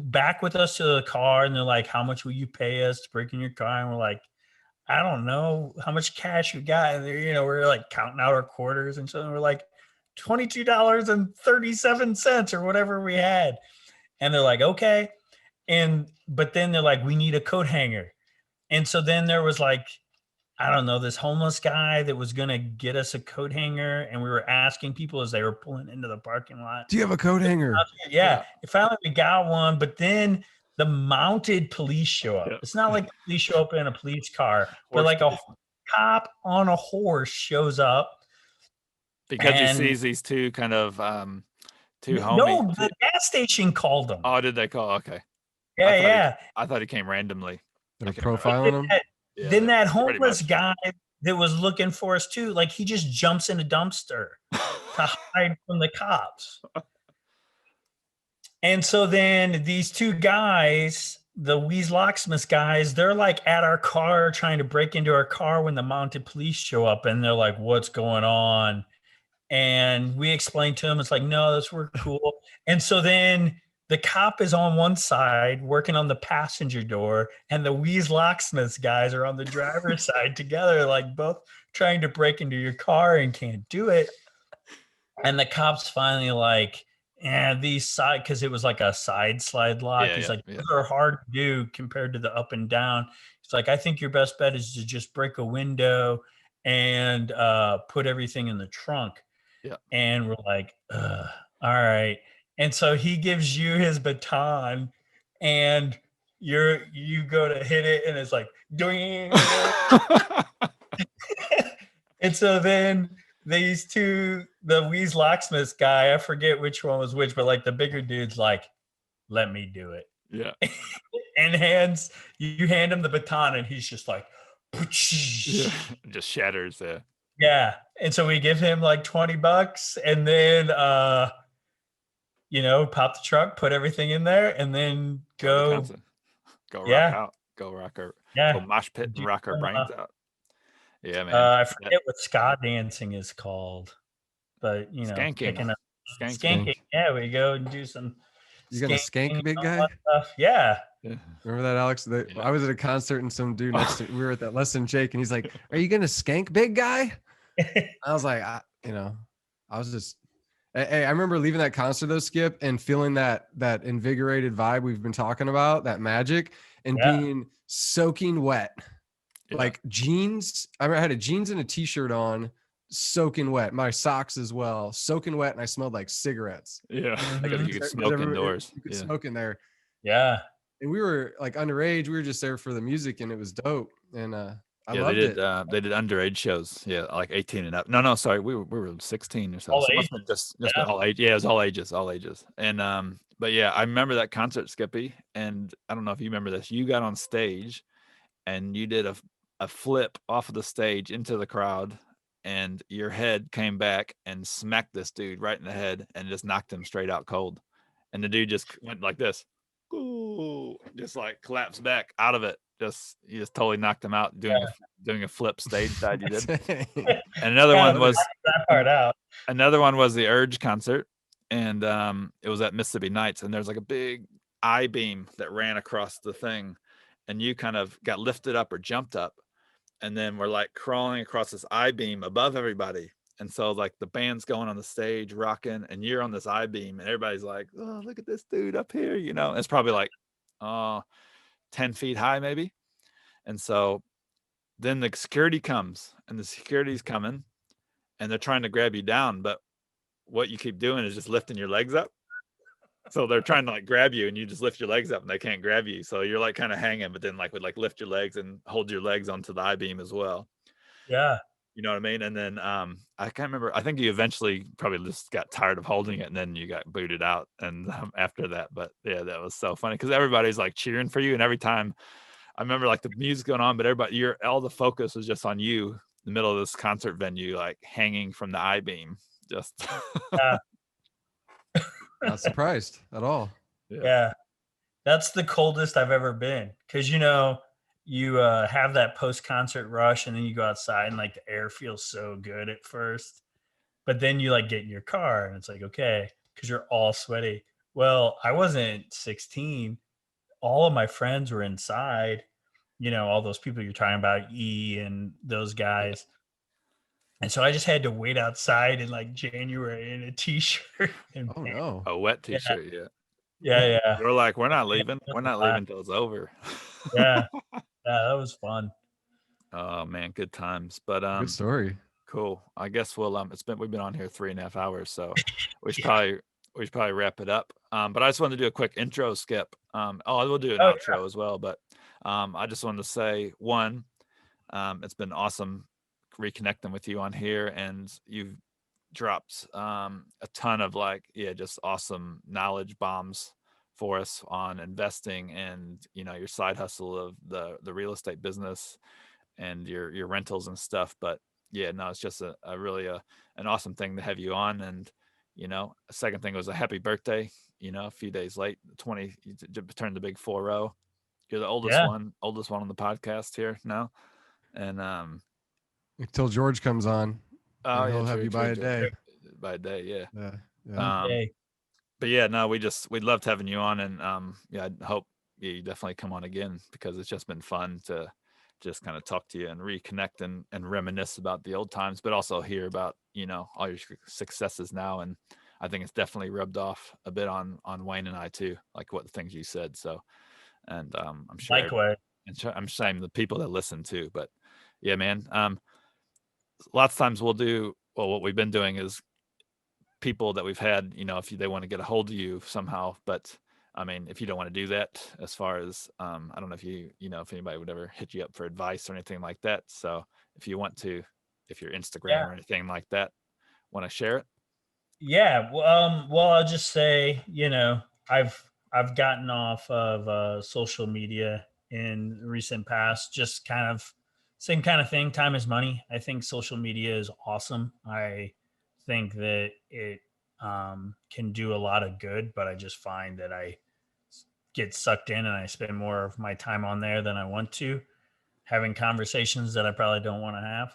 back with us to the car, and they're like, how much will you pay us to break in your car? And we're like, I don't know how much cash we got. And we're like counting out our quarters, and so we're like $22.37 or whatever we had. And they're like, okay. But then they're like, we need a coat hanger. And so then there was like, I don't know, this homeless guy that was going to get us a coat hanger. And we were asking people as they were pulling into the parking lot, do you have a coat hanger? Yeah. Finally we got one. But then the mounted police show up. Yep. It's not like the police show up in a police car, but Horse like a police. cop on a horse shows up. Because he And sees these two kind of two no, homies. the gas station called them. Oh, did they call? Okay. Yeah. I thought he came randomly. They're I can't remember. profiling them. Yeah, Then that pretty homeless much. guy that was looking for us too, like he just jumps in a dumpster to hide from the cops. And so then these two guys, the Weeze Locksmith guys, they're like at our car trying to break into our car when the mounted police show up, and they're like, "What's going on?" And we explained to them, it's like, "No, we're cool." And so then the cop is on one side working on the passenger door, and the Weeze Locksmiths guys are on the driver's side together, like both trying to break into your car and can't do it. And the cop's finally like, these side, because it was like a side slide lock. He's like, these are hard to do compared to the up and down. It's like, I think your best bet is to just break a window and put everything in the trunk. Yeah. And we're like, all right. And so he gives you his baton, and you go to hit it, and it's like, doing. And so then these two, the Weeze Locksmiths guy, I forget which one was which, but like the bigger dude's like, "Let me do it." Yeah. And you hand him the baton, and he's just like, Yeah. Just shatters there. Yeah. And so we give him like $20, and then pop the trunk, put everything in there, and then go rock out, go rock our go mosh pit and rock our brains out. Yeah, man. I forget what ska dancing is called, but skanking. Skanking. Yeah, we go and do some. You gonna skank, big guy? Yeah. Remember that, Alex? I was at a concert and some dude next to we were at that lesson Jake, and he's like, "Are you gonna skank, big guy?" I was like, I was just. Hey, I remember leaving that concert though, Skip, and feeling that invigorated vibe we've been talking about, that magic, and being soaking wet. Yeah. Like jeans. I had a jeans and a t-shirt on, soaking wet. My socks as well, soaking wet, and I smelled like cigarettes. Yeah, because you could smoke indoors. You could smoke in there. Yeah. And we were like underage. We were just there for the music, and it was dope. And I loved it. They did underage shows. Yeah, like 18 and up. No, sorry, we were 16 or so. All so ages. Just all age. Yeah, it was all ages. And but yeah, I remember that concert, Skippy. And I don't know if you remember this. You got on stage, and you did a flip off of the stage into the crowd, and your head came back and smacked this dude right in the head and just knocked him straight out cold. And the dude just went like this. Ooh, just like collapsed back out of it. You just totally knocked him out doing a flip stage side you did. And another one was that part out. Another one was the Urge concert, and it was at Mississippi Nights, and there's like a big I-beam that ran across the thing, and you kind of got lifted up or jumped up, and then we're like crawling across this I-beam above everybody. And so like the band's going on the stage rocking, and you're on this I-beam, and everybody's like, "Oh, look at this dude up here," It's probably like 10 feet high maybe. And so then the security comes, and the security's coming, and they're trying to grab you down, but what you keep doing is just lifting your legs up. So they're trying to like grab you, and you just lift your legs up, and they can't grab you. So you're like kind of hanging, but then would lift your legs and hold your legs onto the I-beam as well. Yeah. You know what I mean? And then I can't remember. I think you eventually probably just got tired of holding it, and then you got booted out. And after that, but yeah, that was so funny because everybody's like cheering for you, and every time I remember like the music going on, but all the focus was just on you in the middle of this concert venue, like hanging from the I-beam. Just not surprised at all. Yeah, that's the coldest I've ever been because you have that post-concert rush, and then you go outside, and like the air feels so good at first, but then you like get in your car, and it's like, okay, because you're all sweaty. Well, I wasn't 16. All of my friends were inside, all those people you're talking about, E and those guys. And so I just had to wait outside in like January in a t-shirt. Oh no. A wet t-shirt. Yeah. We're like, we're not leaving till it's over. Yeah, that was fun. Oh man, good times. But good story. Cool. I guess we've been on here 3.5 hours, so we should probably wrap it up. But I just wanted to do a quick intro, Skip. I will do an Oh, outro as well. But I just wanted to say, one, it's been awesome reconnecting with you on here, and you've dropped a ton of just awesome knowledge bombs for us on investing and your side hustle of the real estate business and your rentals and stuff. But yeah, no, it's just a really an awesome thing to have you on. And a second thing was a happy birthday. A few days late, 20, you turned the big 40. You're the oldest yeah, one on the podcast here now. And Until George comes on, oh and yeah, he'll have you by a day. by a day, yeah. Yeah. Yeah. Yay. But yeah, no, we loved having you on, and yeah, I hope you definitely come on again, because it's just been fun to just kind of talk to you and reconnect and reminisce about the old times, but also hear about all your successes now. And I think it's definitely rubbed off a bit on Wayne and I too, like what the things you said. So, and I'm sure Likewise. I'm saying the people that listen too. But yeah, man, lots of times what we've been doing is people that we've had, if they want to get a hold of you somehow. But I mean, if you don't want to do that, as far as I don't know if if anybody would ever hit you up for advice or anything like that. So if you want to, if your Instagram Yeah. or anything like that, want to share it? Yeah. Well, I'll just say, I've gotten off of social media in recent past, just kind of same kind of thing. Time is money. I think social media is awesome. I think that it can do a lot of good, but I just find that I get sucked in and I spend more of my time on there than I want to, having conversations that I probably don't want to have.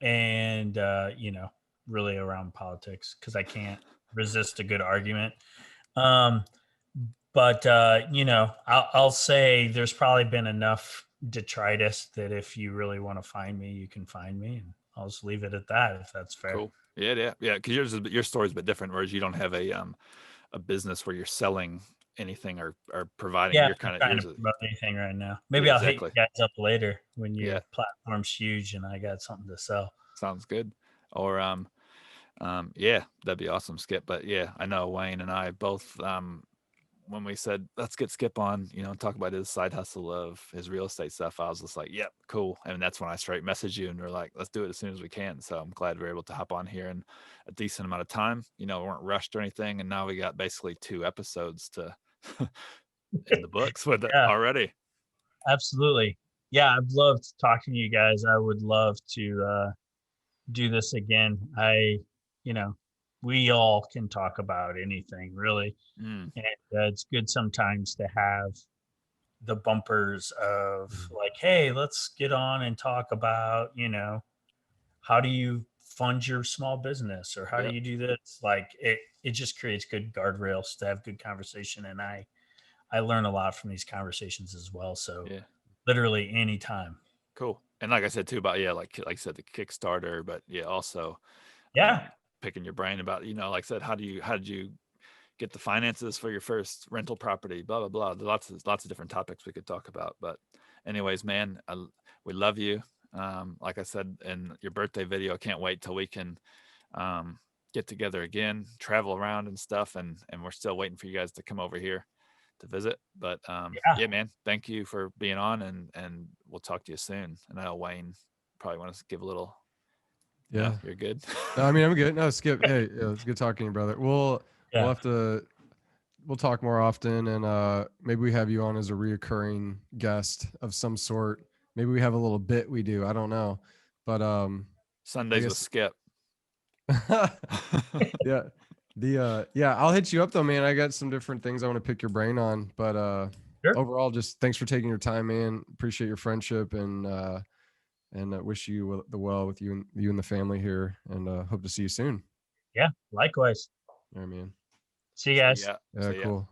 And really around politics, because I can't resist a good argument. Um, but I'll say there's probably been enough detritus that if you really want to find me, you can find me, and I'll just leave it at that, if that's fair. Cool. Yeah. Because your story's a bit different, whereas you don't have a business where you're selling anything or providing. Yeah, You're I'm kind of trying to promote anything right now. Maybe yeah, I'll hit exactly. you guys up later when your Yeah, platform's huge and I got something to sell. sounds good. Or yeah, that'd be awesome, Skip. But yeah, I know Wayne and I both when we said let's get Skip on, talk about his side hustle of his real estate stuff, I was just like, yep, cool. And that's when I straight messaged you and we're like, let's do it as soon as we can. So I'm glad we are able to hop on here in a decent amount of time. We weren't rushed or anything, and now we got basically 2 episodes to in the books with it Yeah, already. absolutely. Yeah, I've loved talking to you guys. I would love to do this again. We all can talk about anything really. Mm, And it's good sometimes to have the bumpers of like, hey, let's get on and talk about, how do you fund your small business, or how do yep. you do this? Like it just creates good guardrails to have good conversation. And I learn a lot from these conversations as well. So Yeah. literally anytime. Cool. And like I said too about like I said, the Kickstarter, but yeah, also Yeah. picking your brain about like I said, how did you get the finances for your first rental property? Blah blah blah. Lots of different topics we could talk about. But anyways, man, we love you. Like I said in your birthday video, I can't wait till we can get together again, travel around and stuff, and we're still waiting for you guys to come over here to visit. But Yeah. yeah, man, thank you for being on, and we'll talk to you soon. And I know Wayne probably wants to give a little. Yeah. No, you're good. No, I mean, I'm good. No, Skip. Hey, it's good talking to you, brother. We'll Yeah. have to we'll talk more often, and maybe we have you on as a reoccurring guest of some sort. Maybe we have a little bit we do. I don't know, but Sundays with guess Skip. yeah. Yeah, I'll hit you up though, man. I got some different things I want to pick your brain on, but Sure. overall, just thanks for taking your time, man. Appreciate your friendship, and wish you the well with you and the family here, and hope to see you soon. Yeah. Likewise. All right, man. See you guys. Yeah. Yeah, cool.